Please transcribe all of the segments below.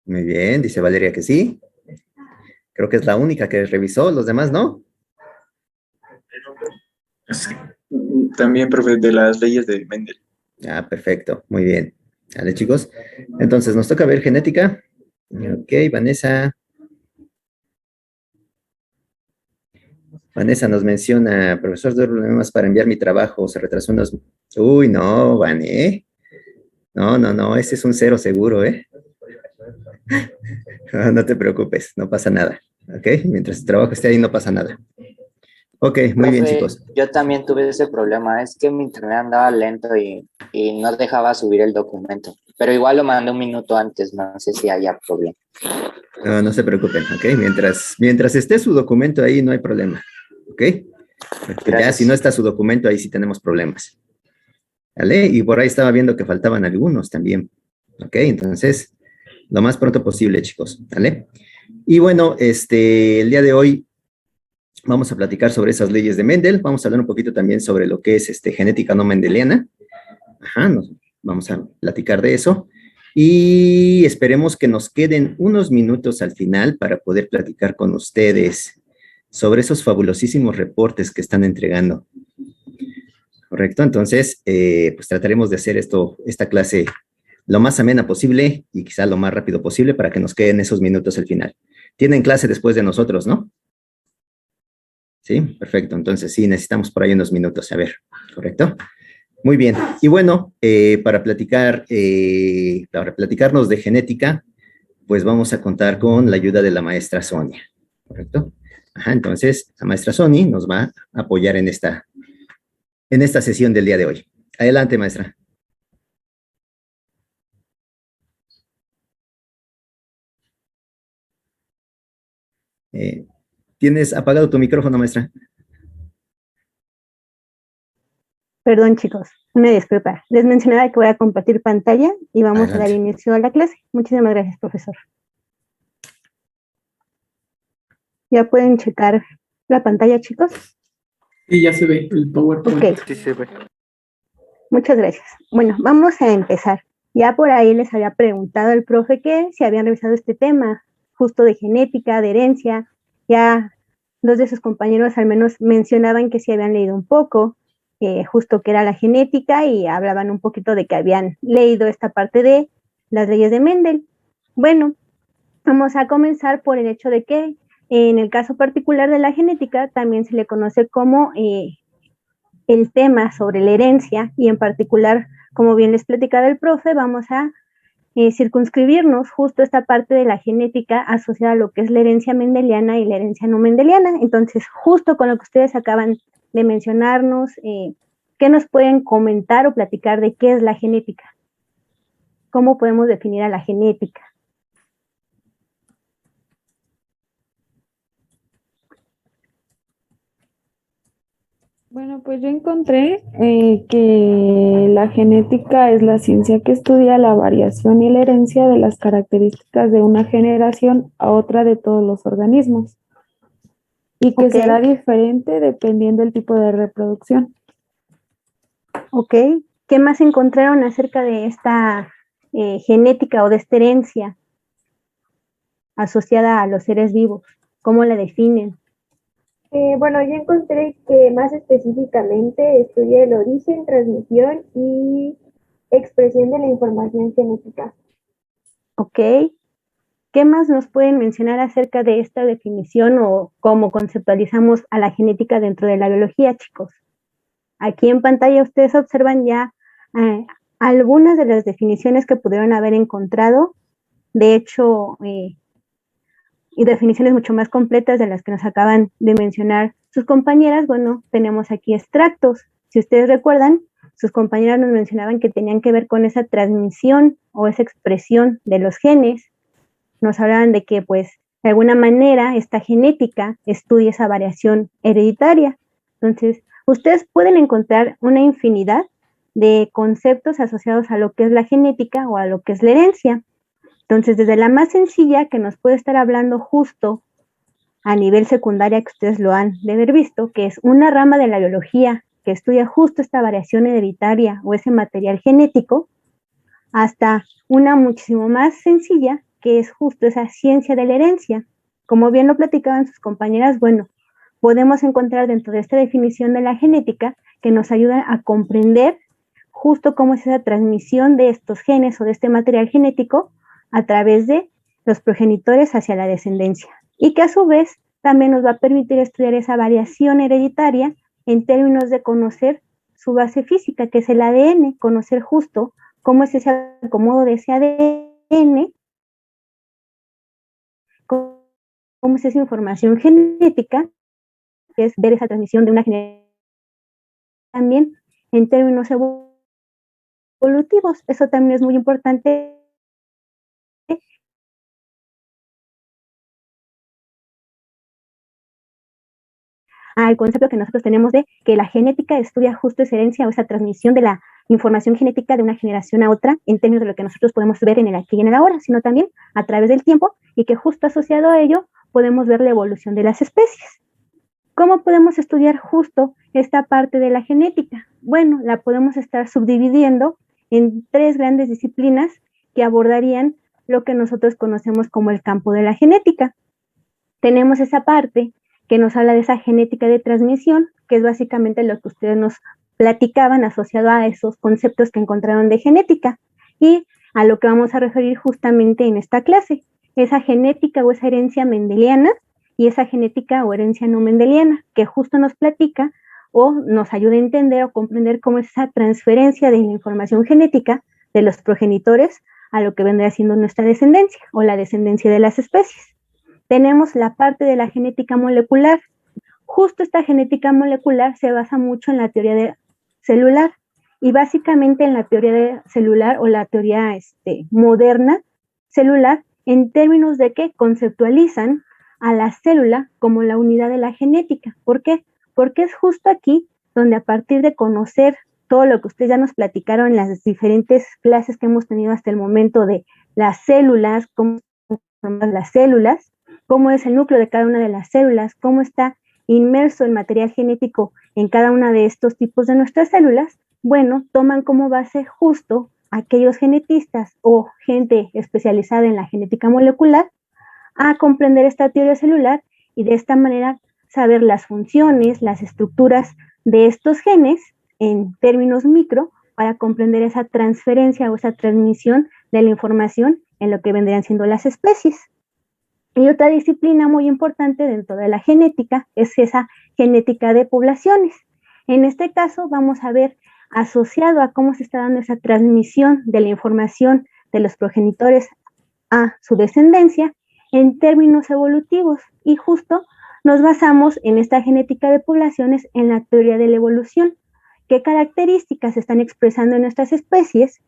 Muy bien, dice Valeria que sí. Creo que es la única que revisó, los demás no. Sí. También, profe, de las leyes de Mendel. Ah, perfecto, muy bien. Vale, chicos. Entonces, nos toca ver genética. Ok, Vanessa. Vanessa nos menciona, profesor, tuve problemas para enviar mi trabajo, se retrasó unos... Uy, no, Vané. No, no, no, ese es un cero seguro, ¿eh? No, no te preocupes, no pasa nada, ¿ok? Mientras el trabajo esté ahí, no pasa nada. Ok, muy bien, Profe, chicos. yo también tuve ese problema, es que mi internet andaba lento y no dejaba subir el documento, pero igual lo mandé un minuto antes, no sé si haya problema. No, no se preocupen, ¿ok? Mientras esté su documento ahí, no hay problema, ¿ok? Porque ya si no está su documento, ahí sí tenemos problemas, ¿vale? Y por ahí estaba viendo que faltaban algunos también, ¿ok? Entonces, lo más pronto posible, chicos, ¿vale? Y bueno, el día de hoy vamos a platicar sobre esas leyes de Mendel, vamos a hablar un poquito también sobre lo que es genética no mendeliana. Ajá, vamos a platicar de eso. Y esperemos que nos queden unos minutos al final para poder platicar con ustedes sobre esos fabulosísimos reportes que están entregando. ¿Correcto? Entonces, pues trataremos de hacer esta clase lo más amena posible y quizá lo más rápido posible para que nos queden esos minutos al final. Tienen clase después de nosotros, ¿no? Sí, perfecto. Entonces sí, necesitamos por ahí unos minutos. A ver, ¿correcto? Muy bien. Y bueno, para platicarnos de genética, pues vamos a contar con la ayuda de la maestra Sonia, ¿correcto? Ajá, entonces la maestra Sonia nos va a apoyar en esta sesión del día de hoy. Adelante, maestra. ¿Tienes apagado tu micrófono, maestra? Perdón, chicos, una disculpa. Les mencionaba que voy a compartir pantalla y vamos a dar inicio a la clase. Muchísimas gracias, profesor. ¿Ya pueden checar la pantalla, chicos? Sí, ya se ve el PowerPoint. Ok. Sí se ve. Muchas gracias. Bueno, vamos a empezar. Ya por ahí les había preguntado el profe que si habían revisado este tema, justo de genética, de herencia. Ya dos de sus compañeros al menos mencionaban que sí habían leído un poco, justo que era la genética, y hablaban un poquito de que habían leído esta parte de las leyes de Mendel. Bueno, vamos a comenzar por el hecho de que en el caso particular de la genética también se le conoce como el tema sobre la herencia, y en particular, como bien les platicaba el profe, vamos a circunscribirnos justo esta parte de la genética asociada a lo que es la herencia mendeliana y la herencia no mendeliana. Entonces, justo con lo que ustedes acaban de mencionarnos, ¿qué nos pueden comentar o platicar de qué es la genética? ¿Cómo podemos definir a la genética? Bueno, pues yo encontré que la genética es la ciencia que estudia la variación y la herencia de las características de una generación a otra de todos los organismos, y que será diferente dependiendo del tipo de reproducción. Ok, ¿qué más encontraron acerca de esta genética o de esta herencia asociada a los seres vivos? ¿Cómo la definen? Bueno, yo encontré que más específicamente estudia el origen, transmisión y expresión de la información genética. Ok. ¿Qué más nos pueden mencionar acerca de esta definición o cómo conceptualizamos a la genética dentro de la biología, chicos? Aquí en pantalla ustedes observan ya algunas de las definiciones que pudieron haber encontrado. De hecho, y definiciones mucho más completas de las que nos acaban de mencionar sus compañeras. Bueno, tenemos aquí extractos. Si ustedes recuerdan, sus compañeras nos mencionaban que tenían que ver con esa transmisión o esa expresión de los genes. Nos hablaban de que, pues, de alguna manera esta genética estudia esa variación hereditaria. Entonces, ustedes pueden encontrar una infinidad de conceptos asociados a lo que es la genética o a lo que es la herencia. Entonces, desde la más sencilla, que nos puede estar hablando justo a nivel secundaria, que ustedes lo han de haber visto, que es una rama de la biología que estudia justo esta variación hereditaria o ese material genético, hasta una muchísimo más sencilla, que es justo esa ciencia de la herencia. Como bien lo platicaban sus compañeras, bueno, podemos encontrar dentro de esta definición de la genética que nos ayuda a comprender justo cómo es esa transmisión de estos genes o de este material genético a través de los progenitores hacia la descendencia. Y que a su vez también nos va a permitir estudiar esa variación hereditaria en términos de conocer su base física, que es el ADN, conocer justo cómo es ese acomodo de ese ADN, cómo es esa información genética, que es ver esa transmisión de una generación también en términos evolutivos. Eso también es muy importante al concepto que nosotros tenemos de que la genética estudia justo esa herencia o esa transmisión de la información genética de una generación a otra en términos de lo que nosotros podemos ver en el aquí y en el ahora, sino también a través del tiempo y que justo asociado a ello podemos ver la evolución de las especies. ¿Cómo podemos estudiar justo esta parte de la genética? Bueno, la podemos estar subdividiendo en 3 grandes disciplinas que abordarían lo que nosotros conocemos como el campo de la genética. Tenemos esa parte que nos habla de esa genética de transmisión, que es básicamente lo que ustedes nos platicaban asociado a esos conceptos que encontraron de genética y a lo que vamos a referir justamente en esta clase, esa genética o esa herencia mendeliana y esa genética o herencia no mendeliana, que justo nos platica o nos ayuda a entender o comprender cómo es esa transferencia de la información genética de los progenitores a lo que vendría siendo nuestra descendencia o la descendencia de las especies. Tenemos la parte de la genética molecular. Justo esta genética molecular se basa mucho en la teoría celular y básicamente en la teoría celular o la teoría moderna celular en términos de que conceptualizan a la célula como la unidad de la genética. ¿Por qué? Porque es justo aquí donde a partir de conocer todo lo que ustedes ya nos platicaron en las diferentes clases que hemos tenido hasta el momento de las células, cómo forman las células, cómo es el núcleo de cada una de las células, cómo está inmerso el material genético en cada una de estos tipos de nuestras células, bueno, toman como base justo aquellos genetistas o gente especializada en la genética molecular a comprender esta teoría celular y de esta manera saber las funciones, las estructuras de estos genes en términos micro para comprender esa transferencia o esa transmisión de la información en lo que vendrían siendo las especies. Y otra disciplina muy importante dentro de la genética es esa genética de poblaciones. En este caso vamos a ver asociado a cómo se está dando esa transmisión de la información de los progenitores a su descendencia en términos evolutivos y justo nos basamos en esta genética de poblaciones en la teoría de la evolución. ¿Qué características se están expresando en nuestras especies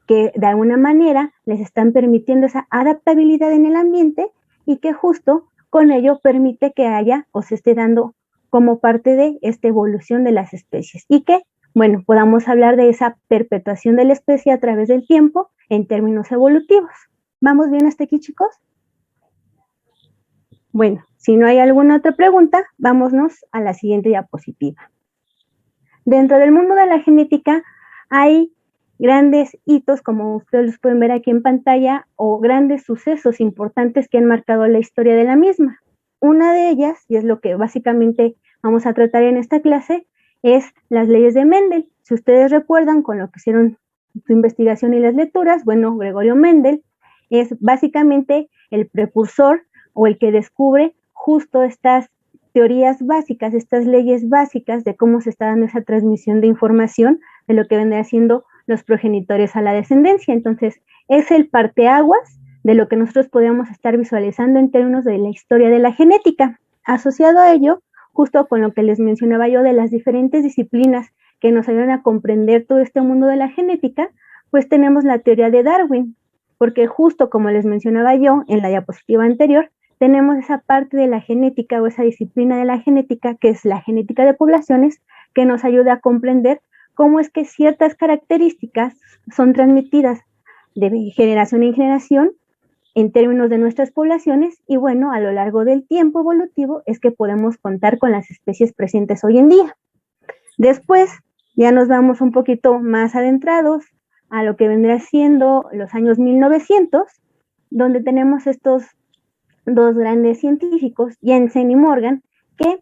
que de alguna manera les están permitiendo esa adaptabilidad en el ambiente y que justo con ello permite que haya o se esté dando como parte de esta evolución de las especies y que, bueno, podamos hablar de esa perpetuación de la especie a través del tiempo en términos evolutivos? ¿Vamos bien hasta aquí, chicos? Bueno, si no hay alguna otra pregunta, vámonos a la siguiente diapositiva. Dentro del mundo de la genética hay grandes hitos, como ustedes los pueden ver aquí en pantalla, o grandes sucesos importantes que han marcado la historia de la misma. Una de ellas, y es lo que básicamente vamos a tratar en esta clase, es las leyes de Mendel. Si ustedes recuerdan con lo que hicieron su investigación y las lecturas, bueno, Gregorio Mendel es básicamente el precursor o el que descubre justo estas teorías básicas, estas leyes básicas de cómo se está dando esa transmisión de información de lo que vendría siendo los progenitores a la descendencia. Entonces, es el parteaguas de lo que nosotros podemos estar visualizando en términos de la historia de la genética. Asociado a ello, justo con lo que les mencionaba yo de las diferentes disciplinas que nos ayudan a comprender todo este mundo de la genética, pues tenemos la teoría de Darwin, porque justo como les mencionaba yo en la diapositiva anterior, tenemos esa parte de la genética o esa disciplina de la genética que es la genética de poblaciones que nos ayuda a comprender cómo es que ciertas características son transmitidas de generación en generación en términos de nuestras poblaciones y bueno, a lo largo del tiempo evolutivo es que podemos contar con las especies presentes hoy en día. Después ya nos vamos un poquito más adentrados a lo que vendrá siendo los años 1900 donde tenemos estos dos grandes científicos, Jensen y Morgan, que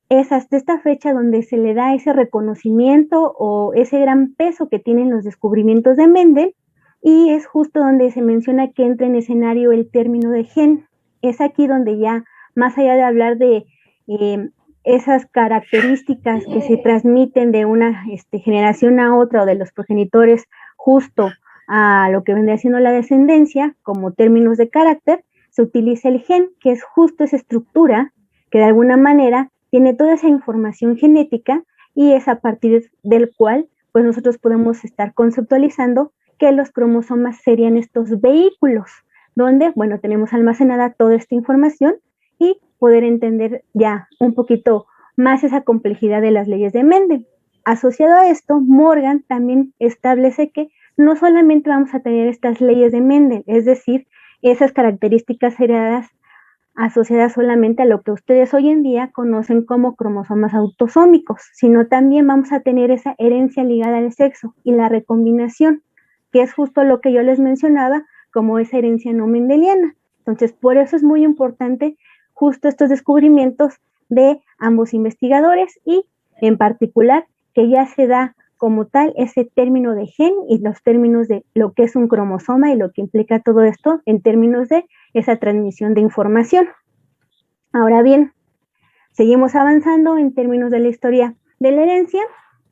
es hasta esta fecha donde se le da ese reconocimiento o ese gran peso que tienen los descubrimientos de Mendel, y es justo donde se menciona que entra en escenario el término de gen. Es aquí donde ya, más allá de hablar de esas características que se transmiten de una generación a otra o de los progenitores justo a lo que vendría siendo la descendencia, como términos de carácter, se utiliza el gen, que es justo esa estructura que de alguna manera tiene toda esa información genética y es a partir del cual pues nosotros podemos estar conceptualizando que los cromosomas serían estos vehículos donde, bueno, tenemos almacenada toda esta información y poder entender ya un poquito más esa complejidad de las leyes de Mendel. Asociado a esto, Morgan también establece que no solamente vamos a tener estas leyes de Mendel, es decir, esas características heredadas asociadas solamente a lo que ustedes hoy en día conocen como cromosomas autosómicos, sino también vamos a tener esa herencia ligada al sexo y la recombinación, que es justo lo que yo les mencionaba como esa herencia no mendeliana. Entonces, por eso es muy importante justo estos descubrimientos de ambos investigadores y en particular que ya se da como tal ese término de gen y los términos de lo que es un cromosoma y lo que implica todo esto en términos de esa transmisión de información. Ahora bien, seguimos avanzando en términos de la historia de la herencia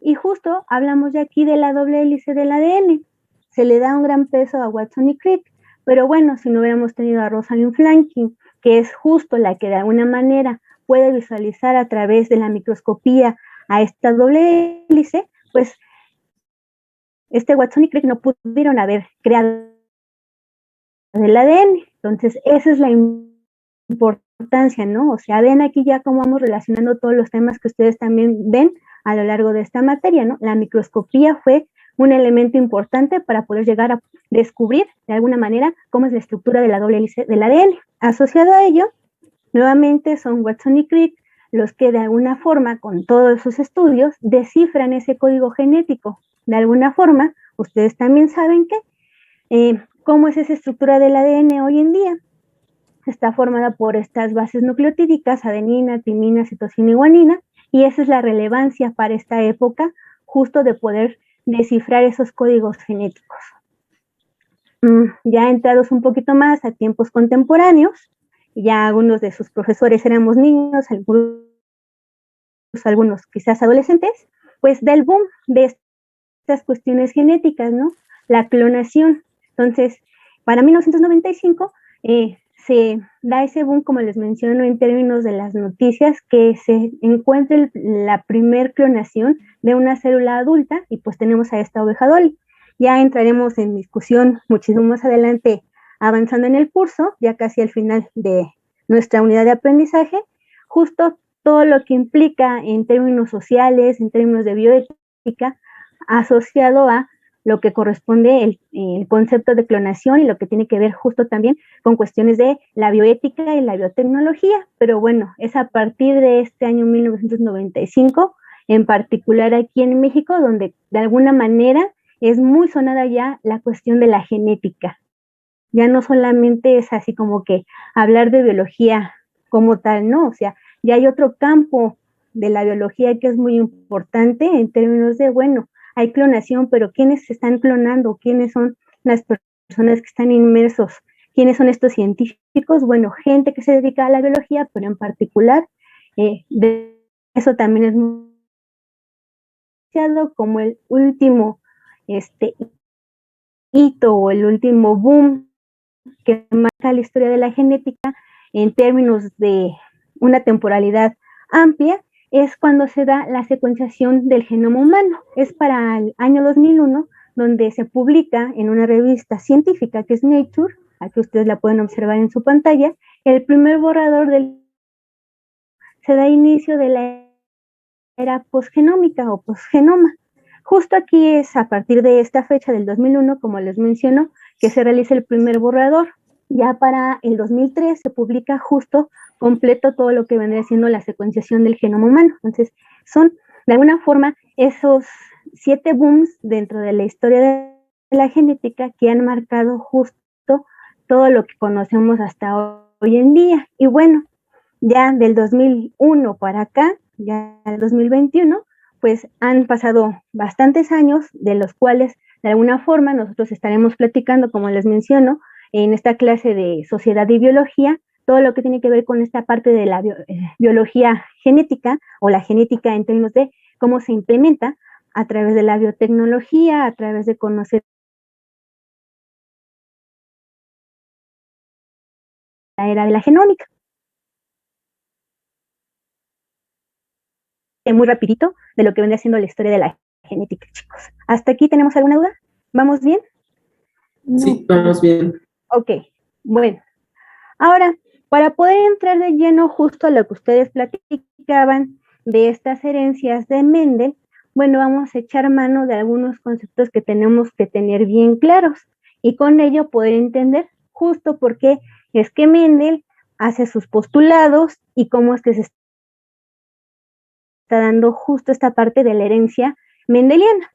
y justo hablamos de aquí de la doble hélice del ADN. Se le da un gran peso a Watson y Crick, pero bueno, si no hubiéramos tenido a Rosalind Franklin, que es justo la que de alguna manera puede visualizar a través de la microscopía a esta doble hélice, pues Watson y Crick no pudieron haber creado el ADN. Entonces, esa es la importancia, ¿no? O sea, ven aquí ya cómo vamos relacionando todos los temas que ustedes también ven a lo largo de esta materia, ¿no? La microscopía fue un elemento importante para poder llegar a descubrir de alguna manera cómo es la estructura de la doble hélice del ADN. Asociado a ello, nuevamente son Watson y Crick los que de alguna forma, con todos sus estudios, descifran ese código genético. De alguna forma, ustedes también saben que ¿cómo es esa estructura del ADN hoy en día? Está formada por estas bases nucleotídicas, adenina, timina, citosina y guanina, y esa es la relevancia para esta época, justo de poder descifrar esos códigos genéticos. Ya entrados un poquito más a tiempos contemporáneos, ya algunos de sus profesores éramos niños, algunos quizás adolescentes, pues del boom de estas cuestiones genéticas, ¿no? La clonación. Entonces, para 1995 se da ese boom, como les menciono, en términos de las noticias, que se encuentre la primer clonación de una célula adulta y pues tenemos a esta oveja Dolly. Ya entraremos en discusión muchísimo más adelante avanzando en el curso, ya casi al final de nuestra unidad de aprendizaje, justo todo lo que implica en términos sociales, en términos de bioética, asociado a lo que corresponde el concepto de clonación y lo que tiene que ver justo también con cuestiones de la bioética y la biotecnología. Pero bueno, es a partir de este año 1995, en particular aquí en México, donde de alguna manera es muy sonada ya la cuestión de la genética. Ya no solamente es así como que hablar de biología como tal, ¿no? O sea, ya hay otro campo de la biología que es muy importante en términos de, bueno, hay clonación, pero ¿quiénes se están clonando? ¿Quiénes son las personas que están inmersos? ¿Quiénes son estos científicos? Bueno, gente que se dedica a la biología, pero en particular, de eso también es muy como el último hito o el último boom que marca la historia de la genética en términos de una temporalidad amplia, es cuando se da la secuenciación del genoma humano. Es para el año 2001, donde se publica en una revista científica que es Nature, aquí ustedes la pueden observar en su pantalla, el primer borrador se da inicio de la era posgenómica o posgenoma. Justo aquí es a partir de esta fecha del 2001, como les menciono, que se realiza el primer borrador. Ya para el 2003 se publica justo completo todo lo que vendría siendo la secuenciación del genoma humano. Entonces, son de alguna forma esos 7 booms dentro de la historia de la genética que han marcado justo todo lo que conocemos hasta hoy en día. Y bueno, ya del 2001 para acá, ya el 2021, pues han pasado bastantes años, de los cuales de alguna forma nosotros estaremos platicando, como les menciono, en esta clase de sociedad y biología, todo lo que tiene que ver con esta parte de la biología genética o la genética en términos de cómo se implementa a través de la biotecnología, a través de conocer la era de la genómica. Muy rapidito de lo que vendría siendo la historia de la genética, chicos. ¿Hasta aquí tenemos alguna duda? ¿Vamos bien? Sí, vamos bien. Ok, bueno. Ahora, para poder entrar de lleno justo a lo que ustedes platicaban de estas herencias de Mendel, bueno, vamos a echar mano de algunos conceptos que tenemos que tener bien claros y con ello poder entender justo por qué es que Mendel hace sus postulados y cómo es que se está dando justo esta parte de la herencia mendeliana.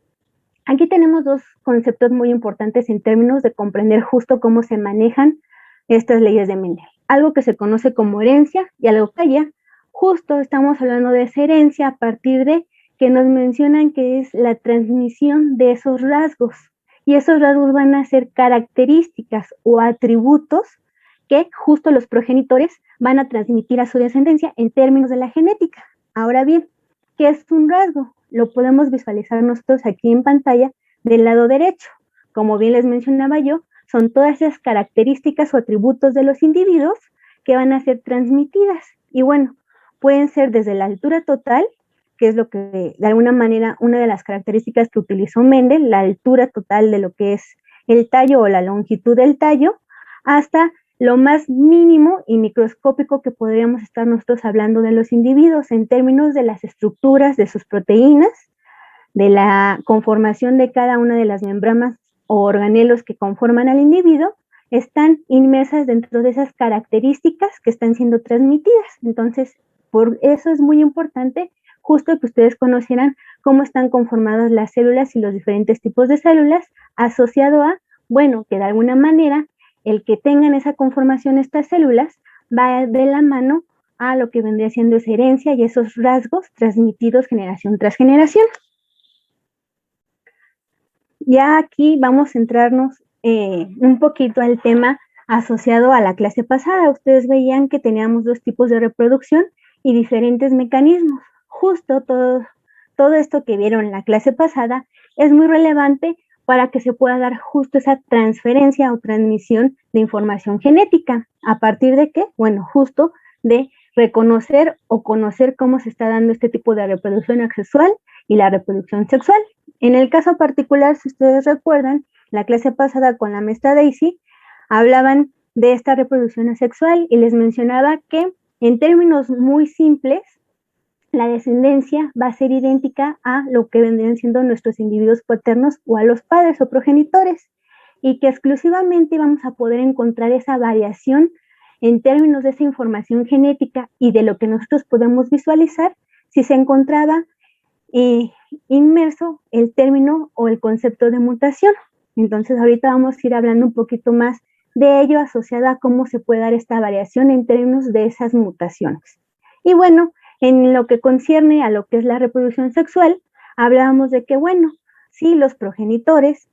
Aquí tenemos dos conceptos muy importantes en términos de comprender justo cómo se manejan estas leyes de Mendel. Algo que se conoce como herencia y algo que haya. Justo estamos hablando de esa herencia a partir de que nos mencionan que es la transmisión de esos rasgos. Y esos rasgos van a ser características o atributos que justo los progenitores van a transmitir a su descendencia en términos de la genética. Ahora bien, ¿qué es un rasgo? Lo podemos visualizar nosotros aquí en pantalla del lado derecho. Como bien les mencionaba yo, son todas esas características o atributos de los individuos que van a ser transmitidas. Y bueno, pueden ser desde la altura total, que es lo que de alguna manera una de las características que utilizó Mendel, la altura total de lo que es el tallo o la longitud del tallo, hasta lo más mínimo y microscópico que podríamos estar nosotros hablando de los individuos en términos de las estructuras de sus proteínas, de la conformación de cada una de las membranas o organelos que conforman al individuo, están inmersas dentro de esas características que están siendo transmitidas. Entonces, por eso es muy importante justo que ustedes conocieran cómo están conformadas las células y los diferentes tipos de células, asociado a, bueno, que de alguna manera el que tengan esa conformación estas células va de la mano a lo que vendría siendo esa herencia y esos rasgos transmitidos generación tras generación. Ya aquí vamos a centrarnos un poquito al tema asociado a la clase pasada. Ustedes veían que teníamos dos tipos de reproducción y diferentes mecanismos. Justo todo esto que vieron en la clase pasada es muy relevante para que se pueda dar justo esa transferencia o transmisión de información genética. ¿A partir de qué? Bueno, justo de reconocer o conocer cómo se está dando este tipo de reproducción asexual y la reproducción sexual. En el caso particular, si ustedes recuerdan, la clase pasada con la maestra Daisy, hablaban de esta reproducción asexual y les mencionaba que en términos muy simples, la descendencia va a ser idéntica a lo que vendrían siendo nuestros individuos paternos o a los padres o progenitores, y que exclusivamente vamos a poder encontrar esa variación en términos de esa información genética y de lo que nosotros podemos visualizar si se encontraba inmerso el término o el concepto de mutación. Entonces ahorita vamos a ir hablando un poquito más de ello asociado a cómo se puede dar esta variación en términos de esas mutaciones. Y bueno, en lo que concierne a lo que es la reproducción sexual, hablábamos de que, bueno, sí, los progenitores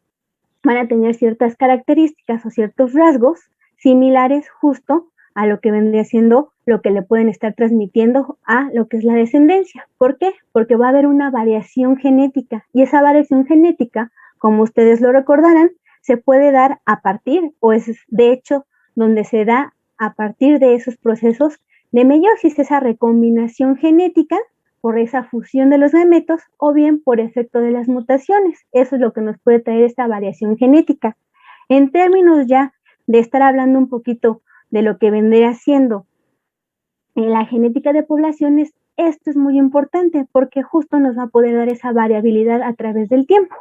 van a tener ciertas características o ciertos rasgos similares justo a lo que vendría siendo lo que le pueden estar transmitiendo a lo que es la descendencia. ¿Por qué? Porque va a haber una variación genética y esa variación genética, como ustedes lo recordarán, se puede dar a partir, o es de hecho donde se da a partir de esos procesos de meiosis, esa recombinación genética por esa fusión de los gametos o bien por efecto de las mutaciones. Eso es lo que nos puede traer esta variación genética. En términos ya de estar hablando un poquito de lo que vendría siendo en la genética de poblaciones, esto es muy importante porque justo nos va a poder dar esa variabilidad a través del tiempo.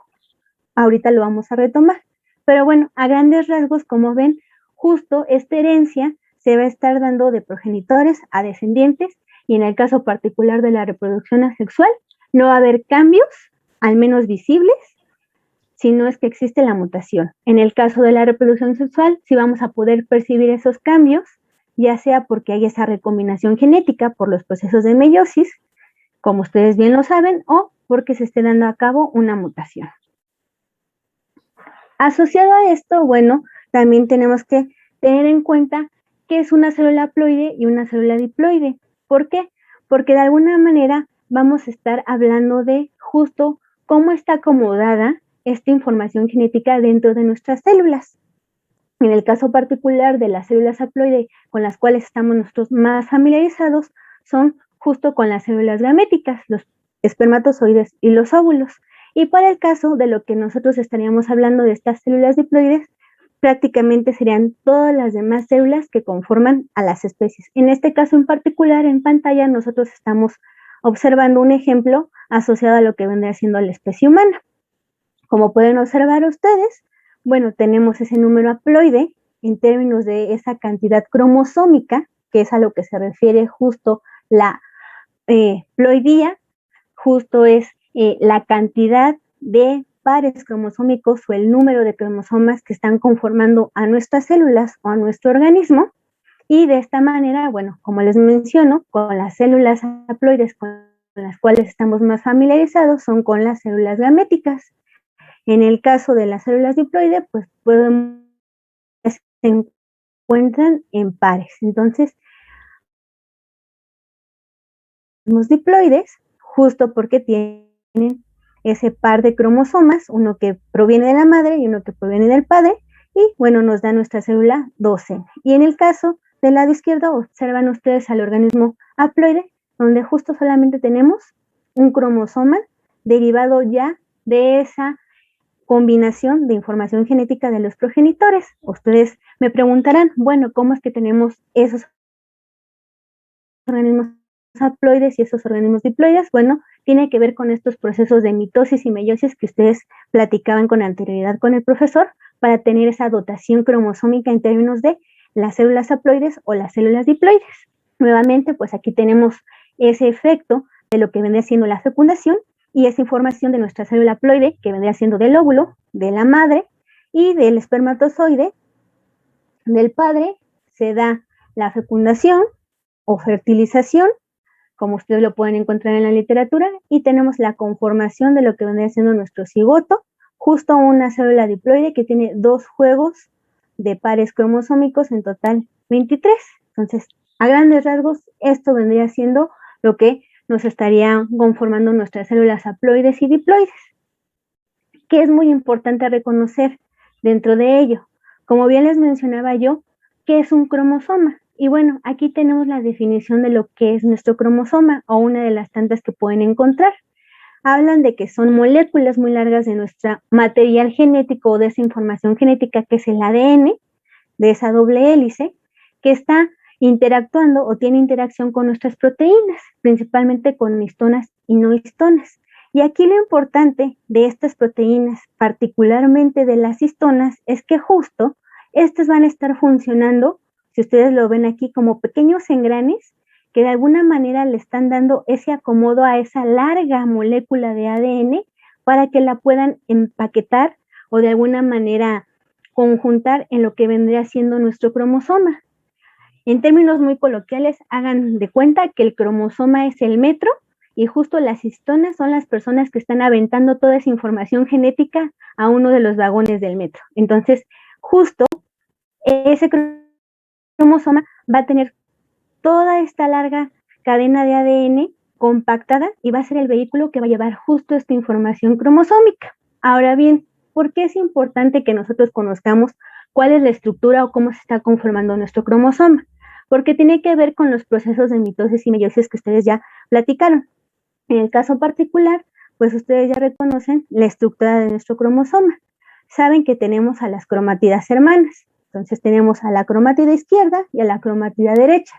Ahorita lo vamos a retomar. Pero bueno, a grandes rasgos, como ven, justo esta herencia se va a estar dando de progenitores a descendientes y en el caso particular de la reproducción asexual no va a haber cambios, al menos visibles, si no es que existe la mutación. En el caso de la reproducción sexual, sí vamos a poder percibir esos cambios, ya sea porque hay esa recombinación genética por los procesos de meiosis, como ustedes bien lo saben, o porque se esté dando a cabo una mutación. Asociado a esto, bueno, también tenemos que tener en cuenta qué es una célula haploide y una célula diploide. ¿Por qué? Porque de alguna manera vamos a estar hablando de justo cómo está acomodada esta información genética dentro de nuestras células. En el caso particular de las células haploide con las cuales estamos nosotros más familiarizados, son justo con las células gaméticas, los espermatozoides y los óvulos. Y para el caso de lo que nosotros estaríamos hablando de estas células diploides, prácticamente serían todas las demás células que conforman a las especies. En este caso en particular, en pantalla, nosotros estamos observando un ejemplo asociado a lo que vendría siendo la especie humana. Como pueden observar ustedes, bueno, tenemos ese número haploide en términos de esa cantidad cromosómica, que es a lo que se refiere justo la ploidía, justo es la cantidad de pares cromosómicos o el número de cromosomas que están conformando a nuestras células o a nuestro organismo. Y de esta manera, bueno, como les menciono, con las células haploides con las cuales estamos más familiarizados son con las células gaméticas. En el caso de las células diploides, pues se encuentran en pares. Entonces, los diploides, justo porque tienen ese par de cromosomas, uno que proviene de la madre y uno que proviene del padre, y bueno, nos da nuestra célula 12. Y en el caso del lado izquierdo, observan ustedes al organismo haploide, donde justo solamente tenemos un cromosoma derivado ya de esa combinación de información genética de los progenitores. Ustedes me preguntarán, bueno, ¿cómo es que tenemos esos organismos haploides y esos organismos diploides? Bueno, tiene que ver con estos procesos de mitosis y meiosis que ustedes platicaban con anterioridad con el profesor para tener esa dotación cromosómica en términos de las células haploides o las células diploides. Nuevamente, pues aquí tenemos ese efecto de lo que vendría siendo la fecundación y esa información de nuestra célula haploide que vendría siendo del óvulo, de la madre y del espermatozoide del padre se da la fecundación o fertilización, como ustedes lo pueden encontrar en la literatura, y tenemos la conformación de lo que vendría siendo nuestro cigoto, justo una célula diploide que tiene 2 juegos de pares cromosómicos, en total 23. Entonces, a grandes rasgos, esto vendría siendo lo que nos estaría conformando nuestras células haploides y diploides, que es muy importante reconocer dentro de ello. Como bien les mencionaba yo, ¿qué es un cromosoma? Y bueno, aquí tenemos la definición de lo que es nuestro cromosoma o una de las tantas que pueden encontrar. Hablan de que son moléculas muy largas de nuestro material genético o de esa información genética que es el ADN, de esa doble hélice, que está interactuando o tiene interacción con nuestras proteínas, principalmente con histonas y no histonas. Y aquí lo importante de estas proteínas, particularmente de las histonas, es que justo estas van a estar funcionando, si ustedes lo ven aquí, como pequeños engranes que de alguna manera le están dando ese acomodo a esa larga molécula de ADN para que la puedan empaquetar o de alguna manera conjuntar en lo que vendría siendo nuestro cromosoma. En términos muy coloquiales, hagan de cuenta que el cromosoma es el metro y justo las histonas son las personas que están aventando toda esa información genética a uno de los vagones del metro. Entonces, justo ese cromosoma va a tener toda esta larga cadena de ADN compactada y va a ser el vehículo que va a llevar justo esta información cromosómica. Ahora bien, ¿por qué es importante que nosotros conozcamos cuál es la estructura o cómo se está conformando nuestro cromosoma? Porque tiene que ver con los procesos de mitosis y meiosis que ustedes ya platicaron. En el caso particular, pues ustedes ya reconocen la estructura de nuestro cromosoma. Saben que tenemos a las cromátidas hermanas. Entonces tenemos a la cromatida izquierda y a la cromatida derecha.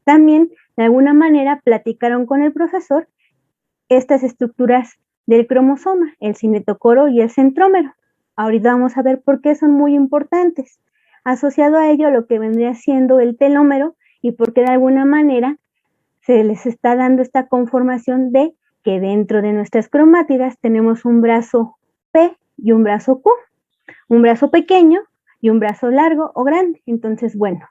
También, de alguna manera, platicaron con el profesor estas estructuras del cromosoma, el cinetocoro y el centrómero. Ahorita vamos a ver por qué son muy importantes. Asociado a ello, lo que vendría siendo el telómero y por qué de alguna manera se les está dando esta conformación de que dentro de nuestras cromátidas tenemos un brazo P y un brazo Q, un brazo pequeño y un brazo largo o grande. Entonces, bueno,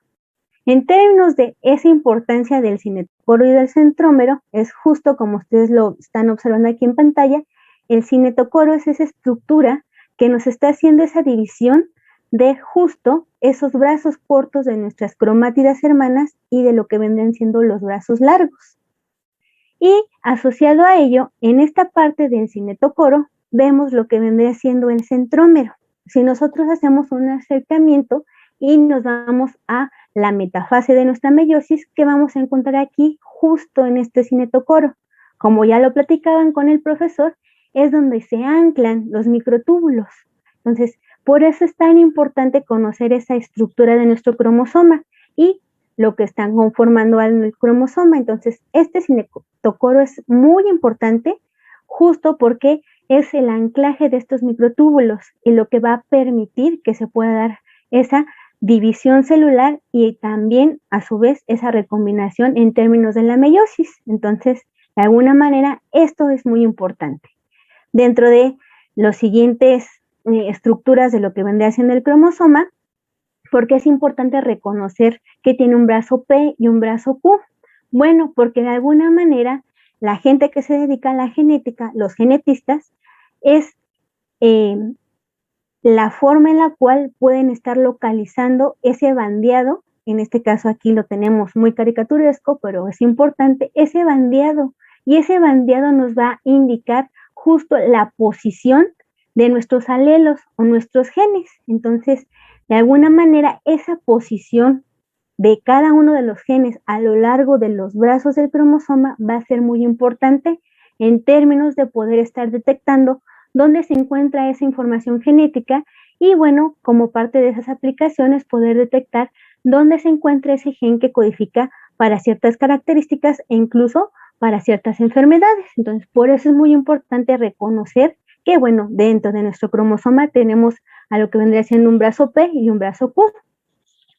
en términos de esa importancia del cinetocoro y del centrómero, es justo como ustedes lo están observando aquí en pantalla, el cinetocoro es esa estructura que nos está haciendo esa división de justo esos brazos cortos de nuestras cromátidas hermanas y de lo que vendrían siendo los brazos largos. Y asociado a ello, en esta parte del cinetocoro, vemos lo que vendría siendo el centrómero. Si nosotros hacemos un acercamiento y nos vamos a la metafase de nuestra meiosis, que vamos a encontrar aquí justo en este cinetocoro. Como ya lo platicaban con el profesor, es donde se anclan los microtúbulos. Entonces, por eso es tan importante conocer esa estructura de nuestro cromosoma y lo que están conformando al cromosoma. Entonces, este cinetocoro es muy importante justo porque es el anclaje de estos microtúbulos y lo que va a permitir que se pueda dar esa división celular y también, a su vez, esa recombinación en términos de la meiosis. Entonces, de alguna manera, esto es muy importante. Dentro de los siguientes estructuras de lo que vendría siendo el cromosoma, porque es importante reconocer que tiene un brazo P y un brazo Q. Bueno, porque de alguna manera la gente que se dedica a la genética, los genetistas, es la forma en la cual pueden estar localizando ese bandeado. En este caso aquí lo tenemos muy caricaturesco, pero es importante ese bandeado. Y ese bandeado nos va a indicar justo la posición de nuestros alelos o nuestros genes. Entonces, de alguna manera, esa posición de cada uno de los genes a lo largo de los brazos del cromosoma va a ser muy importante en términos de poder estar detectando dónde se encuentra esa información genética y, bueno, como parte de esas aplicaciones, poder detectar dónde se encuentra ese gen que codifica para ciertas características e incluso para ciertas enfermedades. Entonces, por eso es muy importante reconocer que, bueno, dentro de nuestro cromosoma tenemos a lo que vendría siendo un brazo P y un brazo Q.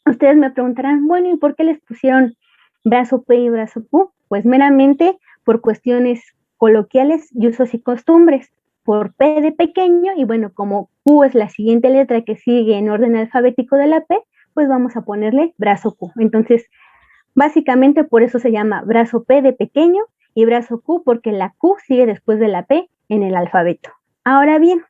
Ustedes me preguntarán, bueno, ¿y por qué les pusieron brazo P y brazo Q? Pues meramente por cuestiones coloquiales y usos y costumbres. Por P de pequeño, y bueno, como Q es la siguiente letra que sigue en orden alfabético de la P, pues vamos a ponerle brazo Q. Entonces, básicamente por eso se llama brazo P de pequeño y brazo Q porque la Q sigue después de la P en el alfabeto. Ahora bien,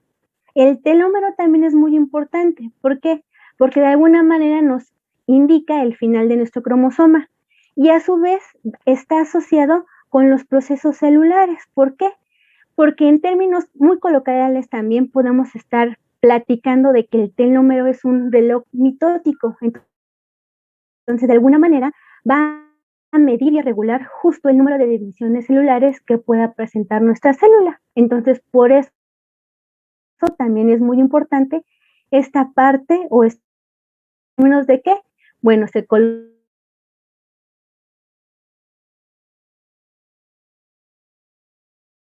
el telómero también es muy importante. ¿Por qué? Porque de alguna manera nos indica el final de nuestro cromosoma y a su vez está asociado con los procesos celulares. ¿Por qué? Porque en términos muy coloquiales también podemos estar platicando de que el telómero es un reloj mitótico. Entonces, de alguna manera, va a medir y a regular justo el número de divisiones celulares que pueda presentar nuestra célula. Entonces, por eso también es muy importante esta parte o en términos de qué. Bueno, se coloca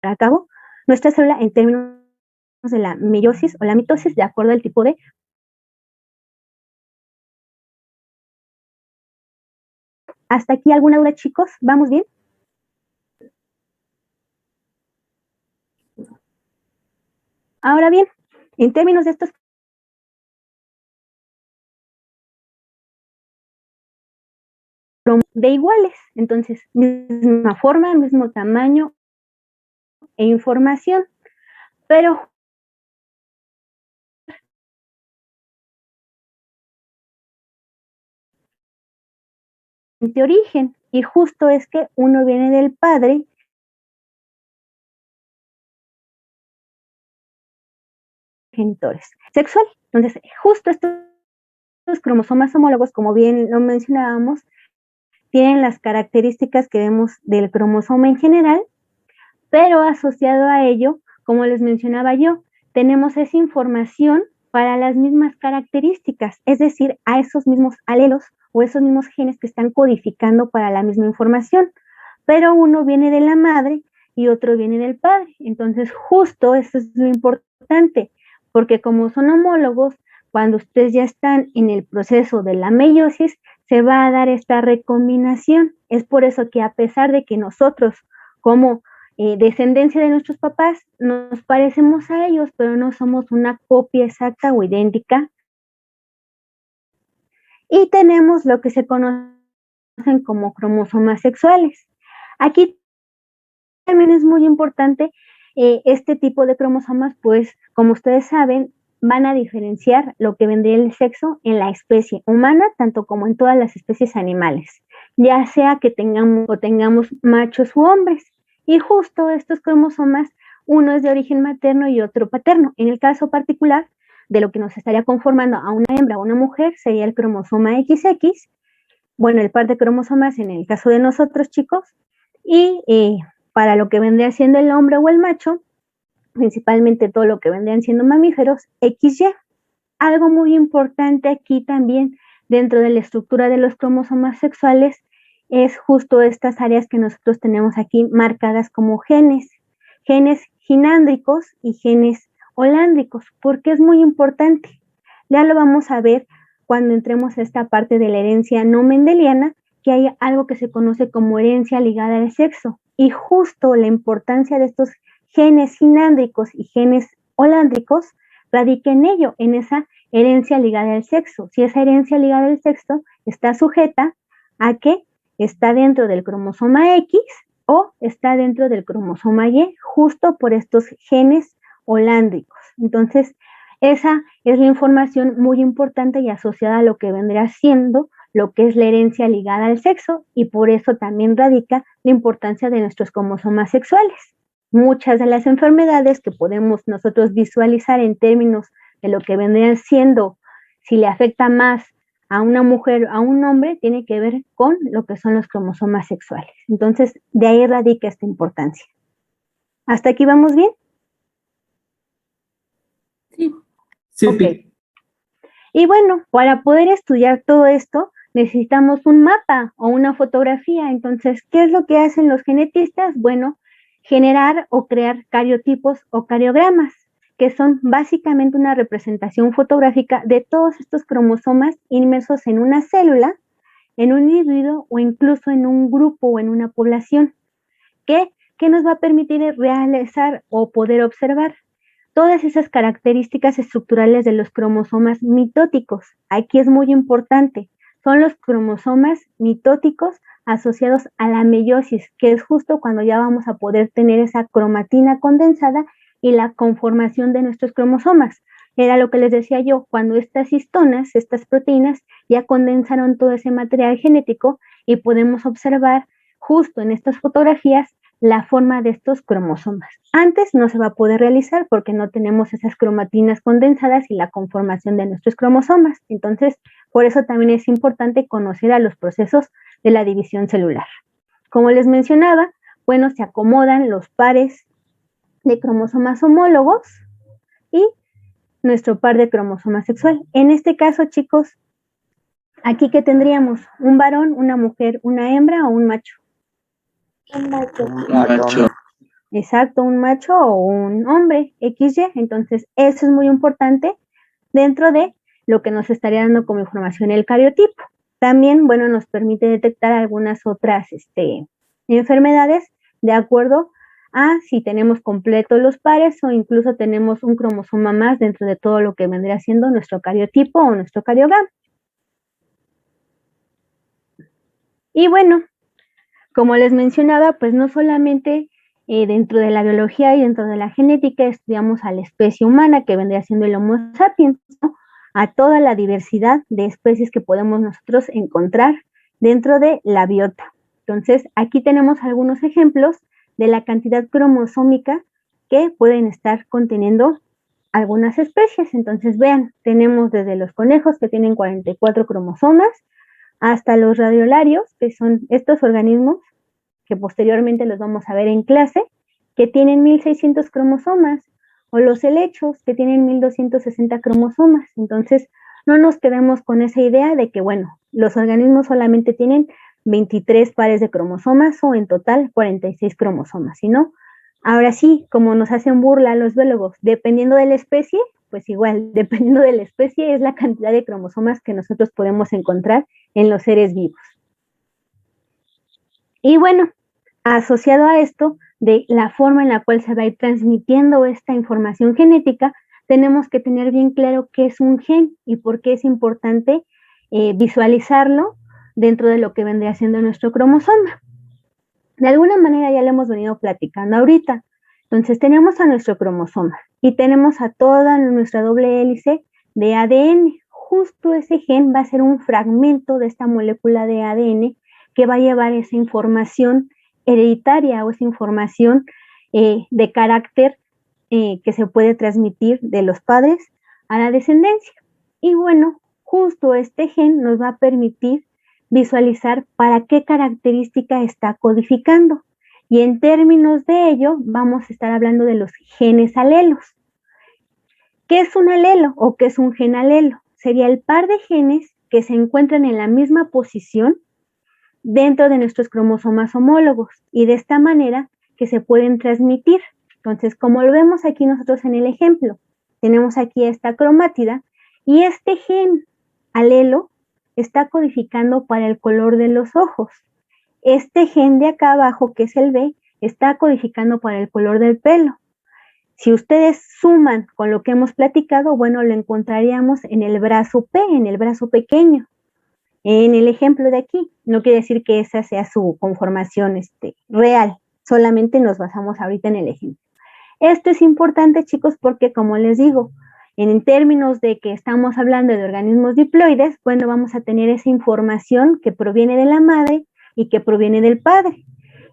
a cabo nuestra célula en términos de la meiosis o la mitosis de acuerdo al tipo de. ¿Hasta aquí alguna duda, chicos? ¿Vamos bien? Ahora bien, en términos de estos de iguales, entonces, misma forma, mismo tamaño e información, pero de origen, y justo es que uno viene del padre genitores sexual. Entonces, justo estos cromosomas homólogos, como bien lo mencionábamos, tienen las características que vemos del cromosoma en general, pero asociado a ello, como les mencionaba yo, tenemos esa información para las mismas características, es decir, a esos mismos alelos o esos mismos genes que están codificando para la misma información, pero uno viene de la madre y otro viene del padre. Entonces, justo eso es lo importante, porque como son homólogos, cuando ustedes ya están en el proceso de la meiosis, se va a dar esta recombinación. Es por eso que a pesar de que nosotros como descendencia de nuestros papás, nos parecemos a ellos, pero no somos una copia exacta o idéntica. Y tenemos lo que se conocen como cromosomas sexuales. Aquí también es muy importante este tipo de cromosomas, pues como ustedes saben, van a diferenciar lo que vendría el sexo en la especie humana, tanto como en todas las especies animales, ya sea que tengamos machos u hombres. Y justo estos cromosomas, uno es de origen materno y otro paterno. En el caso particular de lo que nos estaría conformando a una hembra o una mujer, sería el cromosoma XX, bueno, el par de cromosomas en el caso de nosotros, chicos, y para lo que vendría siendo el hombre o el macho, principalmente todo lo que vendrían siendo mamíferos, XY. Algo muy importante aquí también dentro de la estructura de los cromosomas sexuales es justo estas áreas que nosotros tenemos aquí marcadas como genes ginándricos y genes holándricos. ¿Por qué es muy importante? Ya lo vamos a ver cuando entremos a esta parte de la herencia no mendeliana, que hay algo que se conoce como herencia ligada al sexo. Y justo la importancia de estos genes ginándricos y genes holándricos radica en ello, en esa herencia ligada al sexo. Si esa herencia ligada al sexo está sujeta a que está dentro del cromosoma X o está dentro del cromosoma Y, justo por estos genes holándricos. Entonces, esa es la información muy importante y asociada a lo que vendrá siendo lo que es la herencia ligada al sexo, y por eso también radica la importancia de nuestros cromosomas sexuales. Muchas de las enfermedades que podemos nosotros visualizar en términos de lo que vendrían siendo, si le afecta más a una mujer o a un hombre, tiene que ver con lo que son los cromosomas sexuales. Entonces, de ahí radica esta importancia. ¿Hasta aquí vamos bien? Sí. Sí. Okay. Y bueno, para poder estudiar todo esto, necesitamos un mapa o una fotografía. Entonces, ¿qué es lo que hacen los genetistas? Bueno, generar o crear cariotipos o cariogramas, que son básicamente una representación fotográfica de todos estos cromosomas inmersos en una célula, en un individuo o incluso en un grupo o en una población, que nos va a permitir realizar o poder observar todas esas características estructurales de los cromosomas mitóticos. Aquí es muy importante, son los cromosomas mitóticos asociados a la meiosis, que es justo cuando ya vamos a poder tener esa cromatina condensada y la conformación de nuestros cromosomas. Era lo que les decía yo, cuando estas histonas, estas proteínas, ya condensaron todo ese material genético y podemos observar justo en estas fotografías la forma de estos cromosomas. Antes no se va a poder realizar porque no tenemos esas cromatinas condensadas y la conformación de nuestros cromosomas. Entonces, por eso también es importante conocer a los procesos de la división celular. Como les mencionaba, bueno, se acomodan los pares de cromosomas homólogos y nuestro par de cromosomas sexual. En este caso, chicos, aquí que tendríamos un varón, una mujer, una hembra o un macho. Un macho. Un macho. Exacto, un macho o un hombre, XY. Entonces, eso es muy importante dentro de lo que nos estaría dando como información el cariotipo. También, bueno, nos permite detectar algunas otras enfermedades de acuerdo a si tenemos completos los pares o incluso tenemos un cromosoma más dentro de todo lo que vendría siendo nuestro cariotipo o nuestro cariograma. Y bueno, como les mencionaba, pues no solamente dentro de la biología y dentro de la genética estudiamos a la especie humana, que vendría siendo el Homo sapiens, ¿no? A toda la diversidad de especies que podemos nosotros encontrar dentro de la biota. Entonces, aquí tenemos algunos ejemplos de la cantidad cromosómica que pueden estar conteniendo algunas especies. Entonces, vean, tenemos desde los conejos que tienen 44 cromosomas, hasta los radiolarios, que son estos organismos que posteriormente los vamos a ver en clase, que tienen 1600 cromosomas, o los helechos, que tienen 1260 cromosomas. Entonces, no nos quedemos con esa idea de que, bueno, los organismos solamente tienen 23 pares de cromosomas o en total 46 cromosomas, sino, ahora sí, como nos hacen burla los biólogos, dependiendo de la especie, pues igual, dependiendo de la especie es la cantidad de cromosomas que nosotros podemos encontrar en los seres vivos. Y bueno, asociado a esto, de la forma en la cual se va a ir transmitiendo esta información genética, tenemos que tener bien claro qué es un gen y por qué es importante visualizarlo dentro de lo que vendría siendo nuestro cromosoma. De alguna manera ya lo hemos venido platicando ahorita. Entonces tenemos a nuestro cromosoma y tenemos a toda nuestra doble hélice de ADN. Justo ese gen va a ser un fragmento de esta molécula de ADN que va a llevar esa información hereditaria o esa información de carácter que se puede transmitir de los padres a la descendencia. Y bueno, justo este gen nos va a permitir visualizar para qué característica está codificando. Y en términos de ello, vamos a estar hablando de los genes alelos. ¿Qué es un alelo o qué es un gen alelo? Sería el par de genes que se encuentran en la misma posición dentro de nuestros cromosomas homólogos y de esta manera que se pueden transmitir. Entonces, como lo vemos aquí nosotros en el ejemplo, tenemos aquí esta cromátida y este gen alelo está codificando para el color de los ojos. Este gen de acá abajo, que es el B, está codificando para el color del pelo. Si ustedes suman con lo que hemos platicado, bueno, lo encontraríamos en el brazo P, en el brazo pequeño. En el ejemplo de aquí, no quiere decir que esa sea su conformación real, solamente nos basamos ahorita en el ejemplo. Esto es importante, chicos, porque como les digo, en términos de que estamos hablando de organismos diploides, bueno, vamos a tener esa información que proviene de la madre y que proviene del padre.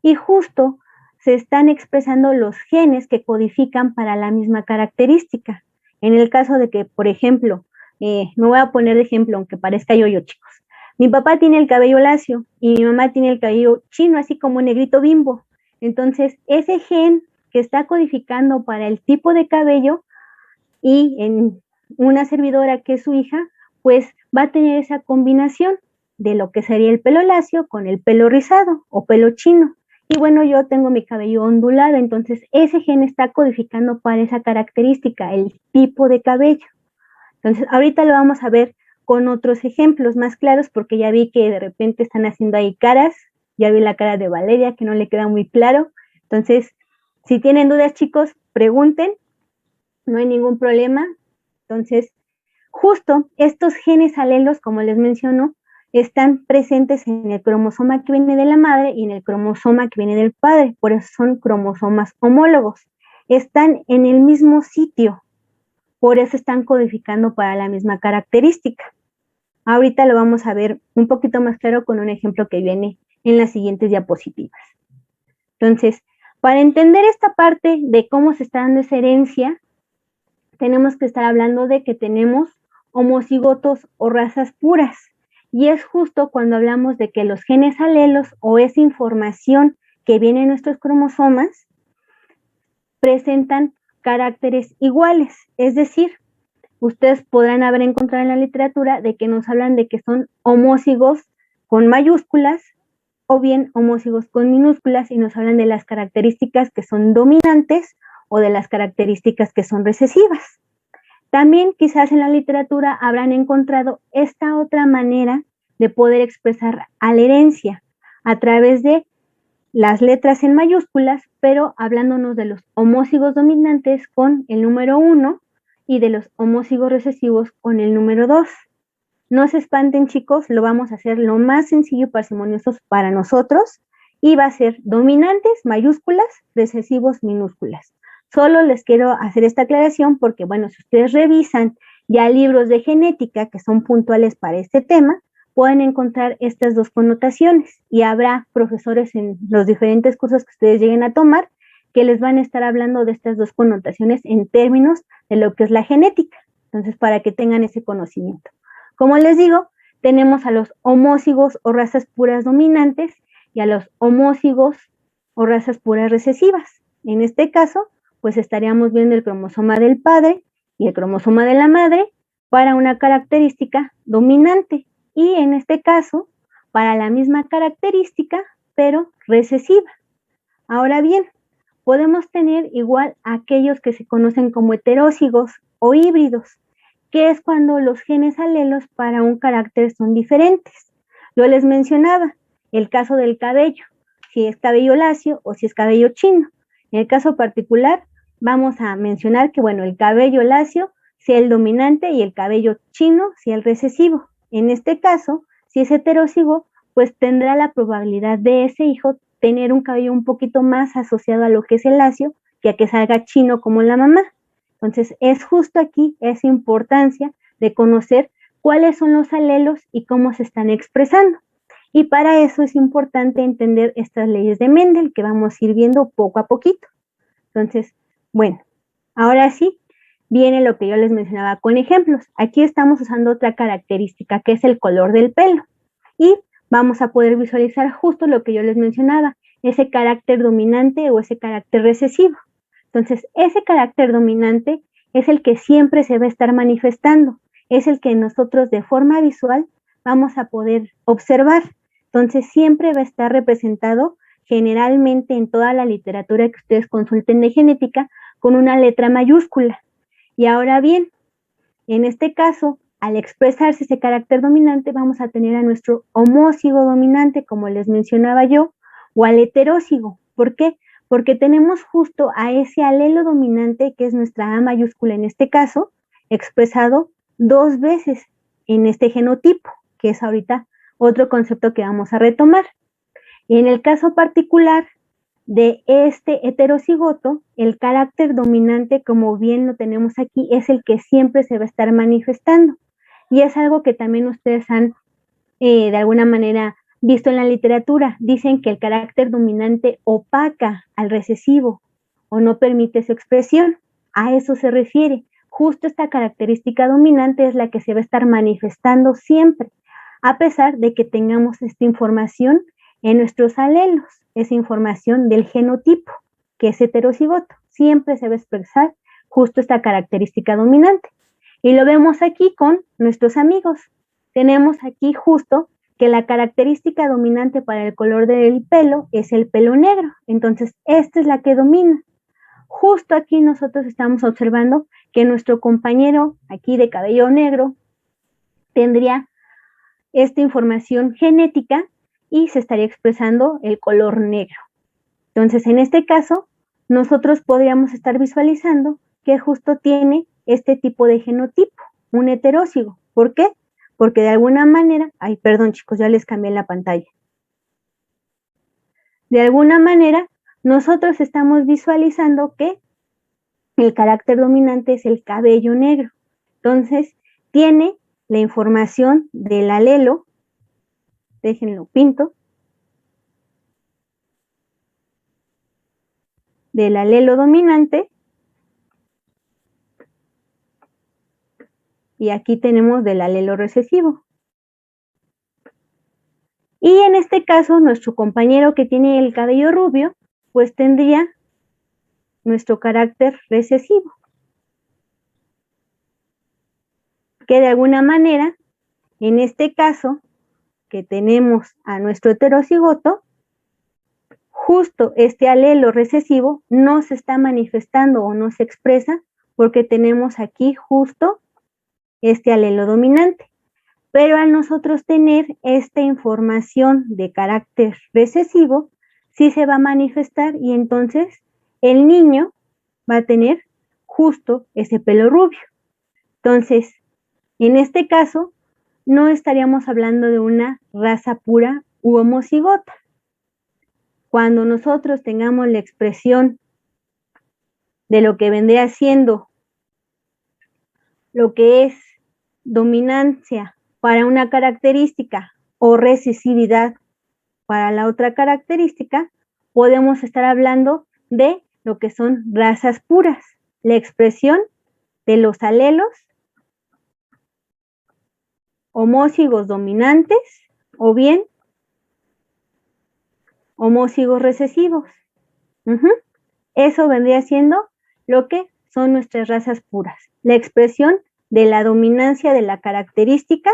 Y justo se están expresando los genes que codifican para la misma característica. En el caso de que, por ejemplo, me voy a poner de ejemplo, aunque parezca yo, chicos. Mi papá tiene el cabello lacio y mi mamá tiene el cabello chino, así como negrito bimbo. Entonces, ese gen que está codificando para el tipo de cabello y en una servidora que es su hija, pues va a tener esa combinación de lo que sería el pelo lacio con el pelo rizado o pelo chino. Y bueno, yo tengo mi cabello ondulado, entonces ese gen está codificando para esa característica, el tipo de cabello. Entonces, ahorita lo vamos a ver con otros ejemplos más claros porque ya vi que de repente están haciendo ahí caras, ya vi la cara de Valeria que no le queda muy claro. Entonces, si tienen dudas, chicos, pregunten, no hay ningún problema. Entonces, justo estos genes alelos, como les menciono, están presentes en el cromosoma que viene de la madre y en el cromosoma que viene del padre, por eso son cromosomas homólogos. Están en el mismo sitio, por eso están codificando para la misma característica. Ahorita lo vamos a ver un poquito más claro con un ejemplo que viene en las siguientes diapositivas. Entonces, para entender esta parte de cómo se está dando esa herencia, tenemos que estar hablando de que tenemos homocigotos o razas puras. Y es justo cuando hablamos de que los genes alelos o esa información que viene en nuestros cromosomas presentan caracteres iguales. Es decir, ustedes podrán haber encontrado en la literatura de que nos hablan de que son homócigos con mayúsculas o bien homócigos con minúsculas y nos hablan de las características que son dominantes o de las características que son recesivas. También quizás en la literatura habrán encontrado esta otra manera de poder expresar a la herencia a través de las letras en mayúsculas, pero hablándonos de los homócigos dominantes con el número 1 y de los homócigos recesivos con el número 2. No se espanten, chicos, lo vamos a hacer lo más sencillo y parsimoniosos para nosotros y va a ser dominantes, mayúsculas, recesivos, minúsculas. Solo les quiero hacer esta aclaración porque, bueno, si ustedes revisan ya libros de genética que son puntuales para este tema, pueden encontrar estas dos connotaciones y habrá profesores en los diferentes cursos que ustedes lleguen a tomar que les van a estar hablando de estas dos connotaciones en términos de lo que es la genética. Entonces, para que tengan ese conocimiento. Como les digo, tenemos a los homócigos o razas puras dominantes y a los homócigos o razas puras recesivas. En este caso, pues estaríamos viendo el cromosoma del padre y el cromosoma de la madre para una característica dominante y en este caso para la misma característica pero recesiva. Ahora bien, podemos tener igual aquellos que se conocen como heterócigos o híbridos, que es cuando los genes alelos para un carácter son diferentes. Yo les mencionaba el caso del cabello. si es cabello lacio o si es cabello chino. En el caso particular, vamos a mencionar que, bueno, el cabello lacio sea el dominante y el cabello chino sea el recesivo. En este caso, si es heterózigo, pues tendrá la probabilidad de ese hijo tener un cabello un poquito más asociado a lo que es el lacio que a que salga chino como la mamá. Entonces, es justo aquí esa importancia de conocer cuáles son los alelos y cómo se están expresando. Y para eso es importante entender estas leyes de Mendel que vamos a ir viendo poco a poquito. Entonces, bueno, ahora sí, viene lo que yo les mencionaba con ejemplos. Aquí estamos usando otra característica que es el color del pelo. Y vamos a poder visualizar justo lo que yo les mencionaba, ese carácter dominante o ese carácter recesivo. Entonces, ese carácter dominante es el que siempre se va a estar manifestando, es el que nosotros de forma visual vamos a poder observar. Entonces, siempre va a estar representado generalmente en toda la literatura que ustedes consulten de genética con una letra mayúscula. Y ahora bien, en este caso, al expresarse ese carácter dominante, vamos a tener a nuestro homózigo dominante, como les mencionaba yo, o al heterózigo. ¿Por qué? Porque tenemos justo a ese alelo dominante, que es nuestra A mayúscula en este caso, expresado 2 veces en este genotipo, que es ahorita otro concepto que vamos a retomar. Y en el caso particular de este heterocigoto, el carácter dominante, como bien lo tenemos aquí, es el que siempre se va a estar manifestando. Y es algo que también ustedes han, de alguna manera, visto en la literatura. Dicen que el carácter dominante opaca al recesivo o no permite su expresión. A eso se refiere. Justo esta característica dominante es la que se va a estar manifestando siempre, a pesar de que tengamos esta información en nuestros alelos, esa información del genotipo, que es heterocigoto. Siempre se va a expresar justo esta característica dominante. Y lo vemos aquí con nuestros amigos. Tenemos aquí justo que la característica dominante para el color del pelo es el pelo negro. Entonces, esta es la que domina. Justo aquí nosotros estamos observando que nuestro compañero aquí de cabello negro tendría esta información genética y se estaría expresando el color negro. Entonces, en este caso, nosotros podríamos estar visualizando que justo tiene este tipo de genotipo, un heterózigo. ¿Por qué? Porque de alguna manera, ay, perdón chicos, ya les cambié la pantalla. De alguna manera, nosotros estamos visualizando que el carácter dominante es el cabello negro. Entonces, tiene la información del alelo, déjenlo pinto, del alelo dominante, y aquí tenemos del alelo recesivo. Y en este caso, nuestro compañero que tiene el cabello rubio, pues tendría nuestro carácter recesivo, que de alguna manera, en este caso, que tenemos a nuestro heterocigoto, justo este alelo recesivo no se está manifestando o no se expresa porque tenemos aquí justo este alelo dominante. Pero al nosotros tener esta información de carácter recesivo, sí se va a manifestar y entonces el niño va a tener justo ese pelo rubio. Entonces, en este caso, no estaríamos hablando de una raza pura u homocigota. Cuando nosotros tengamos la expresión de lo que vendría siendo lo que es dominancia para una característica o recesividad para la otra característica, podemos estar hablando de lo que son razas puras, la expresión de los alelos homózigos dominantes o bien homózigos recesivos. Eso vendría siendo lo que son nuestras razas puras, la expresión de la dominancia de la característica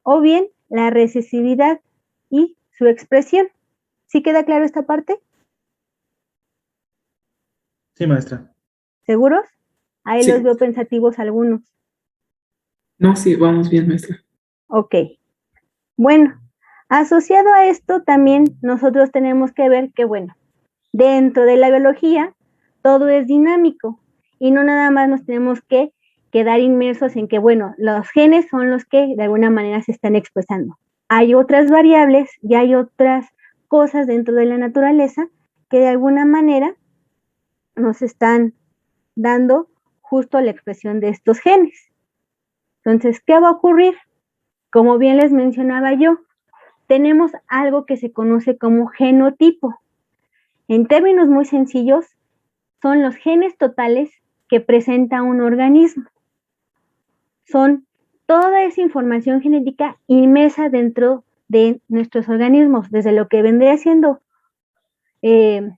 o bien la recesividad y su expresión. ¿Sí queda claro esta parte? Sí, maestra. ¿Seguros? Ahí Sí. los veo pensativos algunos. No, sí, vamos bien, maestra. Ok. Bueno, Asociado a esto, también nosotros tenemos que ver que, bueno, dentro de la biología, todo es dinámico y no nada más nos tenemos que quedar inmersos en que, bueno, los genes son los que de alguna manera se están expresando. Hay otras variables y hay otras cosas dentro de la naturaleza que de alguna manera nos están dando justo la expresión de estos genes. Entonces, ¿qué va a ocurrir? Como bien les mencionaba yo, tenemos algo que se conoce como genotipo. En términos muy sencillos, son los genes totales que presenta un organismo. Son toda esa información genética inmersa dentro de nuestros organismos, desde lo que vendría siendo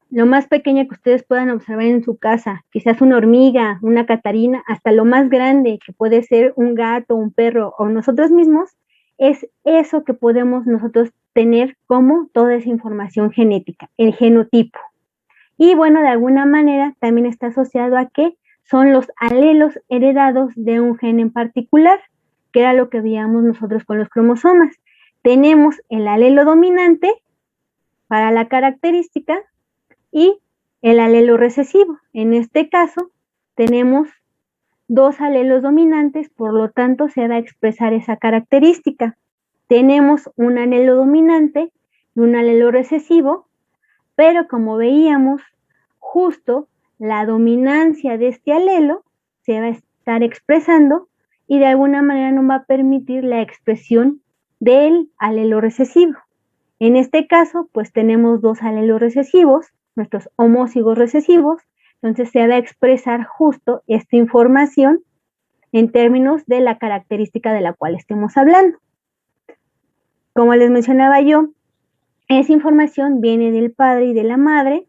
lo más pequeño que ustedes puedan observar en su casa, quizás una hormiga, una catarina, hasta lo más grande que puede ser un gato, un perro o nosotros mismos, es eso que podemos nosotros tener como toda esa información genética, el genotipo. Y bueno, de alguna manera también está asociado a que son los alelos heredados de un gen en particular, que era lo que veíamos nosotros con los cromosomas. Tenemos el alelo dominante para la característica y el alelo recesivo. En este caso, tenemos dos alelos dominantes, por lo tanto, se va a expresar esa característica. Tenemos un alelo dominante y un alelo recesivo, pero como veíamos, justo la dominancia de este alelo se va a estar expresando y de alguna manera no va a permitir la expresión del alelo recesivo. En este caso, pues tenemos dos alelos recesivos, nuestros homózigos recesivos, entonces se va a expresar justo esta información en términos de la característica de la cual estemos hablando. Como les mencionaba yo, esa información viene del padre y de la madre,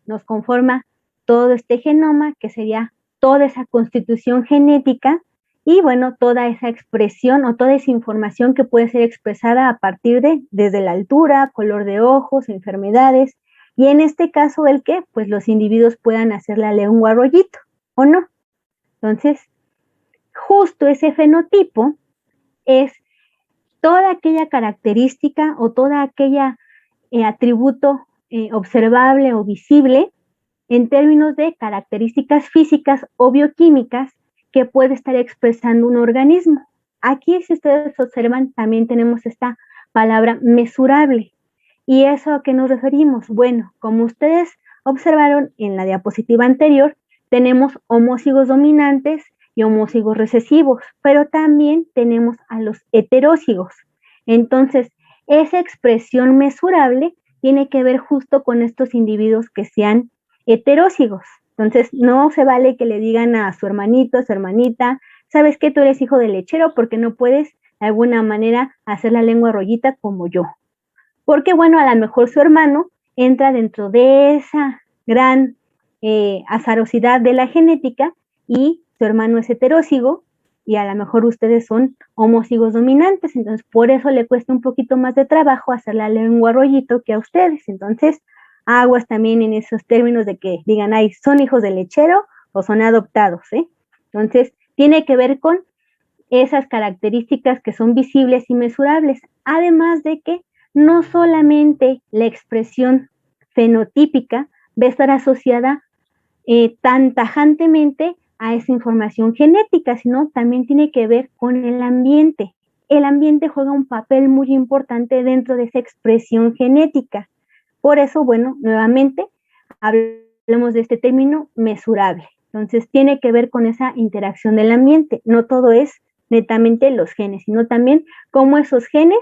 nos conforma todo este genoma, que sería toda esa constitución genética, y bueno, toda esa expresión o toda esa información que puede ser expresada a partir de, desde la altura, color de ojos, enfermedades, y en este caso el que, pues los individuos puedan hacer la lengua rollito, ¿o no? Entonces, justo ese fenotipo es toda aquella característica o toda aquella atributo observable o visible en términos de características físicas o bioquímicas que puede estar expresando un organismo. Aquí, si ustedes observan, también tenemos esta palabra mesurable. ¿Y eso a qué nos referimos? Bueno, como ustedes observaron en la diapositiva anterior, tenemos homózigos dominantes y homózigos recesivos, pero también tenemos a los heterózigos. Entonces, esa expresión mesurable tiene que ver justo con estos individuos que sean heterózigos. Entonces, no se vale que le digan a su hermanito, a su hermanita, ¿sabes qué? Tú eres hijo de lechero porque no puedes de alguna manera hacer la lengua rollita como yo. Porque, bueno, a lo mejor su hermano entra dentro de esa gran azarosidad de la genética y su hermano es heterózigo y a lo mejor ustedes son homózigos dominantes, entonces por eso le cuesta un poquito más de trabajo hacer la lengua rollito que a ustedes. Entonces, aguas también en esos términos de que digan, ay, ¿son hijos de lechero o son adoptados? Entonces, tiene que ver con esas características que son visibles y mesurables, además de que no solamente la expresión fenotípica va a estar asociada tan tajantemente a esa información genética, sino también tiene que ver con el ambiente. El ambiente juega un papel muy importante dentro de esa expresión genética. Por eso, bueno, nuevamente hablemos de este término mesurable. Entonces, tiene que ver con esa interacción del ambiente. No todo es netamente los genes, sino también cómo esos genes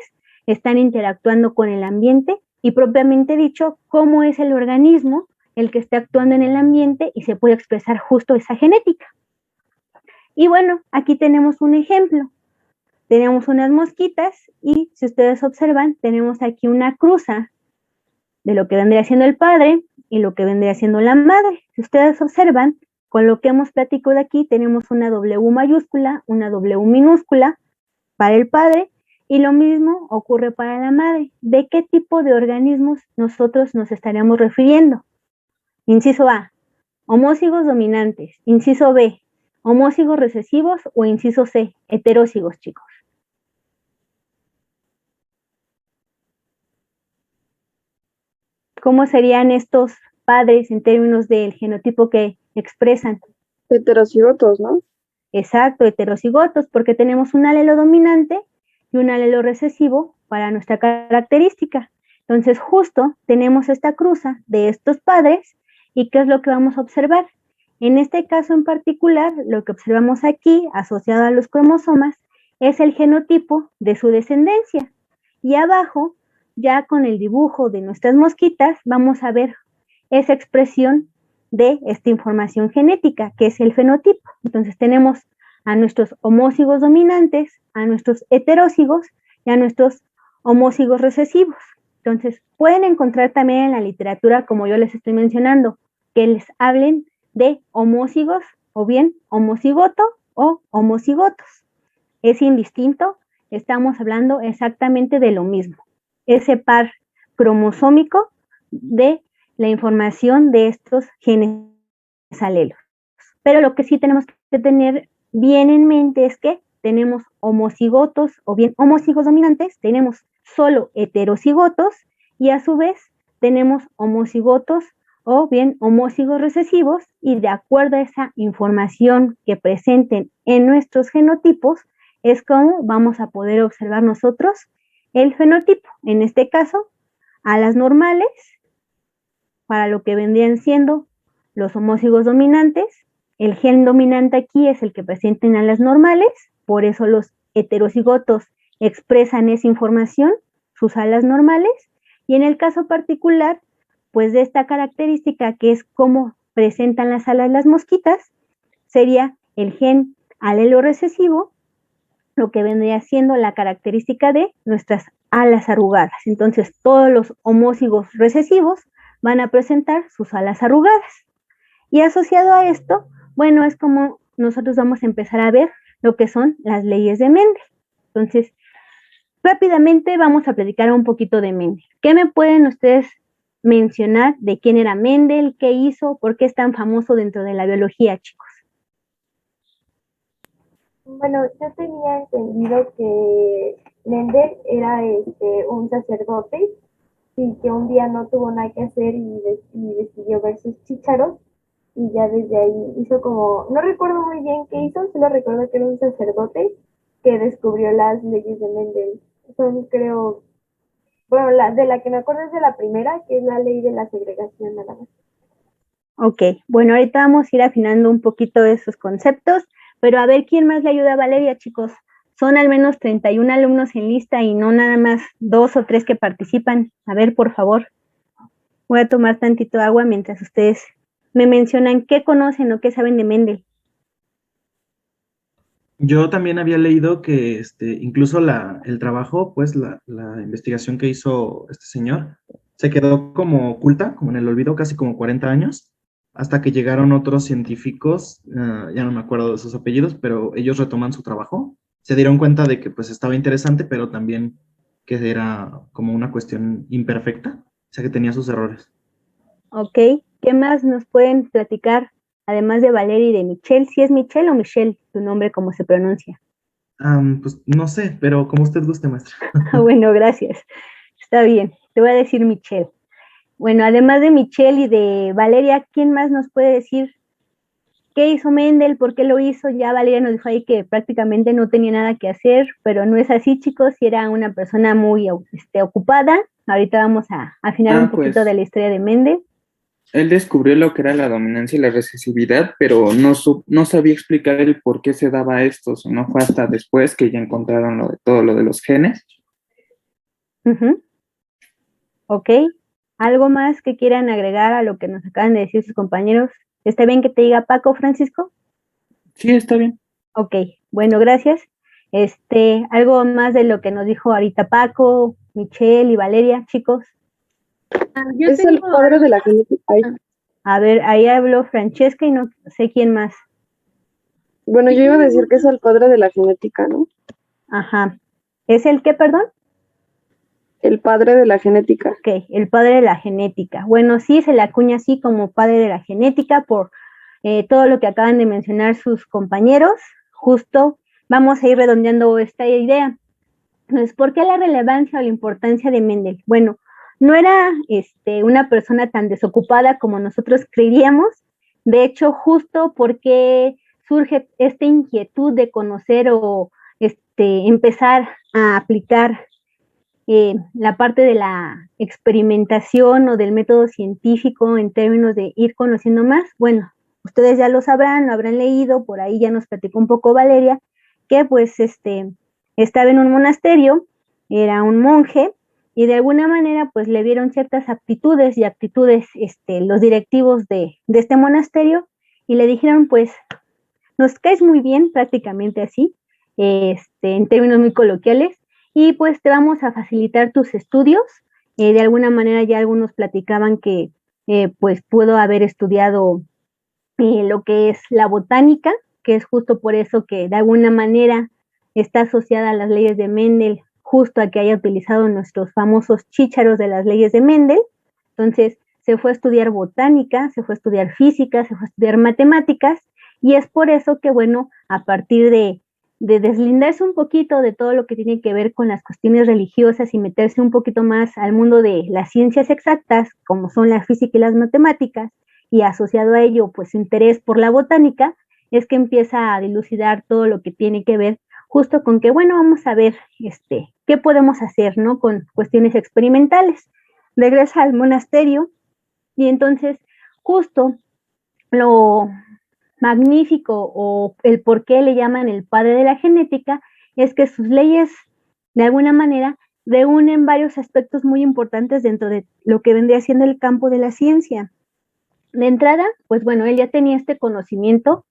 están interactuando con el ambiente y propiamente dicho, cómo es el organismo el que está actuando en el ambiente y se puede expresar justo esa genética. Y bueno, aquí tenemos un ejemplo. Tenemos unas mosquitas y si ustedes observan, tenemos aquí una cruza de lo que vendría siendo el padre y lo que vendría siendo la madre. Si ustedes observan, con lo que hemos platicado aquí, tenemos una W mayúscula, una W minúscula para el padre y lo mismo ocurre para la madre. ¿De qué tipo de organismos nosotros nos estaríamos refiriendo? Inciso A, homózigos dominantes. Inciso B, homózigos recesivos o inciso C, heterózigos, chicos. ¿Cómo serían estos padres en términos del genotipo que expresan? Heterocigotos, ¿no? Exacto, heterocigotos, porque tenemos un alelo dominante y un alelo recesivo para nuestra característica. Entonces, justo tenemos esta cruza de estos padres, ¿y qué es lo que vamos a observar? En este caso en particular, lo que observamos aquí, asociado a los cromosomas, es el genotipo de su descendencia. Y abajo, ya con el dibujo de nuestras mosquitas, vamos a ver esa expresión de esta información genética, que es el fenotipo. Entonces tenemos a nuestros homózigos dominantes, a nuestros heterócigos y a nuestros homózigos recesivos. Entonces pueden encontrar también en la literatura, como yo les estoy mencionando, que les hablen de homózigos o bien homocigoto o homocigotos. Es indistinto, estamos hablando exactamente de lo mismo. Ese par cromosómico de la información de estos genes alelos. Pero lo que sí tenemos que tener bien en mente es que tenemos homocigotos o bien homocigos dominantes, tenemos solo heterocigotos y a su vez tenemos homocigotos o bien homózigos recesivos, y de acuerdo a esa información que presenten en nuestros genotipos es como vamos a poder observar nosotros el fenotipo. En este caso, a las normales, para lo que vendrían siendo los homózigos dominantes, el gen dominante aquí es el que presenten a las normales, por eso los heterocigotos expresan esa información, sus alas normales, y en el caso particular, pues de esta característica que es cómo presentan las alas las mosquitas, sería el gen alelo recesivo, lo que vendría siendo la característica de nuestras alas arrugadas. Entonces, todos los homózigos recesivos van a presentar sus alas arrugadas. Y asociado a esto, bueno, es como nosotros vamos a empezar a ver lo que son las leyes de Mendel. Entonces, rápidamente vamos a platicar un poquito de Mendel. ¿Qué me pueden ustedes mencionar de quién era Mendel, qué hizo, por qué es tan famoso dentro de la biología, chicos? Bueno, yo tenía entendido que Mendel era un sacerdote y que un día no tuvo nada que hacer y decidió ver sus chícharos, y ya desde ahí hizo como, no recuerdo muy bien qué hizo, solo recuerdo que era un sacerdote que descubrió las leyes de Mendel. Son, creo, bueno, de la que me acuerdo es de la primera, que es la ley de la segregación nada más. Ok, bueno, ahorita vamos a ir afinando un poquito esos conceptos, pero a ver quién más le ayuda a Valeria, chicos. Son al menos 31 alumnos en lista y no nada más 2 o 3 que participan. A ver, por favor. Voy a tomar tantito agua mientras ustedes me mencionan qué conocen o qué saben de Mendel. Yo también había leído que incluso el trabajo, pues la investigación que hizo este señor, se quedó como oculta, como en el olvido, casi como 40 años, hasta que llegaron otros científicos, ya no me acuerdo de sus apellidos, pero ellos retoman su trabajo, se dieron cuenta de que pues estaba interesante, pero también que era como una cuestión imperfecta, o sea que tenía sus errores. Ok, ¿qué más nos pueden platicar, además de Valeria y de Michelle? ¿Si es Michelle o Michelle, tu nombre, cómo se pronuncia? Pues no sé, pero como usted guste, maestra. Bueno, gracias. Está bien, te voy a decir Michelle. Bueno, además de Michelle y de Valeria, ¿quién más nos puede decir qué hizo Mendel? ¿Por qué lo hizo? Ya Valeria nos dijo ahí que prácticamente no tenía nada que hacer, pero no es así, chicos, si era una persona muy ocupada. Ahorita vamos a afinar un poquito pues, de la historia de Mendel. él descubrió lo que era la dominancia y la recesividad, pero no sabía explicar el por qué se daba esto, no fue hasta después que ya encontraron todo lo de los genes. Ok, ¿algo más que quieran agregar a lo que nos acaban de decir sus compañeros? ¿Está bien que te diga Paco, Francisco? Sí, está bien. Ok, bueno, gracias. ¿Algo más de lo que nos dijo ahorita Paco, Michelle y Valeria, chicos? Es el padre de la genética. A ver, ahí habló Francesca y no sé quién más. Bueno, yo iba a decir que es el padre de la genética, ¿no? Ajá. ¿Es el qué, perdón? El padre de la genética. Ok, el padre de la genética. Bueno, sí, se le acuña así como padre de la genética por todo lo que acaban de mencionar sus compañeros. Justo vamos a ir redondeando esta idea. Entonces, ¿por qué la relevancia o la importancia de Mendel? Bueno, no era una persona tan desocupada como nosotros creeríamos. De hecho, justo porque surge esta inquietud de conocer o empezar a aplicar la parte de la experimentación o del método científico en términos de ir conociendo más, bueno, ustedes ya lo sabrán, lo habrán leído, por ahí ya nos platicó un poco Valeria, que pues estaba en un monasterio, era un monje, y de alguna manera pues le vieron ciertas aptitudes y actitudes los directivos de este monasterio, y le dijeron pues, nos caes muy bien, prácticamente así, en términos muy coloquiales, y pues te vamos a facilitar tus estudios. De alguna manera ya algunos platicaban que pues pudo haber estudiado lo que es la botánica, que es justo por eso que de alguna manera está asociada a las leyes de Mendel, justo a que haya utilizado nuestros famosos chícharos de las leyes de Mendel. Entonces se fue a estudiar botánica, se fue a estudiar física, se fue a estudiar matemáticas, y es por eso que, bueno, a partir de deslindarse un poquito de todo lo que tiene que ver con las cuestiones religiosas y meterse un poquito más al mundo de las ciencias exactas, como son la física y las matemáticas, y asociado a ello, pues, su interés por la botánica, es que empieza a dilucidar todo lo que tiene que ver justo con que, bueno, vamos a ver qué podemos hacer, ¿no? Con cuestiones experimentales. Regresa al monasterio y entonces justo lo magnífico o el por qué le llaman el padre de la genética es que sus leyes de alguna manera reúnen varios aspectos muy importantes dentro de lo que vendría siendo el campo de la ciencia. De entrada, pues bueno, él ya tenía este conocimiento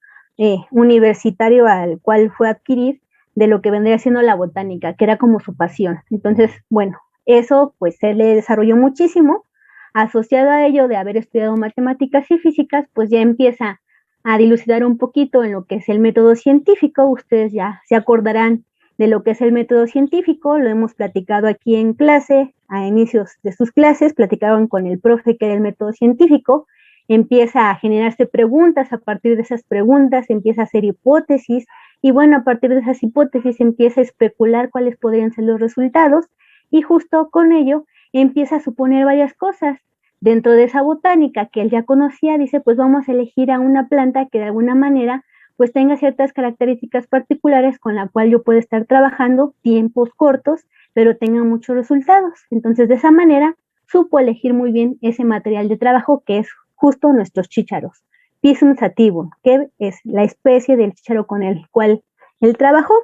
universitario al cual fue a adquirir de lo que vendría siendo la botánica, que era como su pasión. Entonces, bueno, eso pues él le desarrolló muchísimo. Asociado a ello de haber estudiado matemáticas y físicas, pues ya empieza a dilucidar un poquito en lo que es el método científico. Ustedes ya se acordarán de lo que es el método científico, lo hemos platicado aquí en clase, a inicios de sus clases, platicaron con el profe que era el método científico, empieza a generarse preguntas, a partir de esas preguntas empieza a hacer hipótesis, y bueno, a partir de esas hipótesis empieza a especular cuáles podrían ser los resultados, y justo con ello empieza a suponer varias cosas. Dentro de esa botánica que él ya conocía, dice, pues vamos a elegir a una planta que de alguna manera pues tenga ciertas características particulares con la cual yo puedo estar trabajando tiempos cortos, pero tenga muchos resultados. Entonces, de esa manera, supo elegir muy bien ese material de trabajo que es justo nuestros chícharos. Pisum sativum, que es la especie del chícharo con el cual él trabajó.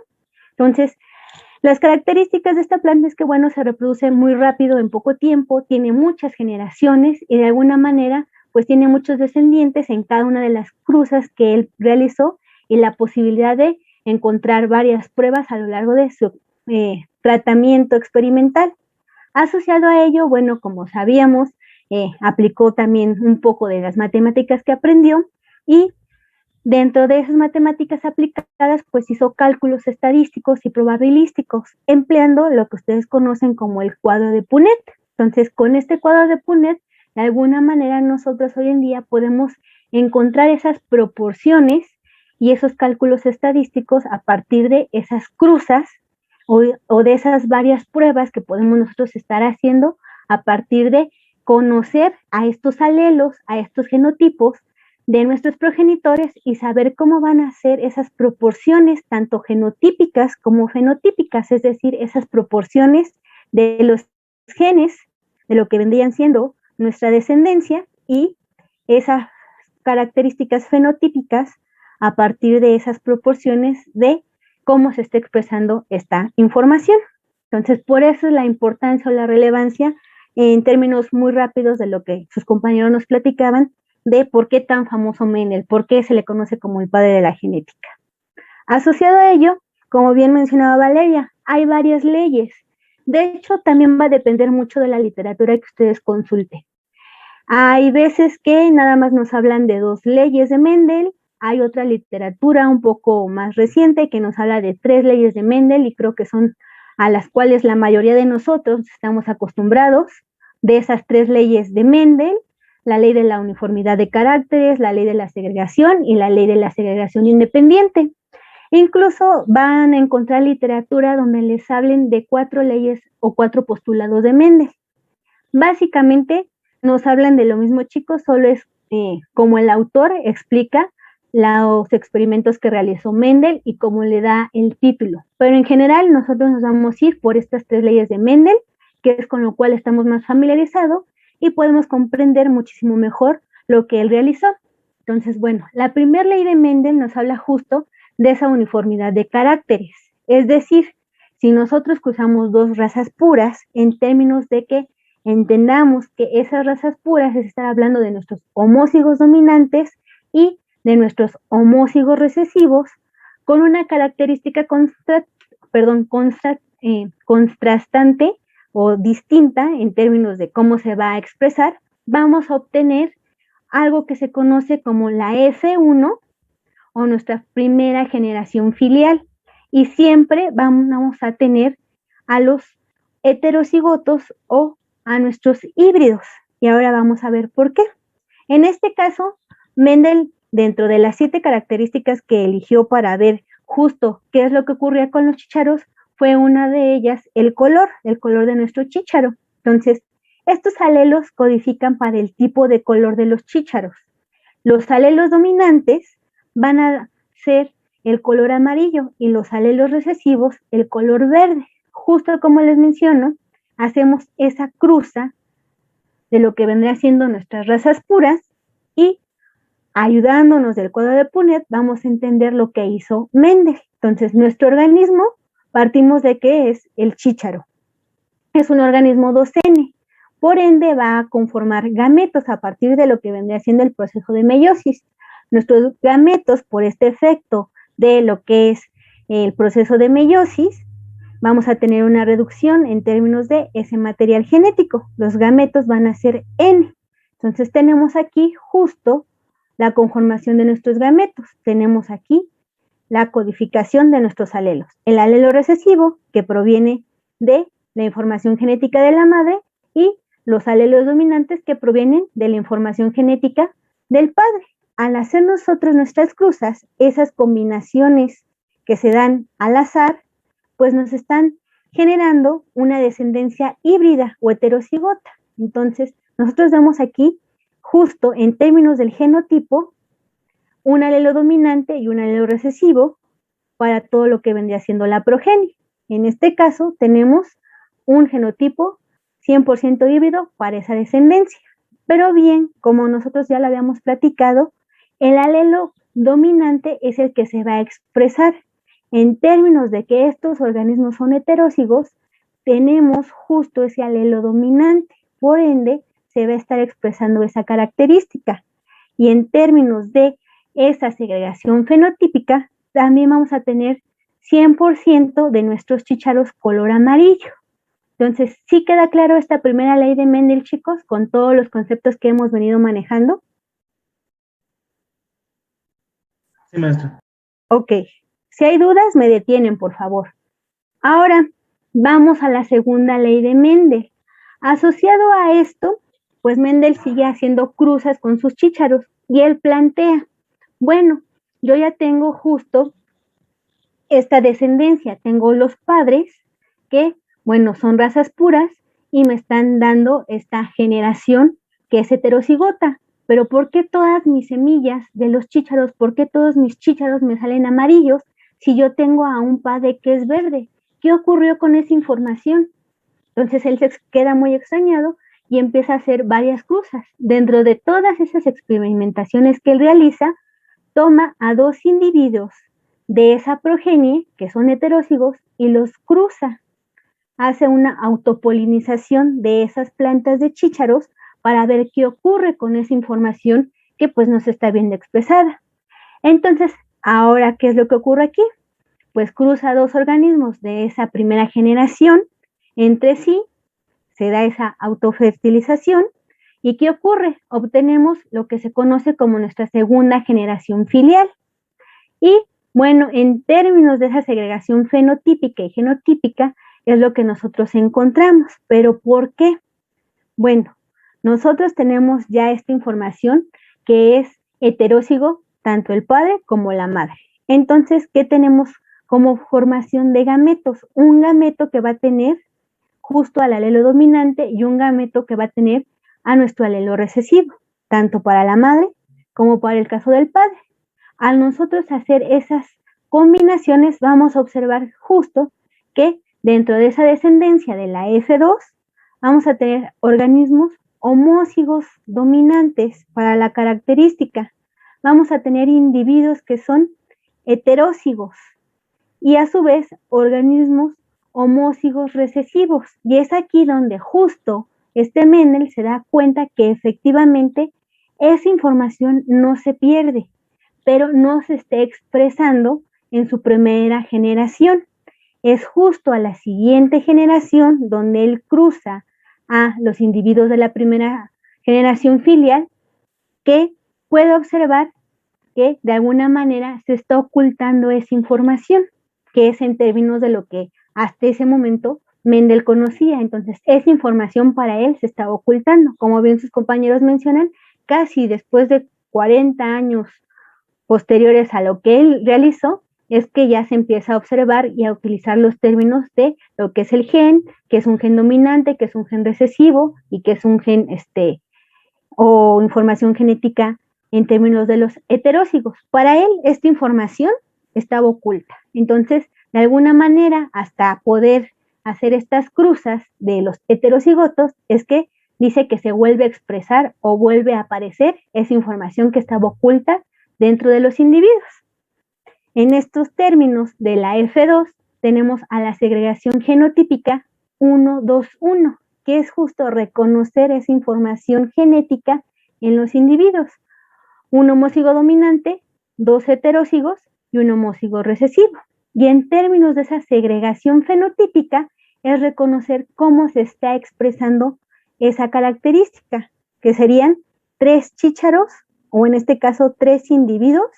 Entonces, las características de esta planta es que, bueno, se reproduce muy rápido en poco tiempo, tiene muchas generaciones y de alguna manera, pues tiene muchos descendientes en cada una de las cruzas que él realizó y la posibilidad de encontrar varias pruebas a lo largo de su tratamiento experimental. Asociado a ello, bueno, como sabíamos, aplicó también un poco de las matemáticas que aprendió y dentro de esas matemáticas aplicadas, pues hizo cálculos estadísticos y probabilísticos, empleando lo que ustedes conocen como el cuadro de Punnett. Entonces, con este cuadro de Punnett, de alguna manera nosotros hoy en día podemos encontrar esas proporciones y esos cálculos estadísticos a partir de esas cruzas o de esas varias pruebas que podemos nosotros estar haciendo a partir de conocer a estos alelos, a estos genotipos de nuestros progenitores y saber cómo van a ser esas proporciones tanto genotípicas como fenotípicas, es decir, esas proporciones de los genes, de lo que vendrían siendo nuestra descendencia y esas características fenotípicas a partir de esas proporciones de cómo se está expresando esta información. Entonces, por eso es la importancia o la relevancia en términos muy rápidos de lo que sus compañeros nos platicaban, de por qué tan famoso Mendel, por qué se le conoce como el padre de la genética. Asociado a ello, como bien mencionaba Valeria, hay varias leyes. De hecho, también va a depender mucho de la literatura que ustedes consulten. Hay veces que nada más nos hablan de 2 leyes de Mendel, hay otra literatura un poco más reciente que nos habla de 3 leyes de Mendel y creo que son a las cuales la mayoría de nosotros estamos acostumbrados. De esas 3 leyes de Mendel, la ley de la uniformidad de caracteres, la ley de la segregación y la ley de la segregación independiente. Incluso van a encontrar literatura donde les hablen de 4 leyes o 4 postulados de Mendel. Básicamente nos hablan de lo mismo, chicos, solo es como el autor explica los experimentos que realizó Mendel y cómo le da el título. Pero en general nosotros nos vamos a ir por estas 3 leyes de Mendel, que es con lo cual estamos más familiarizados y podemos comprender muchísimo mejor lo que él realizó. Entonces, bueno, la primera ley de Mendel nos habla justo de esa uniformidad de caracteres. Es decir, si nosotros cruzamos 2 razas puras, en términos de que entendamos que esas razas puras es estar hablando de nuestros homózigos dominantes y de nuestros homózigos recesivos, con una característica contrastante o distinta en términos de cómo se va a expresar, vamos a obtener algo que se conoce como la F1 o nuestra primera generación filial, y siempre vamos a tener a los heterocigotos o a nuestros híbridos, y ahora vamos a ver por qué. En este caso, Mendel, dentro de las 7 características que eligió para ver justo qué es lo que ocurría con los chícharos, fue una de ellas el color de nuestro chícharo. Entonces, estos alelos codifican para el tipo de color de los chícharos. Los alelos dominantes van a ser el color amarillo y los alelos recesivos el color verde. Justo como les menciono, hacemos esa cruza de lo que vendría siendo nuestras razas puras y ayudándonos del cuadro de Punnett vamos a entender lo que hizo Mendel. Entonces, nuestro organismo partimos de que es el chícharo. Es un organismo 2N, por ende va a conformar gametos a partir de lo que vendría siendo el proceso de meiosis. Nuestros gametos, por este efecto de lo que es el proceso de meiosis, vamos a tener una reducción en términos de ese material genético. Los gametos van a ser N. Entonces tenemos aquí justo la conformación de nuestros gametos. Tenemos aquí la codificación de nuestros alelos. El alelo recesivo, que proviene de la información genética de la madre, y los alelos dominantes, que provienen de la información genética del padre. Al hacer nosotros nuestras cruzas, esas combinaciones que se dan al azar, pues nos están generando una descendencia híbrida o heterocigota. Entonces, nosotros vemos aquí, justo en términos del genotipo, un alelo dominante y un alelo recesivo para todo lo que vendría siendo la progenie. En este caso, tenemos un genotipo 100% híbrido para esa descendencia. Pero bien, como nosotros ya lo habíamos platicado, el alelo dominante es el que se va a expresar. En términos de que estos organismos son heterócigos, tenemos justo ese alelo dominante, por ende, se va a estar expresando esa característica. Y en términos de esa segregación fenotípica, también vamos a tener 100% de nuestros chícharos color amarillo. Entonces, ¿sí queda claro esta primera ley de Mendel, chicos, con todos los conceptos que hemos venido manejando? Sí, maestra. Ok. Si hay dudas, me detienen, por favor. Ahora, vamos a la segunda ley de Mendel. Asociado a esto, pues Mendel sigue haciendo cruzas con sus chícharos y él plantea, bueno, yo ya tengo justo esta descendencia, tengo los padres que, bueno, son razas puras y me están dando esta generación que es heterocigota, pero ¿por qué todas mis semillas de los chícharos, por qué todos mis chícharos me salen amarillos si yo tengo a un padre que es verde? ¿Qué ocurrió con esa información? Entonces él se queda muy extrañado y empieza a hacer varias cruzas. Dentro de todas esas experimentaciones que él realiza, toma a 2 individuos de esa progenie, que son heterócigos, y los cruza. Hace una autopolinización de esas plantas de chícharos para ver qué ocurre con esa información que pues no se está viendo expresada. Entonces, ahora, ¿qué es lo que ocurre aquí? Pues cruza 2 organismos de esa primera generación entre sí, se da esa autofertilización, ¿y qué ocurre? Obtenemos lo que se conoce como nuestra segunda generación filial. Y bueno, en términos de esa segregación fenotípica y genotípica, es lo que nosotros encontramos. ¿Pero por qué? Bueno, nosotros tenemos ya esta información que es heterócigo, tanto el padre como la madre. Entonces, ¿qué tenemos como formación de gametos? Un gameto que va a tener justo al alelo dominante y un gameto que va a tener a nuestro alelo recesivo, tanto para la madre como para el caso del padre. Al nosotros hacer esas combinaciones, vamos a observar justo que dentro de esa descendencia de la F2, vamos a tener organismos homózigos dominantes para la característica. Vamos a tener individuos que son heterózigos y a su vez organismos homózigos recesivos. Y es aquí donde justo Mendel se da cuenta que efectivamente esa información no se pierde, pero no se está expresando en su primera generación. Es justo a la siguiente generación donde él cruza a los individuos de la primera generación filial que puede observar que de alguna manera se está ocultando esa información, que es en términos de lo que hasta ese momento Mendel conocía. Entonces, esa información para él se estaba ocultando. Como bien sus compañeros mencionan, casi después de 40 años posteriores a lo que él realizó, es que ya se empieza a observar y a utilizar los términos de lo que es el gen, que es un gen dominante, que es un gen recesivo y que es un gen o información genética en términos de los heterózigos. Para él, esta información estaba oculta. Entonces, de alguna manera, hasta poder hacer estas cruzas de los heterocigotos, es que dice que se vuelve a expresar o vuelve a aparecer esa información que estaba oculta dentro de los individuos. En estos términos de la F2 tenemos a la segregación genotípica 1-2-1, que es justo reconocer esa información genética en los individuos. Un homózigo dominante, 2 heterózigos y un homózigo recesivo. Y en términos de esa segregación fenotípica es reconocer cómo se está expresando esa característica, que serían 3 chícharos, o en este caso 3 individuos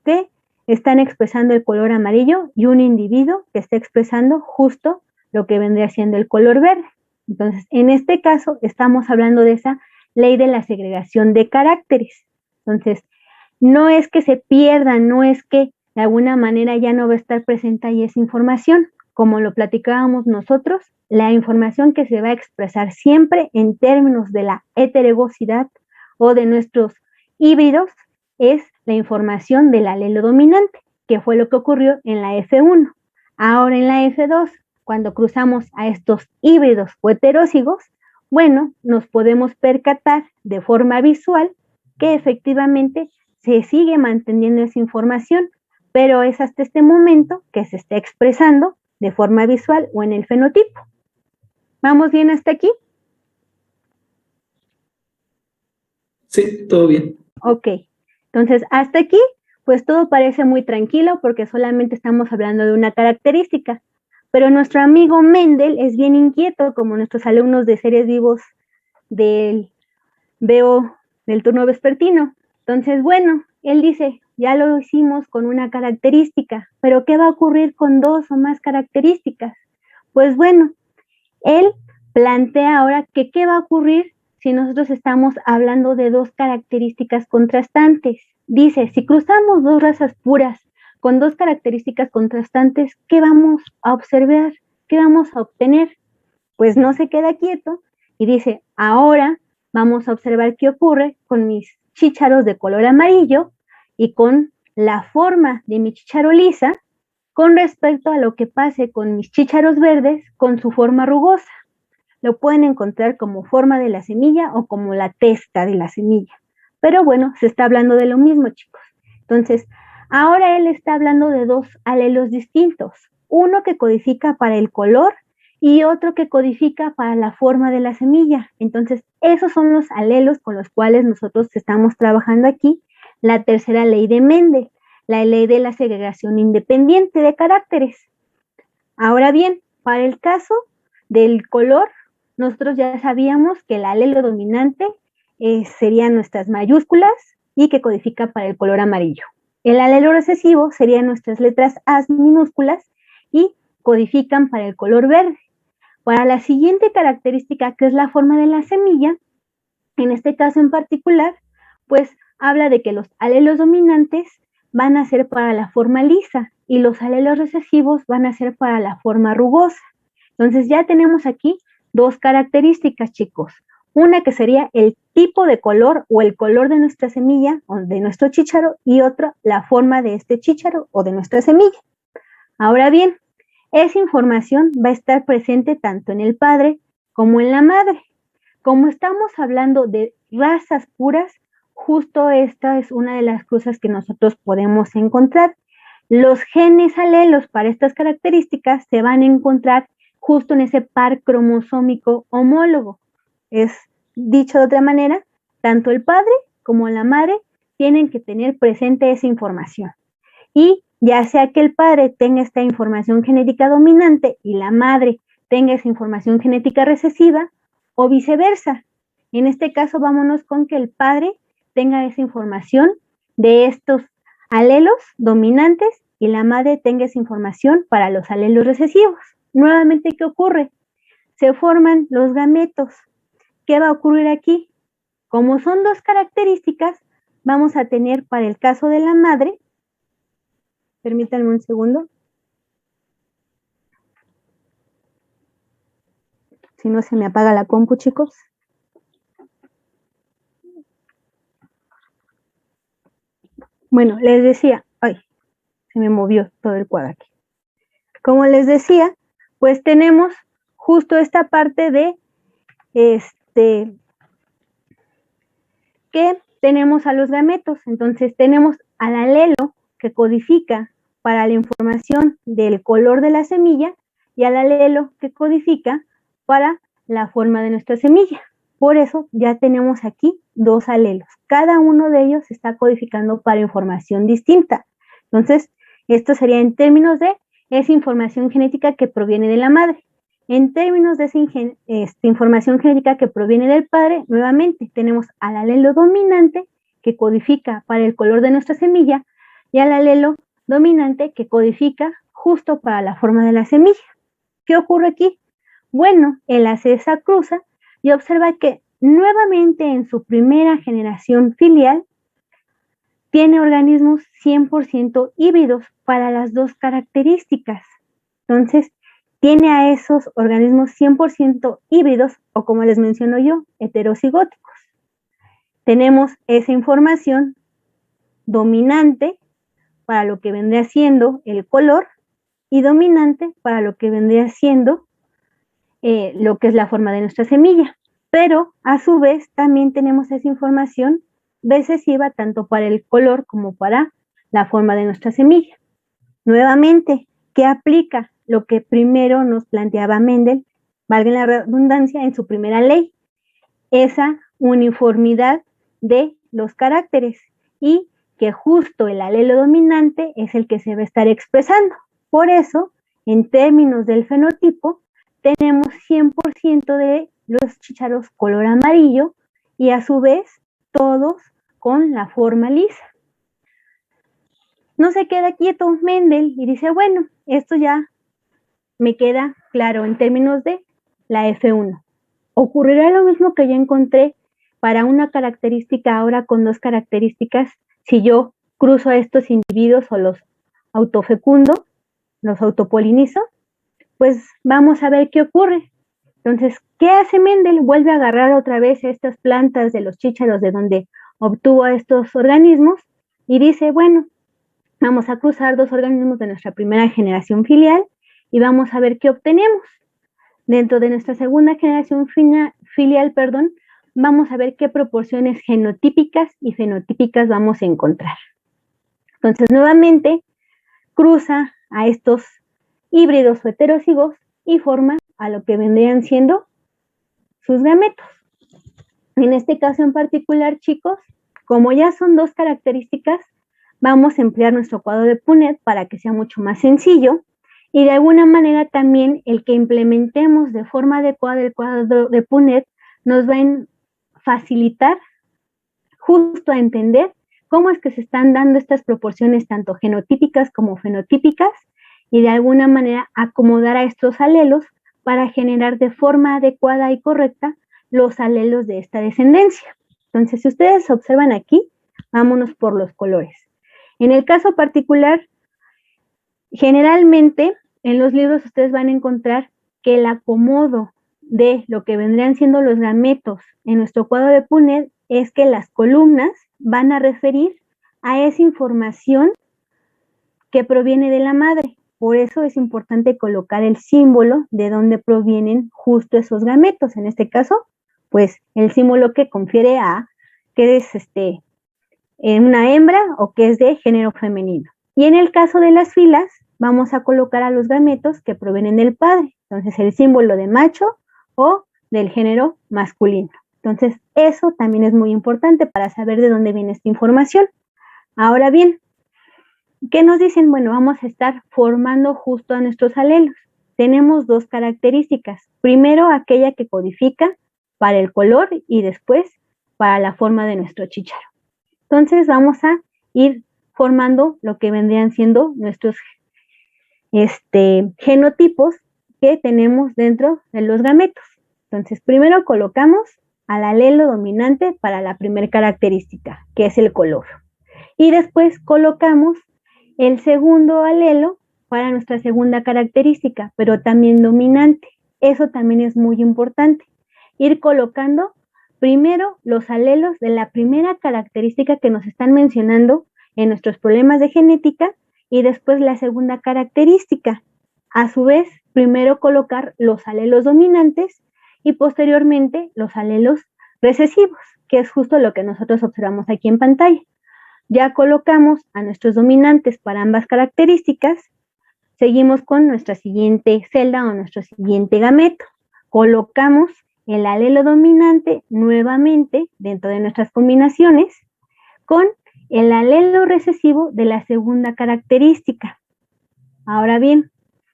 que están expresando el color amarillo y un individuo que está expresando justo lo que vendría siendo el color verde. Entonces, en este caso estamos hablando de esa ley de la segregación de caracteres. Entonces, no es que se pierda, no es que de alguna manera ya no va a estar presente ahí esa información. Como lo platicábamos nosotros, la información que se va a expresar siempre en términos de la heterogosidad o de nuestros híbridos es la información del alelo dominante, que fue lo que ocurrió en la F1. Ahora en la F2, cuando cruzamos a estos híbridos o heterózigos, bueno, nos podemos percatar de forma visual que efectivamente se sigue manteniendo esa información, pero es hasta este momento que se está expresando de forma visual o en el fenotipo. ¿Vamos bien hasta aquí? Sí, todo bien. Ok, entonces hasta aquí, pues todo parece muy tranquilo porque solamente estamos hablando de una característica, pero nuestro amigo Mendel es bien inquieto, como nuestros alumnos de seres vivos del BO del turno vespertino. Entonces, bueno, él dice, ya lo hicimos con una característica, pero ¿qué va a ocurrir con 2 o más características? Pues bueno, él plantea ahora que qué va a ocurrir si nosotros estamos hablando de 2 características contrastantes. Dice, si cruzamos 2 razas puras con 2 características contrastantes, ¿qué vamos a observar? ¿Qué vamos a obtener? Pues no se queda quieto y dice, ahora vamos a observar qué ocurre con mis chícharos de color amarillo y con la forma de mi chícharo lisa con respecto a lo que pase con mis chícharos verdes con su forma rugosa. Lo pueden encontrar como forma de la semilla o como la testa de la semilla. Pero bueno, se está hablando de lo mismo, chicos. Entonces, ahora él está hablando de 2 alelos distintos. Uno que codifica para el color y otro que codifica para la forma de la semilla. Entonces, esos son los alelos con los cuales nosotros estamos trabajando aquí. La tercera ley de Mendel, la ley de la segregación independiente de caracteres. Ahora bien, para el caso del color, nosotros ya sabíamos que el alelo dominante serían nuestras mayúsculas y que codifica para el color amarillo. El alelo recesivo serían nuestras letras A minúsculas y codifican para el color verde. Para la siguiente característica, que es la forma de la semilla, en este caso en particular, pues habla de que los alelos dominantes van a ser para la forma lisa y los alelos recesivos van a ser para la forma rugosa. Entonces ya tenemos aquí dos características, chicos. Una que sería el tipo de color o el color de nuestra semilla o de nuestro chícharo, y otra la forma de este chícharo o de nuestra semilla. Ahora bien, esa información va a estar presente tanto en el padre como en la madre. Como estamos hablando de razas puras, justo esta es una de las cosas que nosotros podemos encontrar. Los genes alelos para estas características se van a encontrar justo en ese par cromosómico homólogo. Es dicho de otra manera, tanto el padre como la madre tienen que tener presente esa información. Y ya sea que el padre tenga esta información genética dominante y la madre tenga esa información genética recesiva, o viceversa. En este caso, vámonos con que el padre tenga esa información de estos alelos dominantes y la madre tenga esa información para los alelos recesivos. Nuevamente, ¿qué ocurre? Se forman los gametos. ¿Qué va a ocurrir aquí? Como son dos características, vamos a tener para el caso de la madre, permítanme un segundo, si no se me apaga la compu, chicos. Bueno, les decía, ay, se me movió todo el cuadro aquí. Como les decía, pues tenemos justo esta parte de que tenemos a los gametos. Entonces tenemos al alelo que codifica para la información del color de la semilla y al alelo que codifica para la forma de nuestra semilla. Por eso ya tenemos aquí dos alelos. Cada uno de ellos está codificando para información distinta. Entonces, esto sería en términos de esa información genética que proviene de la madre. En términos de esa información genética que proviene del padre, nuevamente tenemos al alelo dominante que codifica para el color de nuestra semilla y al alelo dominante que codifica justo para la forma de la semilla. ¿Qué ocurre aquí? Bueno, él hace esa cruza y observa que nuevamente en su primera generación filial tiene organismos 100% híbridos para las dos características. Entonces, tiene a esos organismos 100% híbridos, o como les menciono yo, heterocigóticos. Tenemos esa información dominante para lo que vendría siendo el color y dominante para lo que vendría siendo lo que es la forma de nuestra semilla. Pero a su vez también tenemos esa información recesiva tanto para el color como para la forma de nuestra semilla. Nuevamente, ¿qué aplica? Lo que primero nos planteaba Mendel, valga la redundancia, en su primera ley, esa uniformidad de los caracteres y que justo el alelo dominante es el que se va a estar expresando. Por eso, en términos del fenotipo, tenemos 100% de los chícharos color amarillo y a su vez todos con la forma lisa. No se queda quieto Mendel y dice, bueno, esto ya me queda claro en términos de la F1. Ocurrirá lo mismo que yo encontré para una característica ahora con dos características si yo cruzo a estos individuos o los autofecundo, los autopolinizo, pues vamos a ver qué ocurre. Entonces, ¿qué hace Mendel? Vuelve a agarrar otra vez estas plantas de los chícharos de donde obtuvo a estos organismos y dice, bueno, vamos a cruzar dos organismos de nuestra primera generación filial y vamos a ver qué obtenemos. Dentro de nuestra segunda generación filial, vamos a ver qué proporciones genotípicas y fenotípicas vamos a encontrar. Entonces, nuevamente, cruza a estos híbridos o heterocigos y forma a lo que vendrían siendo sus gametos. En este caso en particular, chicos, como ya son dos características, vamos a emplear nuestro cuadro de Punnett para que sea mucho más sencillo y de alguna manera también el que implementemos de forma adecuada el cuadro de Punnett nos va a facilitar justo a entender cómo es que se están dando estas proporciones tanto genotípicas como fenotípicas y de alguna manera acomodar a estos alelos para generar de forma adecuada y correcta los alelos de esta descendencia. Entonces, si ustedes observan aquí, vámonos por los colores. En el caso particular, generalmente en los libros ustedes van a encontrar que el acomodo de lo que vendrían siendo los gametos en nuestro cuadro de Punnett es que las columnas van a referir a esa información que proviene de la madre. Por eso es importante colocar el símbolo de dónde provienen justo esos gametos. En este caso, pues el símbolo que confiere a que es una hembra o que es de género femenino. Y en el caso de las filas, vamos a colocar a los gametos que provienen del padre. Entonces, el símbolo de macho o del género masculino. Entonces, eso también es muy importante para saber de dónde viene esta información. Ahora bien, ¿qué nos dicen? Bueno, vamos a estar formando justo a nuestros alelos. Tenemos dos características. Primero, aquella que codifica para el color y después para la forma de nuestro chícharo. Entonces, vamos a ir formando lo que vendrían siendo nuestros genotipos que tenemos dentro de los gametos. Entonces, primero colocamos al alelo dominante para la primera característica, que es el color. Y después colocamos el segundo alelo para nuestra segunda característica, pero también dominante. Eso también es muy importante. Ir colocando primero los alelos de la primera característica que nos están mencionando en nuestros problemas de genética y después la segunda característica. A su vez, primero colocar los alelos dominantes y posteriormente los alelos recesivos, que es justo lo que nosotros observamos aquí en pantalla. Ya colocamos a nuestros dominantes para ambas características, seguimos con nuestra siguiente celda o nuestro siguiente gameto. Colocamos el alelo dominante nuevamente dentro de nuestras combinaciones con el alelo recesivo de la segunda característica. Ahora bien,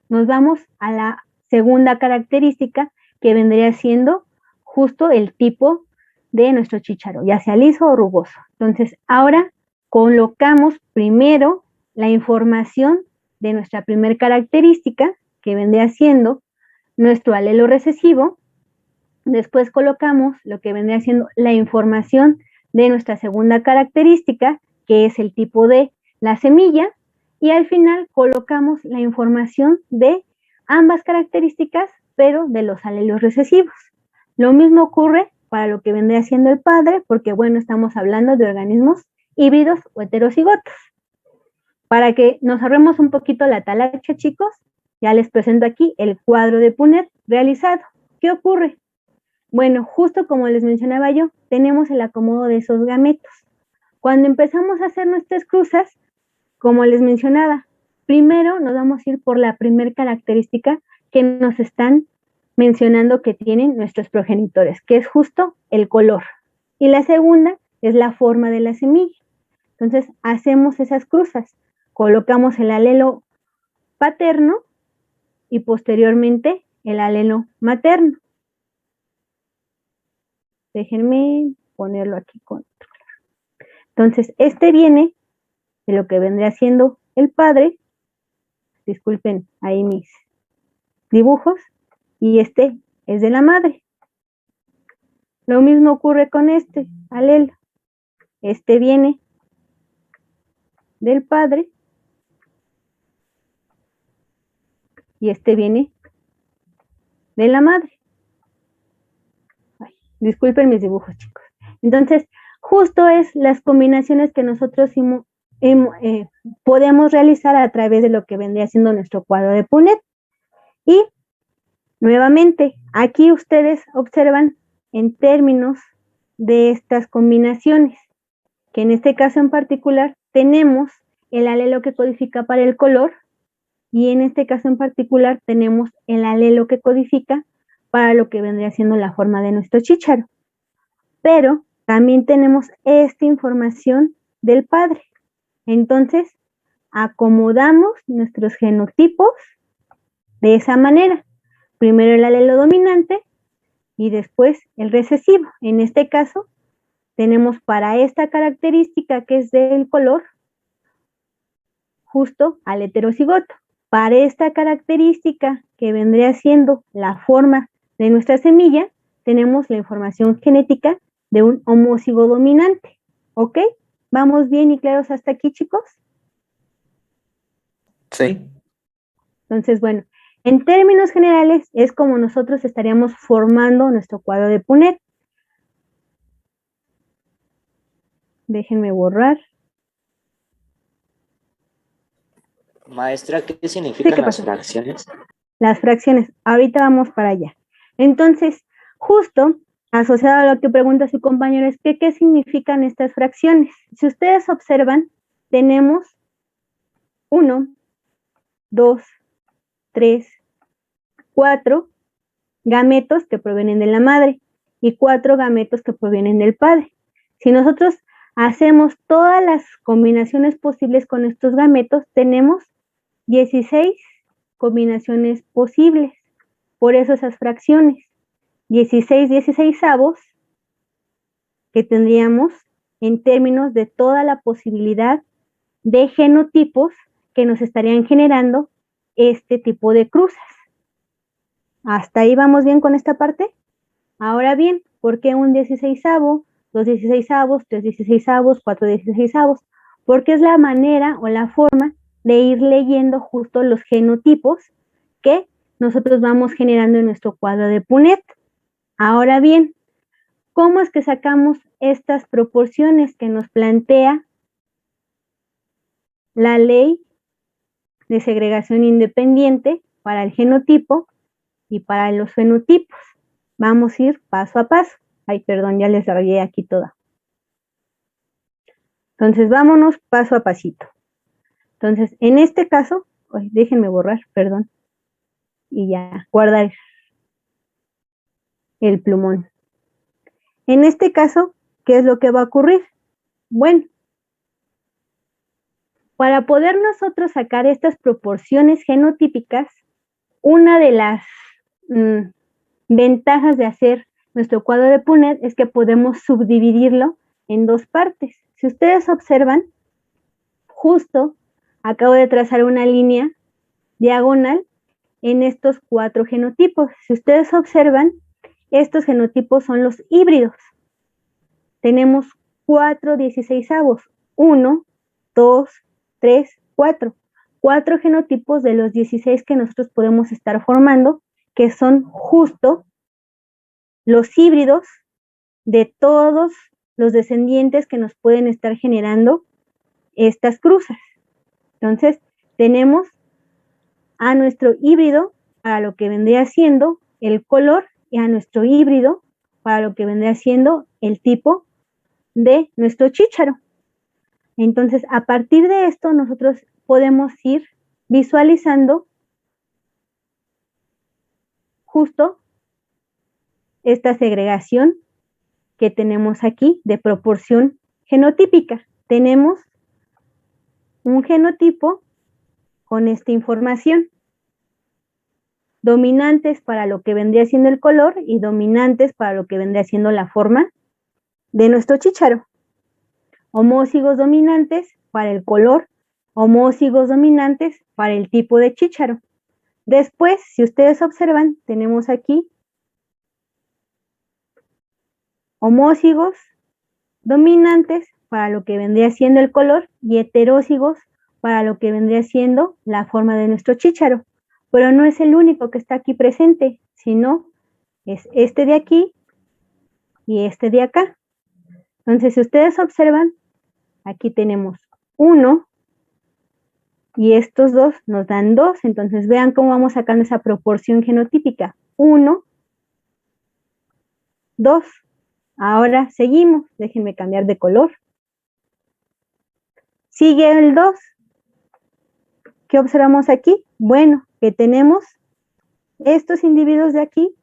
nos vamos a la segunda característica que vendría siendo justo el tipo de nuestro chícharo, ya sea liso o rugoso. Entonces, ahora colocamos primero la información de nuestra primera característica, que vendría siendo nuestro alelo recesivo. Después colocamos lo que vendría siendo la información de nuestra segunda característica, que es el tipo de la semilla. Y al final colocamos la información de ambas características, pero de los alelos recesivos. Lo mismo ocurre para lo que vendría siendo el padre, porque bueno, estamos hablando de organismos híbridos o heterocigotos. Para que nos ahorremos un poquito la talacha, chicos, ya les presento aquí el cuadro de Punnett realizado. ¿Qué ocurre? Bueno, justo como les mencionaba yo, tenemos el acomodo de esos gametos. Cuando empezamos a hacer nuestras cruzas, como les mencionaba, primero nos vamos a ir por la primera característica que nos están mencionando que tienen nuestros progenitores, que es justo el color. Y la segunda es la forma de la semilla. Entonces, hacemos esas cruzas. Colocamos el alelo paterno y posteriormente el alelo materno. Déjenme ponerlo aquí con otro color. Entonces, este viene de lo que vendría siendo el padre. Disculpen ahí mis dibujos. Y este es de la madre. Lo mismo ocurre con este alelo. Este viene del padre y este viene de la madre. Ay, disculpen mis dibujos, chicos. Entonces, justo es las combinaciones que nosotros podemos realizar a través de lo que vendría siendo nuestro cuadro de Punnett. Y nuevamente, aquí ustedes observan en términos de estas combinaciones, que en este caso en particular tenemos el alelo que codifica para el color y en este caso en particular tenemos el alelo que codifica para lo que vendría siendo la forma de nuestro chícharo. Pero también tenemos esta información del padre. Entonces, acomodamos nuestros genotipos de esa manera. Primero el alelo dominante y después el recesivo. En este caso, tenemos para esta característica que es del color, justo al heterocigoto. Para esta característica que vendría siendo la forma de nuestra semilla, tenemos la información genética de un homózigo dominante. ¿Ok? ¿Vamos bien y claros hasta aquí, chicos? Sí. Entonces, bueno, En términos generales, es como nosotros estaríamos formando nuestro cuadro de Punnett. Déjenme borrar. Maestra, ¿qué significan ¿qué las pasó? fracciones? Las fracciones, ahorita vamos para allá. Entonces, justo asociado a lo que pregunta su compañero es que, ¿qué significan estas fracciones? Si ustedes observan, tenemos 1, 2, 3, 4 gametos que provienen de la madre y 4 gametos que provienen del padre. Si nosotros hacemos todas las combinaciones posibles con estos gametos, tenemos 16 combinaciones posibles. Por eso esas fracciones. 16 16avos que tendríamos en términos de toda la posibilidad de genotipos que nos estarían generando este tipo de cruzas. ¿Hasta ahí vamos bien con esta parte? Ahora bien, ¿por qué un 16avo, 2 16avos, 3 16avos, 4 16avos? Porque es la manera o la forma de ir leyendo justo los genotipos que nosotros vamos generando en nuestro cuadro de Punnett. Ahora bien, ¿cómo es que sacamos estas proporciones que nos plantea la ley de segregación independiente para el genotipo y para los fenotipos? Vamos a ir paso a paso. Ay, perdón, ya les rayé aquí toda. Entonces, vámonos paso a pasito. Entonces, en este caso, déjenme borrar, perdón, y ya, guardar el plumón. En este caso, ¿qué es lo que va a ocurrir? Bueno, para poder nosotros sacar estas proporciones genotípicas, una de las ventajas de hacer nuestro cuadro de Punnett es que podemos subdividirlo en dos partes. Si ustedes observan, justo acabo de trazar una línea diagonal en estos 4 genotipos. Si ustedes observan, estos genotipos son los híbridos. Tenemos 4 16avos, 1, 2, 3, 4. 4 genotipos de los 16 que nosotros podemos estar formando, que son justo los híbridos de todos los descendientes que nos pueden estar generando estas cruzas. Entonces, tenemos a nuestro híbrido para lo que vendría siendo el color y a nuestro híbrido para lo que vendría siendo el tipo de nuestro chícharo. Entonces, a partir de esto, nosotros podemos ir visualizando justo esta segregación que tenemos aquí de proporción genotípica. Tenemos un genotipo con esta información. Dominantes para lo que vendría siendo el color y dominantes para lo que vendría siendo la forma de nuestro chícharo. Homózigos dominantes para el color, homózigos dominantes para el tipo de chícharo. Después, si ustedes observan, tenemos aquí homózigos dominantes para lo que vendría siendo el color y heterózigos para lo que vendría siendo la forma de nuestro chícharo. Pero no es el único que está aquí presente, sino es este de aquí y este de acá. Entonces, si ustedes observan, aquí tenemos 1 y estos dos nos dan 2. Entonces, vean cómo vamos sacando esa proporción genotípica. 1, 2. Ahora seguimos. Déjenme cambiar de color. Sigue el 2. ¿Qué observamos aquí? Bueno, que tenemos estos individuos de aquí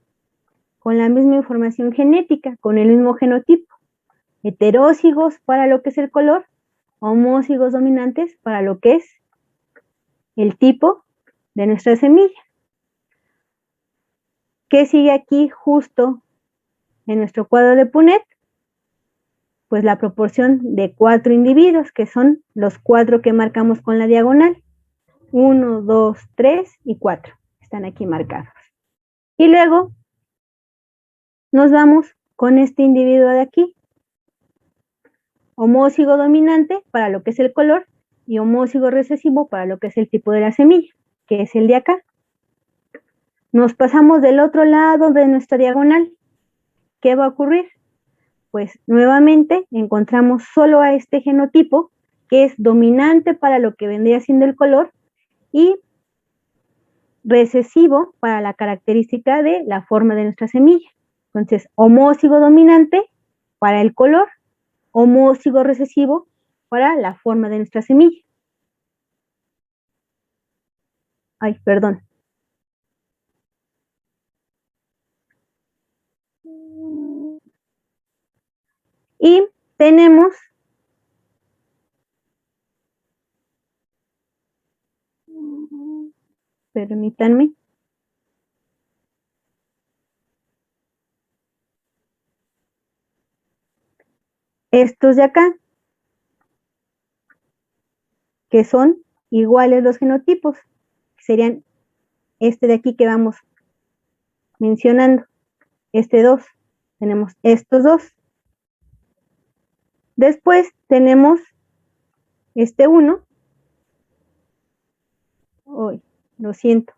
con la misma información genética, con el mismo genotipo. Heterózigos para lo que es el color, homózigos dominantes para lo que es el tipo de nuestra semilla. ¿Qué sigue aquí justo en nuestro cuadro de Punnett? Pues la proporción de 4 individuos, que son los 4 que marcamos con la diagonal. 1, 2, 3 y 4. Están aquí marcados. Y luego nos vamos con este individuo de aquí. Homózigo dominante para lo que es el color y homózigo recesivo para lo que es el tipo de la semilla, que es el de acá. nos pasamos del otro lado de nuestra diagonal. ¿Qué va a ocurrir? Pues nuevamente encontramos solo a este genotipo que es dominante para lo que vendría siendo el color y recesivo para la característica de la forma de nuestra semilla. Entonces, homózigo dominante para el color, homózigo recesivo para la forma de nuestra semilla. Ay, perdón. Y tenemos permítanme. Estos de acá, que son iguales los genotipos, serían este de aquí que vamos mencionando, este 2, tenemos estos dos. Después tenemos este 1, uy, lo siento,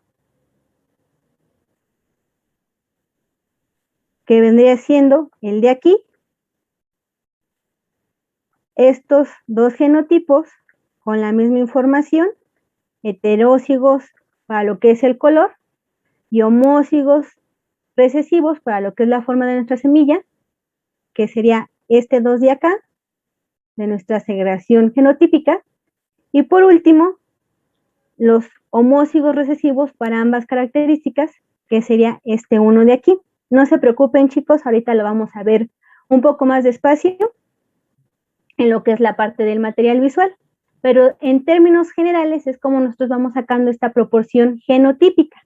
que vendría siendo el de aquí. Estos dos genotipos con la misma información, heterózigos para lo que es el color y homózigos recesivos para lo que es la forma de nuestra semilla, que sería este 2 de acá, de nuestra segregación genotípica. Y por último, los homózigos recesivos para ambas características, que sería este 1 de aquí. No se preocupen, chicos, ahorita lo vamos a ver un poco más despacio en lo que es la parte del material visual, pero en términos generales es como nosotros vamos sacando esta proporción genotípica.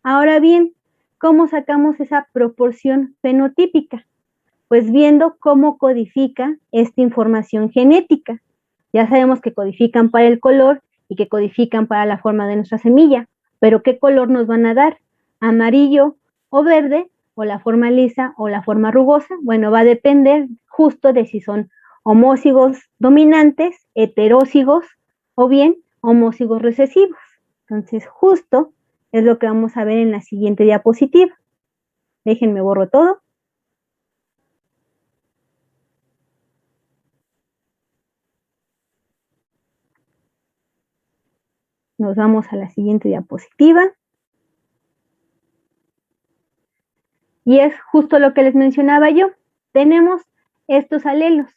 Ahora bien, ¿cómo sacamos esa proporción fenotípica? Pues viendo cómo codifica esta información genética. Ya sabemos que codifican para el color y que codifican para la forma de nuestra semilla, pero ¿qué color nos van a dar? ¿Amarillo o verde? ¿O la forma lisa o la forma rugosa? Bueno, va a depender justo de si son homózigos dominantes, heterózigos o bien homózigos recesivos. Entonces, justo es lo que vamos a ver en la siguiente diapositiva. Déjenme borro todo. Nos vamos a la siguiente diapositiva. Y es justo lo que les mencionaba yo. Tenemos estos alelos.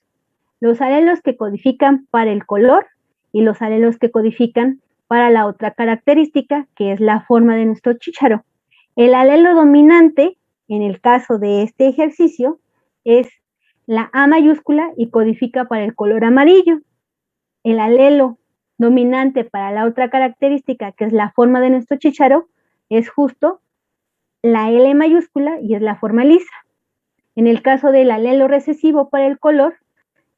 Los alelos que codifican para el color y los alelos que codifican para la otra característica, que es la forma de nuestro chícharo. El alelo dominante, en el caso de este ejercicio, es la A mayúscula y codifica para el color amarillo. El alelo dominante para la otra característica, que es la forma de nuestro chícharo, es justo la L mayúscula y es la forma lisa. En el caso del alelo recesivo para el color,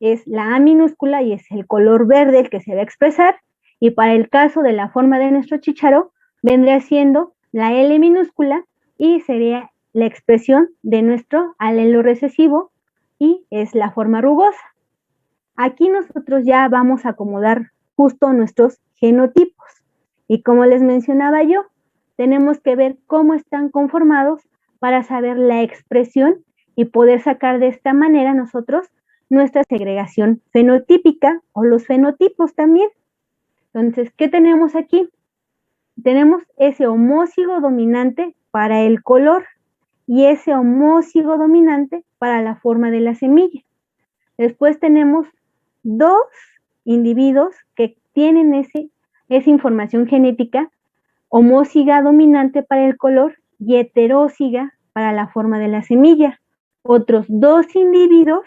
es la A minúscula y es el color verde el que se va a expresar, y para el caso de la forma de nuestro chícharo, vendría siendo la L minúscula y sería la expresión de nuestro alelo recesivo y es la forma rugosa. Aquí nosotros ya vamos a acomodar justo nuestros genotipos y como les mencionaba yo, tenemos que ver cómo están conformados para saber la expresión y poder sacar de esta manera nosotros nuestra segregación fenotípica o los fenotipos también. Entonces, ¿qué tenemos aquí? Tenemos ese homózigo dominante para el color y ese homózigo dominante para la forma de la semilla. Después tenemos dos individuos que tienen esa información genética homóziga dominante para el color y heteróziga para la forma de la semilla. Otros dos individuos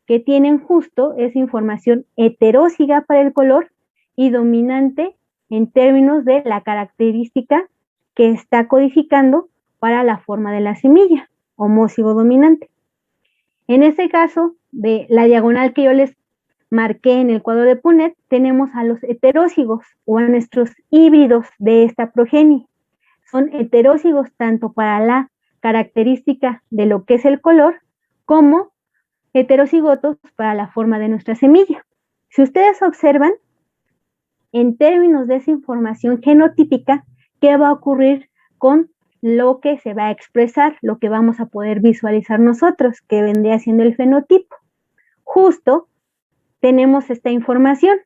que tienen justo esa información heteróziga para el color y dominante en términos de la característica que está codificando para la forma de la semilla, homózigo dominante. En este caso, de la diagonal que yo les marqué en el cuadro de Punnett, tenemos a los heterózigos o a nuestros híbridos de esta progenie. Son heterózigos tanto para la característica de lo que es el color como heterocigotos para la forma de nuestra semilla. Si ustedes observan, en términos de esa información genotípica, ¿qué va a ocurrir con lo que se va a expresar, lo que vamos a poder visualizar nosotros, que vendría siendo el fenotipo. Justo tenemos esta información.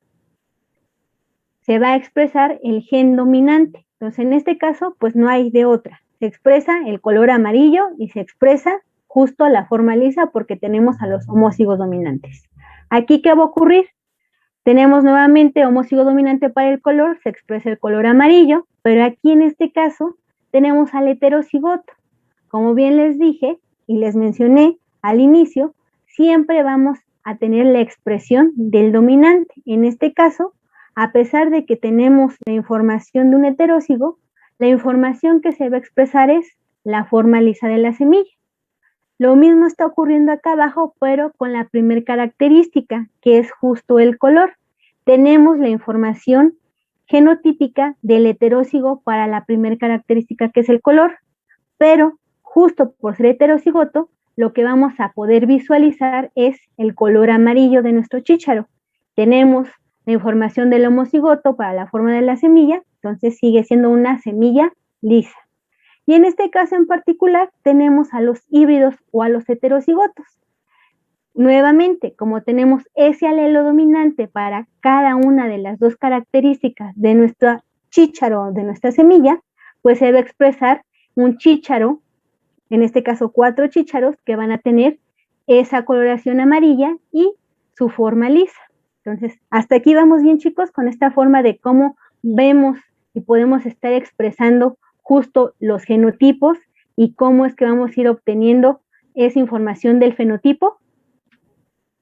Se va a expresar el gen dominante. Entonces, en este caso, pues no hay de otra. Se expresa el color amarillo y se expresa justo la forma lisa porque tenemos a los homózigos dominantes. Aquí, ¿qué va a ocurrir? Tenemos nuevamente homózigo dominante para el color, se expresa el color amarillo, pero aquí en este caso tenemos al heterocigoto. Como bien les dije y les mencioné al inicio, siempre vamos a tener la expresión del dominante. En este caso, a pesar de que tenemos la información de un heterócigo, la información que se va a expresar es la forma lisa de la semilla. Lo mismo está ocurriendo acá abajo, pero con la primera característica, que es justo el color. Tenemos la información genotípica del heterócigo para la primera característica, que es el color, pero justo por ser heterocigoto, lo que vamos a poder visualizar es el color amarillo de nuestro chícharo. Tenemos la información del homocigoto para la forma de la semilla, entonces sigue siendo una semilla lisa. Y en este caso en particular tenemos a los híbridos o a los heterocigotos. Nuevamente, como tenemos ese alelo dominante para cada una de las dos características de nuestro chícharo, de nuestra semilla, pues se va a expresar un chícharo, en este caso 4 chícharos que van a tener esa coloración amarilla y su forma lisa. Entonces, hasta aquí vamos bien, chicos, con esta forma de cómo vemos y podemos estar expresando justo los genotipos y cómo es que vamos a ir obteniendo esa información del fenotipo.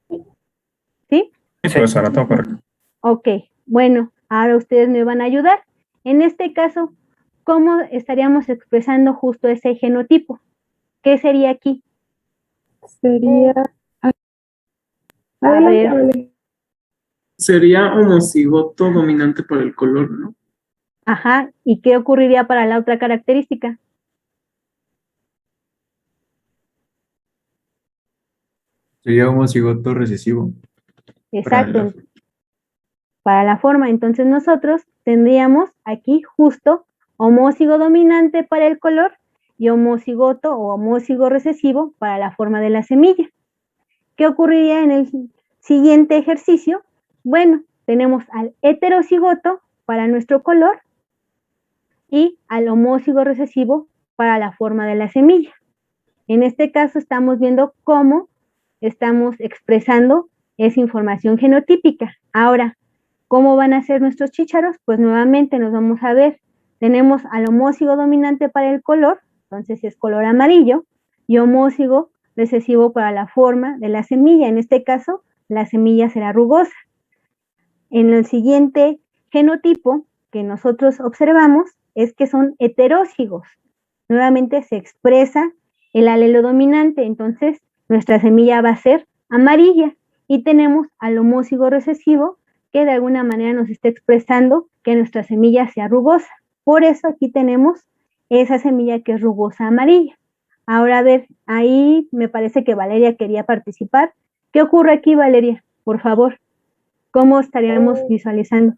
¿Sí? Sí, profesora, todo correcto. Ok, bueno, ahora ustedes me van a ayudar. En este caso, ¿cómo estaríamos expresando justo ese genotipo? ¿Qué sería aquí? Sería... A ver. Vale. Sería homocigoto dominante por el color, ¿no? Ajá, ¿y qué ocurriría para la otra característica? Sería homocigoto recesivo. Exacto, para la forma. Entonces nosotros tendríamos aquí justo homózigo dominante para el color y homocigoto o homózigo recesivo para la forma de la semilla. ¿Qué ocurriría en el siguiente ejercicio? Bueno, tenemos al heterocigoto para nuestro color y al homózigo recesivo para la forma de la semilla. En este caso estamos viendo cómo estamos expresando esa información genotípica. Ahora, ¿cómo van a ser nuestros chícharos? Pues nuevamente nos vamos a ver. Tenemos al homózigo dominante para el color, entonces es color amarillo, y homózigo recesivo para la forma de la semilla. En este caso, la semilla será rugosa. En el siguiente genotipo que nosotros observamos es que son heterócigos. Nuevamente se expresa el alelo dominante, entonces nuestra semilla va a ser amarilla. Y tenemos al homózigo recesivo que de alguna manera nos está expresando que nuestra semilla sea rugosa. Por eso aquí tenemos esa semilla que es rugosa amarilla. Ahora a ver, ahí me parece que Valeria quería participar. ¿Qué ocurre aquí, Valeria? Por favor, ¿cómo estaríamos visualizando?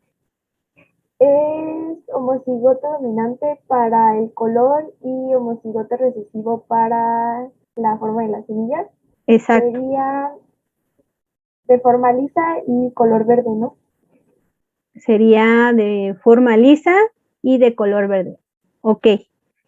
Es homocigoto dominante para el color y homocigoto recesivo para la forma de la semilla. Exacto. Sería de forma lisa y color verde, ¿no? Sería de forma lisa y de color verde. Ok,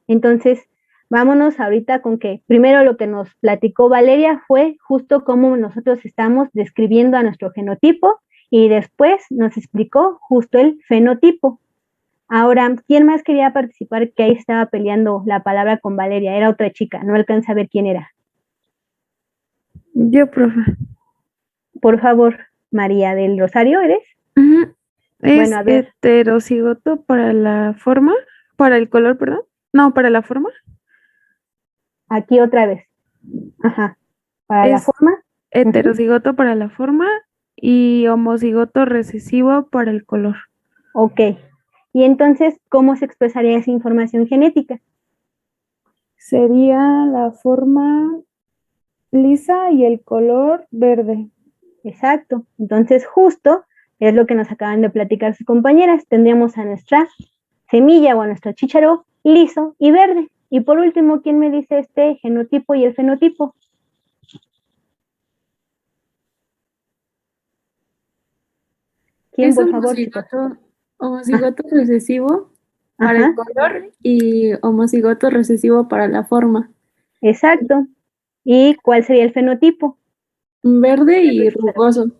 entonces vámonos ahorita con que primero lo que nos platicó Valeria fue justo cómo nosotros estamos describiendo a nuestro genotipo y después nos explicó justo el fenotipo. Ahora, ¿quién más quería participar que ahí estaba peleando la palabra con Valeria? Era otra chica, no alcanza a ver quién era. Yo, profe. Por favor, María del Rosario, ¿eres? Es Bueno, a ver. heterocigoto para la forma, para el color, perdón. No, para la forma. Aquí otra vez. Ajá. Para la forma. Heterocigoto para la forma y homocigoto recesivo para el color. Ok. Y entonces, ¿cómo se expresaría esa información genética? Sería la forma lisa y el color verde. Exacto. Entonces, justo es lo que nos acaban de platicar sus compañeras. Tendríamos a nuestra semilla o a nuestro chícharo liso y verde. Y por último, ¿quién me dice este genotipo y el fenotipo? ¿Quién, Es por favor, chicos? homocigoto recesivo para Ajá. el color y homocigoto recesivo para la forma. Exacto. ¿Y cuál sería el fenotipo? Verde y rugoso.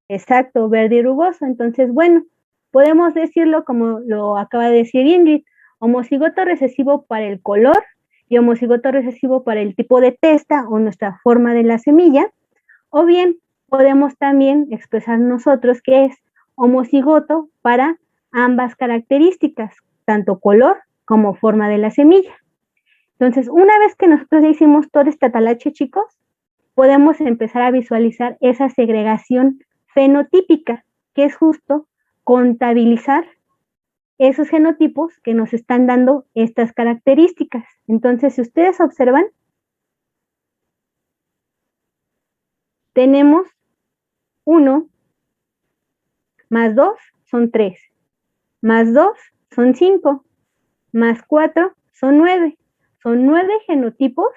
Exacto, verde y rugoso. Entonces, bueno, podemos decirlo como lo acaba de decir Ingrid, homocigoto recesivo para el color y homocigoto recesivo para el tipo de testa o nuestra forma de la semilla, o bien podemos también expresar nosotros que es homocigoto para ambas características, tanto color como forma de la semilla. Entonces, una vez que nosotros ya hicimos todo este talache, chicos, podemos empezar a visualizar esa segregación fenotípica, que es justo contabilizar esos genotipos que nos están dando estas características. Entonces, si ustedes observan, tenemos 1 más 2 son 3, más 2 son 5, más 4 son 9. Son 9 genotipos.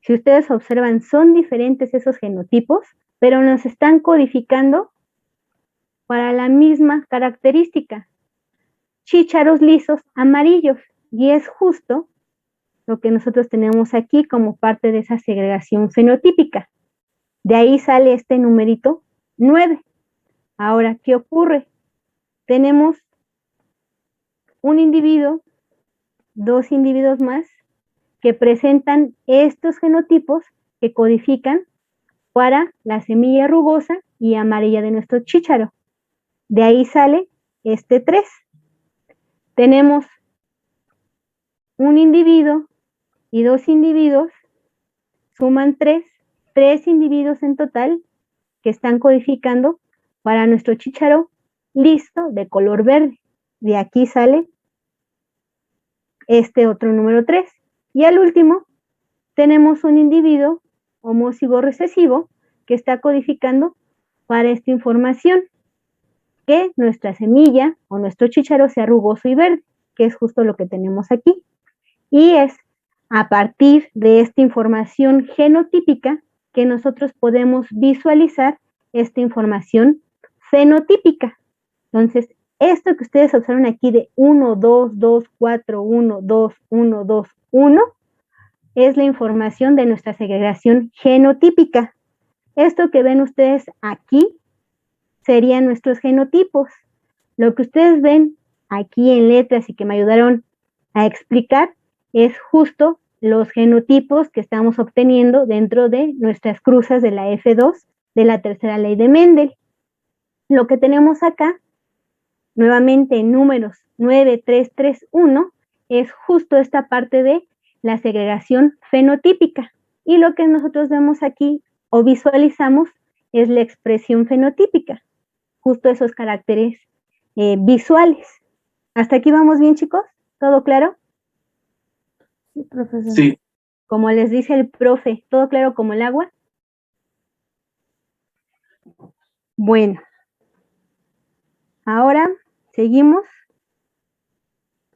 Si ustedes observan, son diferentes esos genotipos, pero nos están codificando para la misma característica. Chícharos lisos amarillos. Y es justo lo que nosotros tenemos aquí como parte de esa segregación fenotípica. De ahí sale este numerito 9. Ahora, ¿qué ocurre? Tenemos un individuo, 2 individuos más, que presentan estos genotipos que codifican para la semilla rugosa y amarilla de nuestro chícharo. De ahí sale este 3. Tenemos un individuo y 2 individuos, suman 3 individuos en total que están codificando para nuestro chícharo listo de color verde. De aquí sale este otro número 3. Y al último, tenemos un individuo homózigo recesivo que está codificando para esta información, que nuestra semilla o nuestro chícharo sea rugoso y verde, que es justo lo que tenemos aquí. Y es a partir de esta información genotípica que nosotros podemos visualizar esta información fenotípica. Entonces, esto que ustedes observan aquí de 1, 2, 2, 4, 1, 2, 1, 2, 1, es la información de nuestra segregación genotípica. Esto que ven ustedes aquí serían nuestros genotipos. Lo que ustedes ven aquí en letras y que me ayudaron a explicar es justo los genotipos que estamos obteniendo dentro de nuestras cruzas de la F2 de la tercera ley de Mendel. Lo que tenemos acá, nuevamente en números 9, 3, 3, 1, es justo esta parte de la segregación fenotípica. Y lo que nosotros vemos aquí o visualizamos es la expresión fenotípica, justo esos caracteres visuales. ¿Hasta aquí vamos bien, chicos? ¿Todo claro? Sí, profesor. Sí. Como les dice el profe, ¿todo claro como el agua? Bueno. Ahora seguimos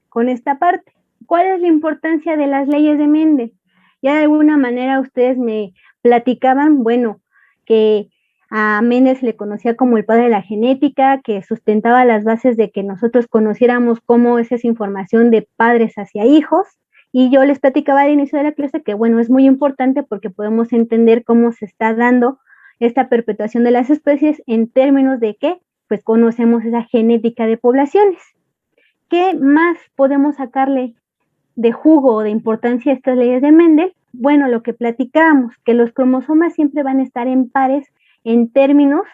con esta parte. ¿Cuál es la importancia de las leyes de Mendel? Ya de alguna manera ustedes me platicaban, bueno, que a Mendel se le conocía como el padre de la genética, que sustentaba las bases de que nosotros conociéramos cómo es esa información de padres hacia hijos. Y yo les platicaba al inicio de la clase que, bueno, es muy importante porque podemos entender cómo se está dando esta perpetuación de las especies en términos de que, pues, conocemos esa genética de poblaciones. ¿Qué más podemos sacarle de jugo o de importancia a estas leyes de Mendel? Bueno, lo que platicábamos, que los cromosomas siempre van a estar en pares en términos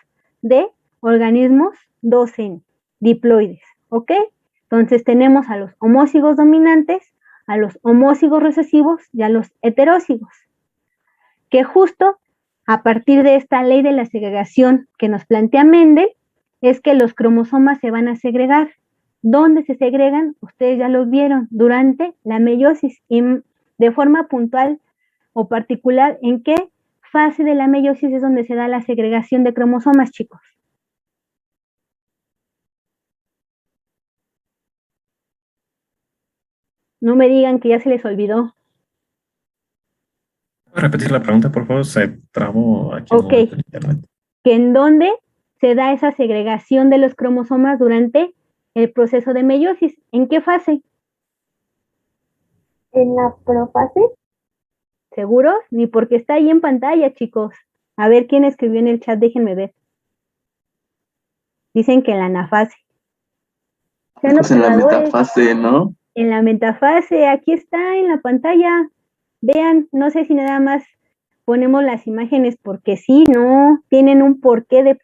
de organismos docen, diploides, ¿ok? Entonces tenemos a los homózigos dominantes, a los homózigos recesivos y a los heterózigos, que justo a partir de esta ley de la segregación que nos plantea Mendel, es que los cromosomas se van a segregar. ¿Dónde se segregan? Ustedes ya lo vieron, durante la meiosis, y de forma puntual o particular, ¿en qué fase de la meiosis es donde se da la segregación de cromosomas, chicos? No me digan que ya se les olvidó. ¿Puedo repetir la pregunta, por favor? Se trabó aquí un Ok. momento el internet. ¿Que en dónde se da esa segregación de los cromosomas durante el proceso de meiosis? ¿En qué fase? En la profase, ¿Seguros? Ni porque está ahí en pantalla, chicos. A ver quién escribió en el chat, déjenme ver. Dicen que en la anafase. Sean Pues en la observadores. metafase, ¿no? En la metafase, aquí está en la pantalla. Vean, no sé si nada más ponemos las imágenes porque sí, no, tienen un porqué de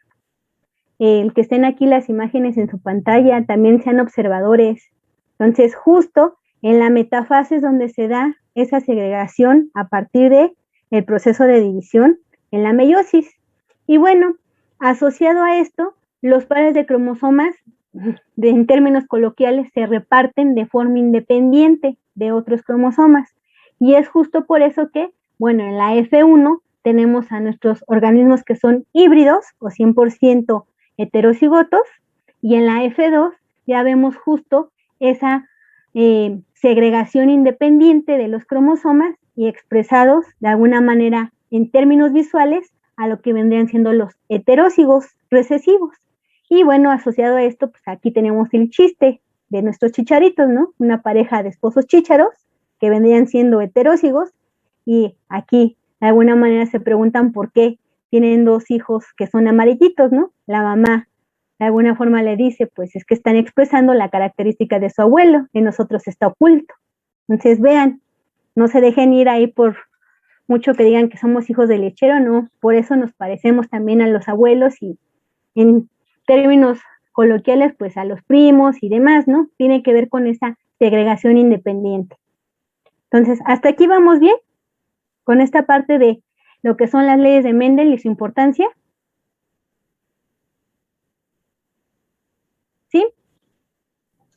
el que estén aquí las imágenes en su pantalla, también sean observadores. Entonces, justo en la metafase es donde se da esa segregación a partir de el proceso de división en la meiosis. Y bueno, asociado a esto, los pares de cromosomas, en términos coloquiales, se reparten de forma independiente de otros cromosomas. Y es justo por eso que, bueno, en la F1 tenemos a nuestros organismos que son híbridos o 100% heterocigotos, y en la F2 ya vemos justo esa segregación independiente de los cromosomas y expresados de alguna manera en términos visuales a lo que vendrían siendo los heterócigos recesivos. Y bueno, asociado a esto, pues aquí tenemos el chiste de nuestros chicharitos, ¿no? Una pareja de esposos chícharos que vendrían siendo heterócigos, y aquí de alguna manera se preguntan por qué tienen dos hijos que son amarillitos, ¿no? La mamá de alguna forma le dice, pues es que están expresando la característica de su abuelo, en nosotros está oculto. Entonces vean, no se dejen ir ahí por mucho que digan que somos hijos de lechero, no, por eso nos parecemos también a los abuelos y en términos coloquiales, pues a los primos y demás, ¿no? Tiene que ver con esa segregación independiente. Entonces, hasta aquí vamos bien con esta parte de lo que son las leyes de Mendel y su importancia. ¿Sí?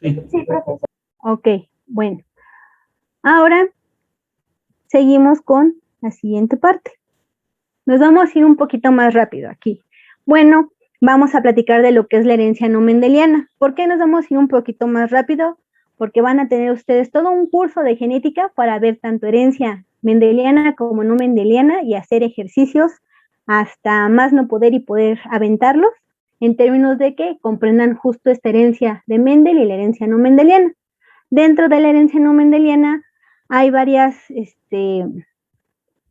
sí, profesor. Ok, bueno. Ahora seguimos con la siguiente parte. Nos vamos a ir un poquito más rápido aquí. Bueno, vamos a platicar de lo que es la herencia no mendeliana. ¿Por qué nos vamos a ir un poquito más rápido? Porque van a tener ustedes todo un curso de genética para ver tanto herencia mendeliana como no mendeliana y hacer ejercicios hasta más no poder y poder aventarlos en términos de que comprendan justo esta herencia de Mendel y la herencia no mendeliana. Dentro de la herencia no mendeliana hay varias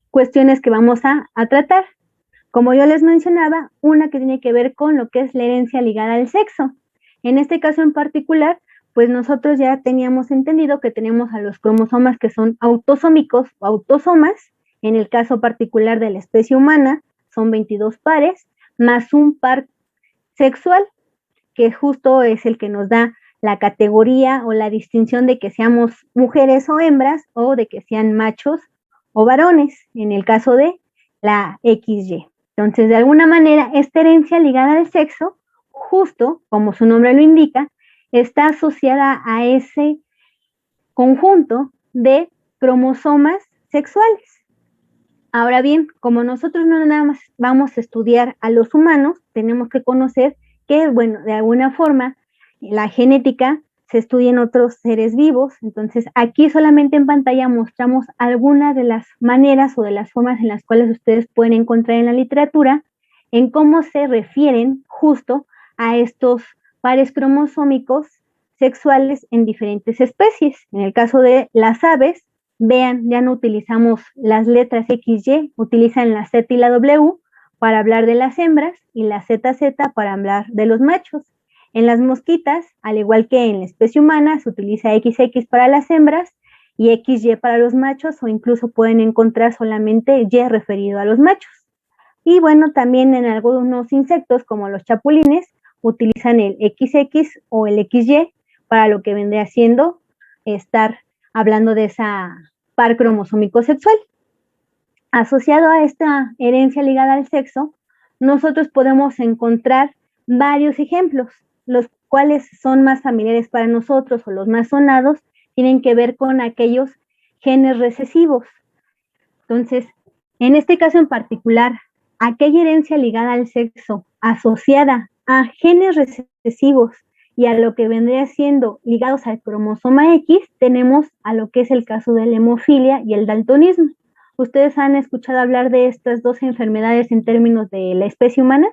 cuestiones que vamos a tratar. Como yo les mencionaba, una que tiene que ver con lo que es la herencia ligada al sexo. En este caso en particular, pues nosotros ya teníamos entendido que tenemos a los cromosomas que son autosómicos o autosomas. En el caso particular de la especie humana, son 22 pares, más un par sexual, que justo es el que nos da la categoría o la distinción de que seamos mujeres o hembras o de que sean machos o varones, en el caso de la XY. Entonces, de alguna manera, esta herencia ligada al sexo, justo como su nombre lo indica, está asociada a ese conjunto de cromosomas sexuales. Ahora bien, como nosotros no nada más vamos a estudiar a los humanos, tenemos que conocer que, bueno, de alguna forma, la genética se estudia en otros seres vivos. Entonces, aquí solamente en pantalla mostramos algunas de las maneras o de las formas en las cuales ustedes pueden encontrar en la literatura en cómo se refieren justo a estos pares cromosómicos sexuales en diferentes especies. En el caso de las aves, vean, ya no utilizamos las letras XY, utilizan la Z y la W para hablar de las hembras y la ZZ para hablar de los machos. En las mosquitas, al igual que en la especie humana, se utiliza XX para las hembras y XY para los machos, o incluso pueden encontrar solamente Y referido a los machos. Y bueno, también en algunos insectos, como los chapulines, utilizan el XX o el XY para lo que vendría siendo estar hablando de esa par cromosómico sexual. Asociado a esta herencia ligada al sexo, nosotros podemos encontrar varios ejemplos, los cuales son más familiares para nosotros o los más sonados, tienen que ver con aquellos genes recesivos. Entonces, en este caso en particular, aquella herencia ligada al sexo asociada a genes recesivos y a lo que vendría siendo ligados al cromosoma X, tenemos a lo que es el caso de la hemofilia y el daltonismo. ¿Ustedes han escuchado hablar de estas dos enfermedades en términos de la especie humana?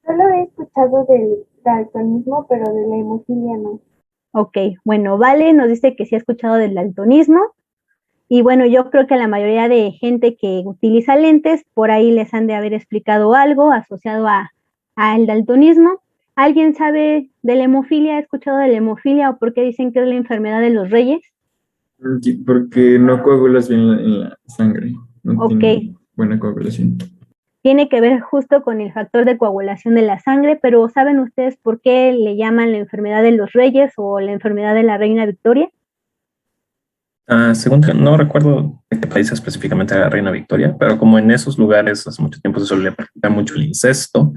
Solo he escuchado del daltonismo, pero de la hemofilia no. Ok, bueno, Vale nos dice que sí ha escuchado del daltonismo, y bueno, yo creo que la mayoría de gente que utiliza lentes, por ahí les han de haber explicado algo asociado al daltonismo. ¿Alguien sabe de la hemofilia? ¿Ha escuchado de la hemofilia o por qué dicen que es la enfermedad de los reyes? Porque no coagulas bien en la sangre. No Ok. tiene buena coagulación. Tiene que ver justo con el factor de coagulación de la sangre, pero ¿saben ustedes por qué le llaman la enfermedad de los reyes o la enfermedad de la reina Victoria? Según no recuerdo de qué país específicamente era la reina Victoria, pero como en esos lugares hace mucho tiempo se solía practicar mucho el incesto,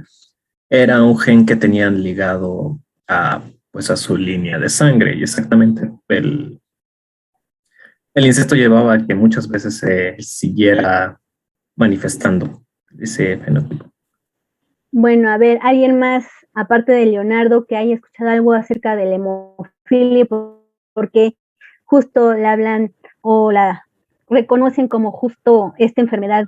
era un gen que tenían ligado a, pues, a su línea de sangre, y exactamente el incesto llevaba a que muchas veces se siguiera manifestando ese fenotipo. Bueno, a ver, ¿alguien más, aparte de Leonardo, que haya escuchado algo acerca de la hemofilia? Porque justo la hablan o la reconocen como justo esta enfermedad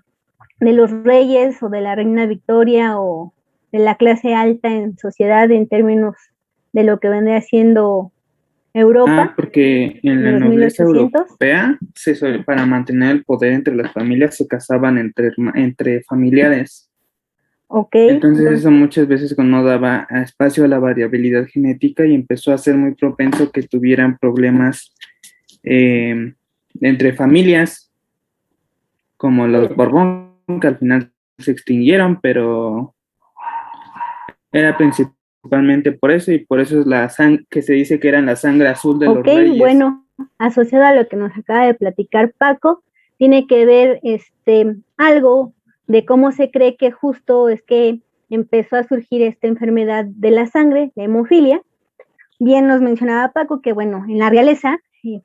de los reyes o de la reina Victoria o de la clase alta en sociedad en términos de lo que vendría siendo Europa. Porque en la los nobleza 1800. europea, para mantener el poder entre las familias, se casaban entre familiares. Ok. Entonces eso muchas veces no daba espacio a la variabilidad genética y empezó a ser muy propenso que tuvieran problemas entre familias, como los Borbón, que al final se extinguieron, pero era principalmente por eso, y por eso es la sangre que se dice que eran la sangre azul de los reyes. Bueno, asociado a lo que nos acaba de platicar Paco, tiene que ver algo de cómo se cree que justo es que empezó a surgir esta enfermedad de la sangre, la hemofilia. Bien nos mencionaba Paco que, bueno, en la realeza,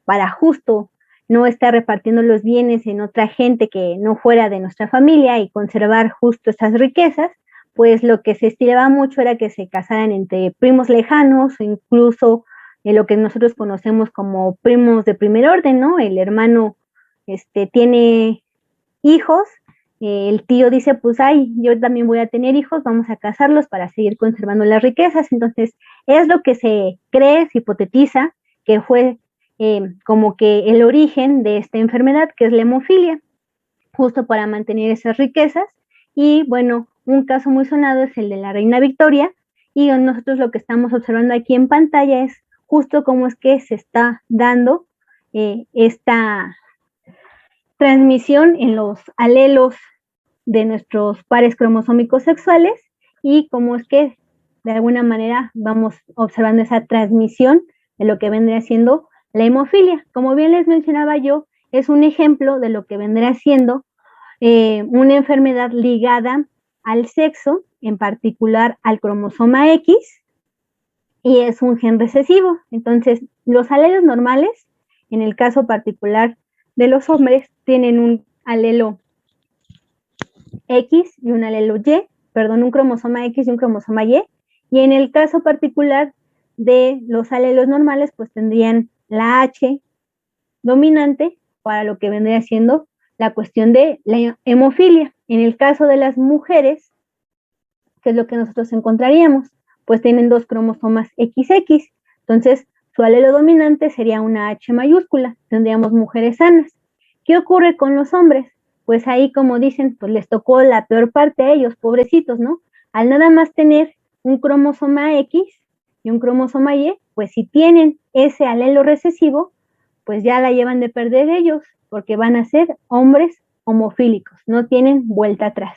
para justo no estar repartiendo los bienes en otra gente que no fuera de nuestra familia y conservar justo estas riquezas, pues lo que se estilaba mucho era que se casaran entre primos lejanos, o incluso lo que nosotros conocemos como primos de primer orden, ¿no? El hermano tiene hijos, el tío dice, pues, ay, yo también voy a tener hijos, vamos a casarlos para seguir conservando las riquezas. Entonces, es lo que se cree, se hipotetiza, que fue como que el origen de esta enfermedad, que es la hemofilia, justo para mantener esas riquezas. Y bueno, un caso muy sonado es el de la reina Victoria, y nosotros lo que estamos observando aquí en pantalla es justo cómo es que se está dando esta transmisión en los alelos de nuestros pares cromosómicos sexuales y cómo es que de alguna manera vamos observando esa transmisión de lo que vendría siendo la hemofilia. Como bien les mencionaba yo, es un ejemplo de lo que vendrá siendo una enfermedad ligada al sexo, en particular al cromosoma X, y es un gen recesivo. Entonces, los alelos normales, en el caso particular de los hombres, tienen un alelo X y un alelo Y, un cromosoma X y un cromosoma Y, y en el caso particular de los alelos normales, pues tendrían la H dominante para lo que vendría siendo la cuestión de la hemofilia. En el caso de las mujeres, ¿qué es lo que nosotros encontraríamos? Pues tienen dos cromosomas XX, entonces su alelo dominante sería una H mayúscula, tendríamos mujeres sanas. ¿Qué ocurre con los hombres? Pues ahí, como dicen, pues les tocó la peor parte a ellos, pobrecitos, ¿no? Al nada más tener un cromosoma X y un cromosoma Y, pues si tienen ese alelo recesivo, pues ya la llevan de perder ellos, porque van a ser hombres homofílicos, no tienen vuelta atrás.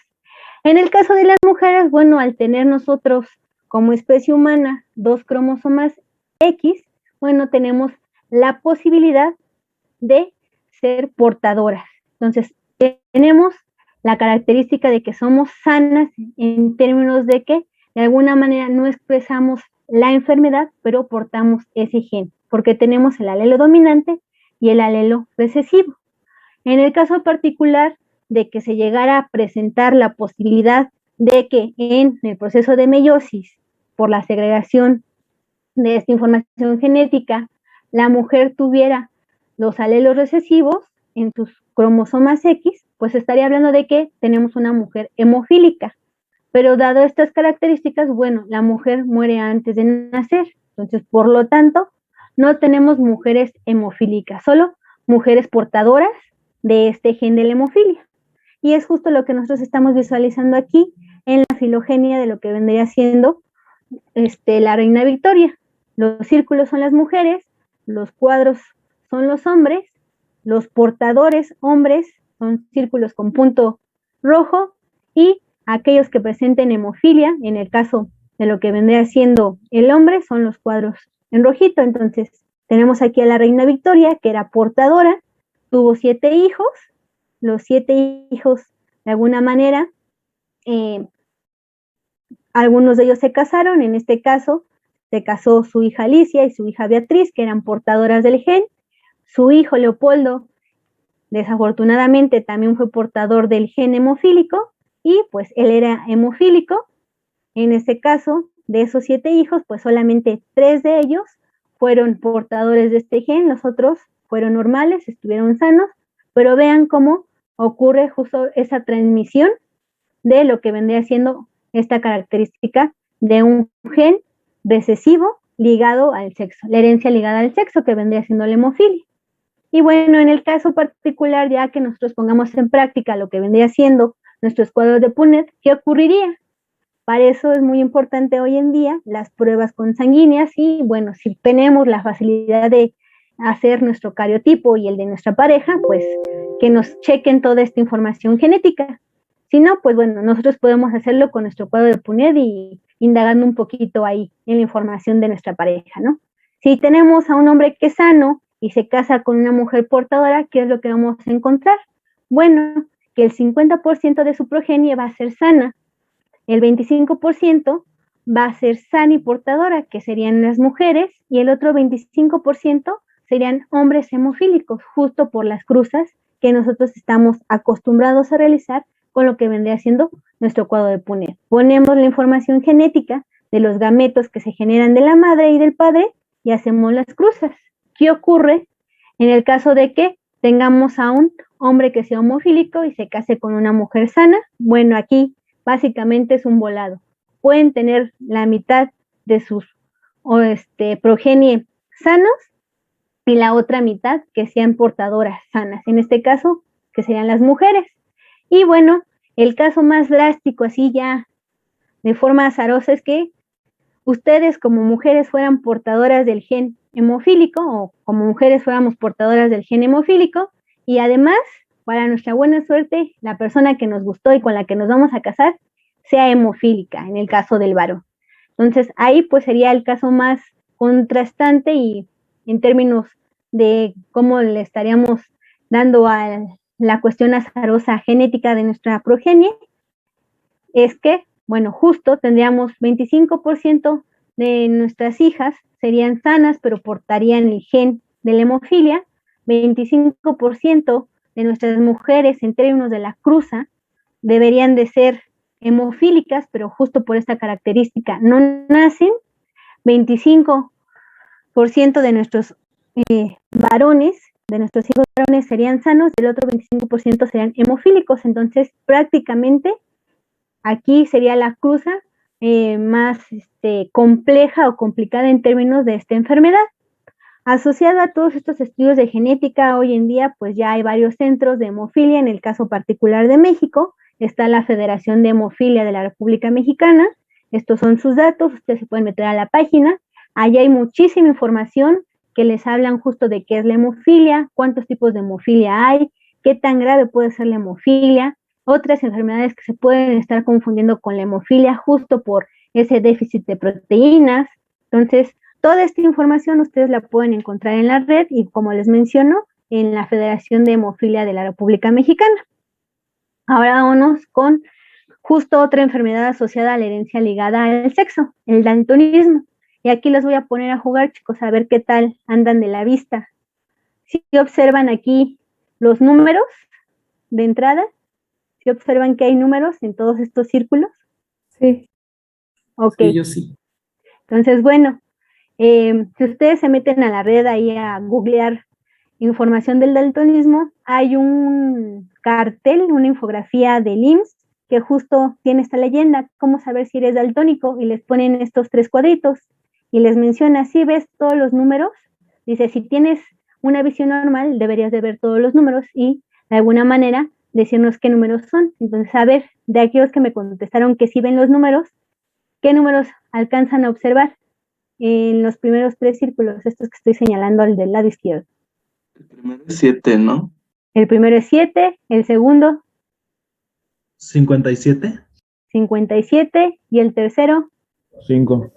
En el caso de las mujeres, bueno, al tener nosotros como especie humana dos cromosomas X, bueno, tenemos la posibilidad de ser portadoras. Entonces, tenemos la característica de que somos sanas en términos de que de alguna manera no expresamos la enfermedad, pero portamos ese gen, porque tenemos el alelo dominante y el alelo recesivo. En el caso particular de que se llegara a presentar la posibilidad de que en el proceso de meiosis, por la segregación de esta información genética, la mujer tuviera los alelos recesivos en sus cromosomas X, pues estaría hablando de que tenemos una mujer hemofílica. Pero dado estas características, bueno, la mujer muere antes de nacer. Entonces, por lo tanto, no tenemos mujeres hemofílicas, solo mujeres portadoras de este gen de la hemofilia. Y es justo lo que nosotros estamos visualizando aquí en la filogenia de lo que vendría siendo la reina Victoria. Los círculos son las mujeres, los cuadros son los hombres, los portadores hombres son círculos con punto rojo y aquellos que presenten hemofilia, en el caso de lo que vendría siendo el hombre, son los cuadros en rojito. Entonces, tenemos aquí a la reina Victoria, que era portadora, tuvo 7 hijos, los 7 hijos, de alguna manera, algunos de ellos se casaron, en este caso, se casó su hija Alicia y su hija Beatriz, que eran portadoras del gen. Su hijo Leopoldo, desafortunadamente, también fue portador del gen hemofílico, y pues él era hemofílico. En este caso, de esos 7 hijos, pues solamente 3 de ellos fueron portadores de este gen, los otros fueron normales, estuvieron sanos, pero vean cómo ocurre justo esa transmisión de lo que vendría siendo esta característica de un gen recesivo ligado al sexo, la herencia ligada al sexo, que vendría siendo la hemofilia. Y bueno, en el caso particular, ya que nosotros pongamos en práctica lo que vendría siendo nuestros cuadros de Punnett, ¿qué ocurriría? Para eso es muy importante hoy en día las pruebas consanguíneas y bueno, si tenemos la facilidad de hacer nuestro cariotipo y el de nuestra pareja, pues que nos chequen toda esta información genética. Si no, pues bueno, nosotros podemos hacerlo con nuestro cuadro de Punnett y indagando un poquito ahí en la información de nuestra pareja, ¿no? Si tenemos a un hombre que es sano y se casa con una mujer portadora, ¿qué es lo que vamos a encontrar? Bueno, que el 50% de su progenie va a ser sana, el 25% va a ser sana y portadora, que serían las mujeres, y el otro 25% serían hombres hemofílicos, justo por las cruzas que nosotros estamos acostumbrados a realizar con lo que vendría siendo nuestro cuadro de Punnett. Ponemos la información genética de los gametos que se generan de la madre y del padre y hacemos las cruzas. ¿Qué ocurre en el caso de que tengamos a un hombre que sea homofílico y se case con una mujer sana? Bueno, aquí básicamente es un volado. Pueden tener la mitad de sus progenie sanos y la otra mitad que sean portadoras sanas, en este caso que serían las mujeres. Y bueno, el caso más drástico, así ya de forma azarosa, es que ustedes como mujeres fueran portadoras del gen hemofílico o como mujeres fuéramos portadoras del gen hemofílico y además, para nuestra buena suerte, la persona que nos gustó y con la que nos vamos a casar sea hemofílica, en el caso del varón. Entonces, ahí pues sería el caso más contrastante y en términos de cómo le estaríamos dando a la cuestión azarosa genética de nuestra progenie, es que, bueno, justo tendríamos 25% de nuestras hijas serían sanas, pero portarían el gen de la hemofilia, 25% de nuestras mujeres en términos de la cruza deberían de ser hemofílicas, pero justo por esta característica no nacen, 25% de nuestros varones, de nuestros hijos varones serían sanos, y el otro 25% serían hemofílicos. Entonces, prácticamente, aquí sería la cruza más compleja o complicada en términos de esta enfermedad. Asociada a todos estos estudios de genética, hoy en día, pues ya hay varios centros de hemofilia. En el caso particular de México, está la Federación de Hemofilia de la República Mexicana. Estos son sus datos, ustedes se pueden meter a la página. Allí hay muchísima información que les hablan justo de qué es la hemofilia, cuántos tipos de hemofilia hay, qué tan grave puede ser la hemofilia, otras enfermedades que se pueden estar confundiendo con la hemofilia justo por ese déficit de proteínas. Entonces, toda esta información ustedes la pueden encontrar en la red y, como les menciono, en la Federación de Hemofilia de la República Mexicana. Ahora vámonos con justo otra enfermedad asociada a la herencia ligada al sexo, el daltonismo. Y aquí los voy a poner a jugar, chicos, a ver qué tal andan de la vista. Si observan aquí los números de entrada, si observan que hay números en todos estos círculos, Sí. Ok. Sí, yo sí. Entonces, bueno, si ustedes se meten a la red ahí a googlear información del daltonismo, hay un cartel, una infografía del IMSS que justo tiene esta leyenda, cómo saber si eres daltónico, y les ponen estos 3 cuadritos y les menciona, si ves todos los números, dice, si tienes una visión normal, deberías de ver todos los números y de alguna manera decirnos qué números son. Entonces, a ver, de aquellos que me contestaron que sí ven los números, ¿qué números alcanzan a observar en los primeros 3 círculos, estos que estoy señalando al del lado izquierdo? El primero es 7, ¿no? El primero es 7, el segundo 57. 57 y el tercero 5.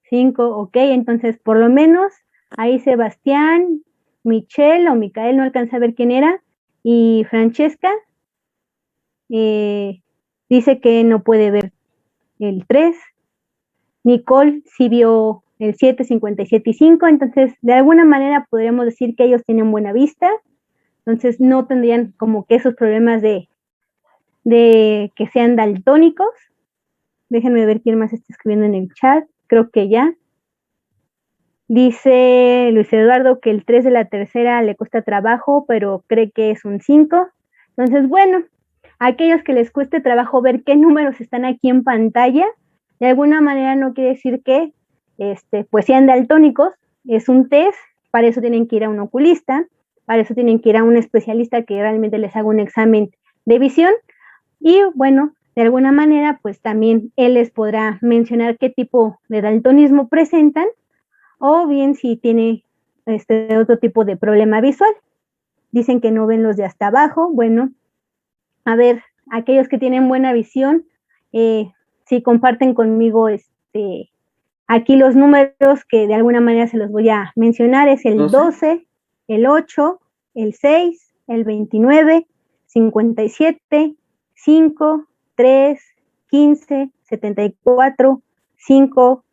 5, ok, entonces por lo menos ahí Sebastián, Michelle o Micael, no alcanza a ver quién era, y Francesca dice que no puede ver el 3, Nicole sí vio el 7, 57 y 5, entonces de alguna manera podríamos decir que ellos tienen buena vista, entonces no tendrían como que esos problemas de que sean daltónicos. Déjenme ver quién más está escribiendo en el chat, creo que ya. Dice Luis Eduardo que el 3 de la tercera le cuesta trabajo, pero cree que es un 5. Entonces, bueno, a aquellos que les cueste trabajo ver qué números están aquí en pantalla, de alguna manera no quiere decir que pues sean daltónicos, es un test, para eso tienen que ir a un oculista, para eso tienen que ir a un especialista que realmente les haga un examen de visión, y bueno, de alguna manera, pues también él les podrá mencionar qué tipo de daltonismo presentan, o bien si tiene otro tipo de problema visual. Dicen que no ven los de hasta abajo. Bueno, a ver, aquellos que tienen buena visión, si comparten conmigo aquí los números que de alguna manera se los voy a mencionar, es el 12, el 8, el 6, el 29, 57, 5, 3, 15, 74, 5,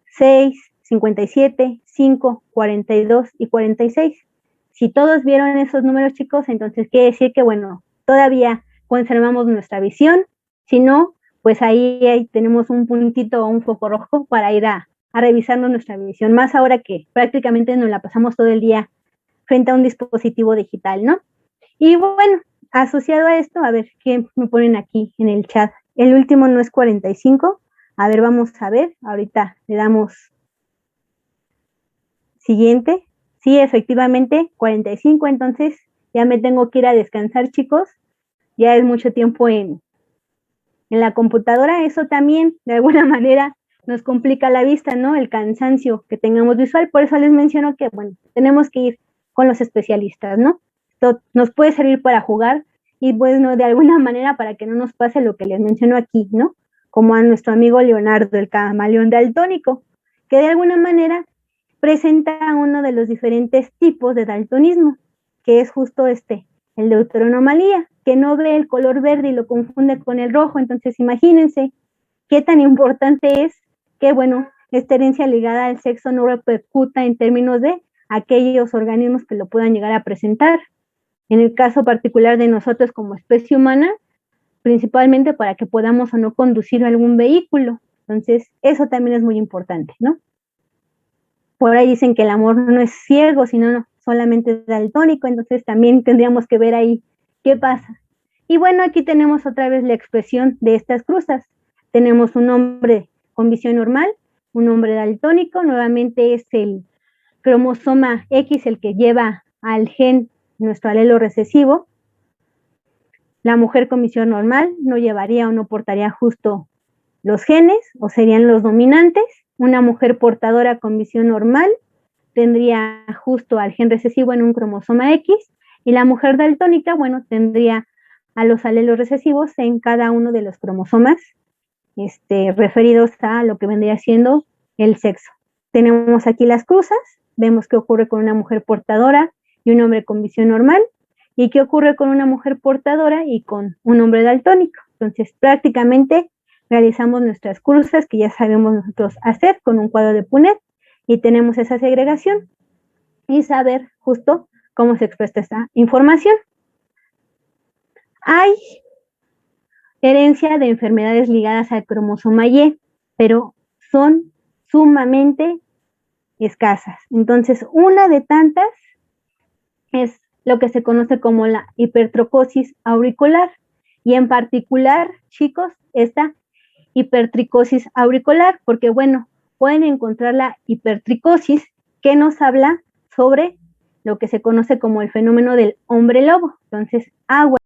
6, 57, 5, 42 y 46. Si todos vieron esos números, chicos, entonces quiere decir que, bueno, todavía conservamos nuestra visión. Si no, pues ahí tenemos un puntito o un foco rojo para ir a revisarnos nuestra visión, más ahora que prácticamente nos la pasamos todo el día frente a un dispositivo digital, ¿no? Y bueno, asociado a esto, a ver qué me ponen aquí en el chat. El último no es 45. A ver, vamos a ver. Ahorita le damos siguiente. Sí, efectivamente, 45. Entonces ya me tengo que ir a descansar, chicos. Ya es mucho tiempo en la computadora. Eso también, de alguna manera, nos complica la vista, ¿no? El cansancio que tengamos visual. Por eso les menciono que, bueno, tenemos que ir con los especialistas, ¿no? Esto nos puede servir para jugar y, bueno, de alguna manera para que no nos pase lo que les menciono aquí, ¿no? Como a nuestro amigo Leonardo, el camaleón daltónico, que de alguna manera presenta uno de los diferentes tipos de daltonismo, que es justo el de heteroanomalía, que no ve el color verde y lo confunde con el rojo. Entonces, imagínense qué tan importante es que, bueno, esta herencia ligada al sexo no repercuta en términos de aquellos organismos que lo puedan llegar a presentar. En el caso particular de nosotros como especie humana, principalmente para que podamos o no conducir algún vehículo. Entonces, eso también es muy importante, ¿no? Por ahí dicen que el amor no es ciego, sino solamente daltónico, entonces también tendríamos que ver ahí qué pasa. Y bueno, aquí tenemos otra vez la expresión de estas cruzas. Tenemos un hombre con visión normal, un hombre daltónico, nuevamente es el cromosoma X el que lleva al gen nuestro alelo recesivo. La mujer con visión normal no llevaría o no portaría justo los genes, o serían los dominantes. Una mujer portadora con visión normal tendría justo al gen recesivo en un cromosoma X, y la mujer daltónica, bueno, tendría a los alelos recesivos en cada uno de los cromosomas referidos a lo que vendría siendo el sexo. Tenemos aquí las cruzas, vemos qué ocurre con una mujer portadora y un hombre con visión normal, y qué ocurre con una mujer portadora y con un hombre daltónico. Entonces, prácticamente realizamos nuestras cruzas que ya sabemos nosotros hacer con un cuadro de Punnett, y tenemos esa segregación y saber justo cómo se expresa esta información. Hay herencia de enfermedades ligadas al cromosoma Y, pero son sumamente escasas. Entonces, una de tantas es lo que se conoce como la hipertrocosis auricular, y en particular, chicos, esta hipertricosis auricular, porque bueno, pueden encontrar la hipertricosis que nos habla sobre lo que se conoce como el fenómeno del hombre lobo. Entonces, agua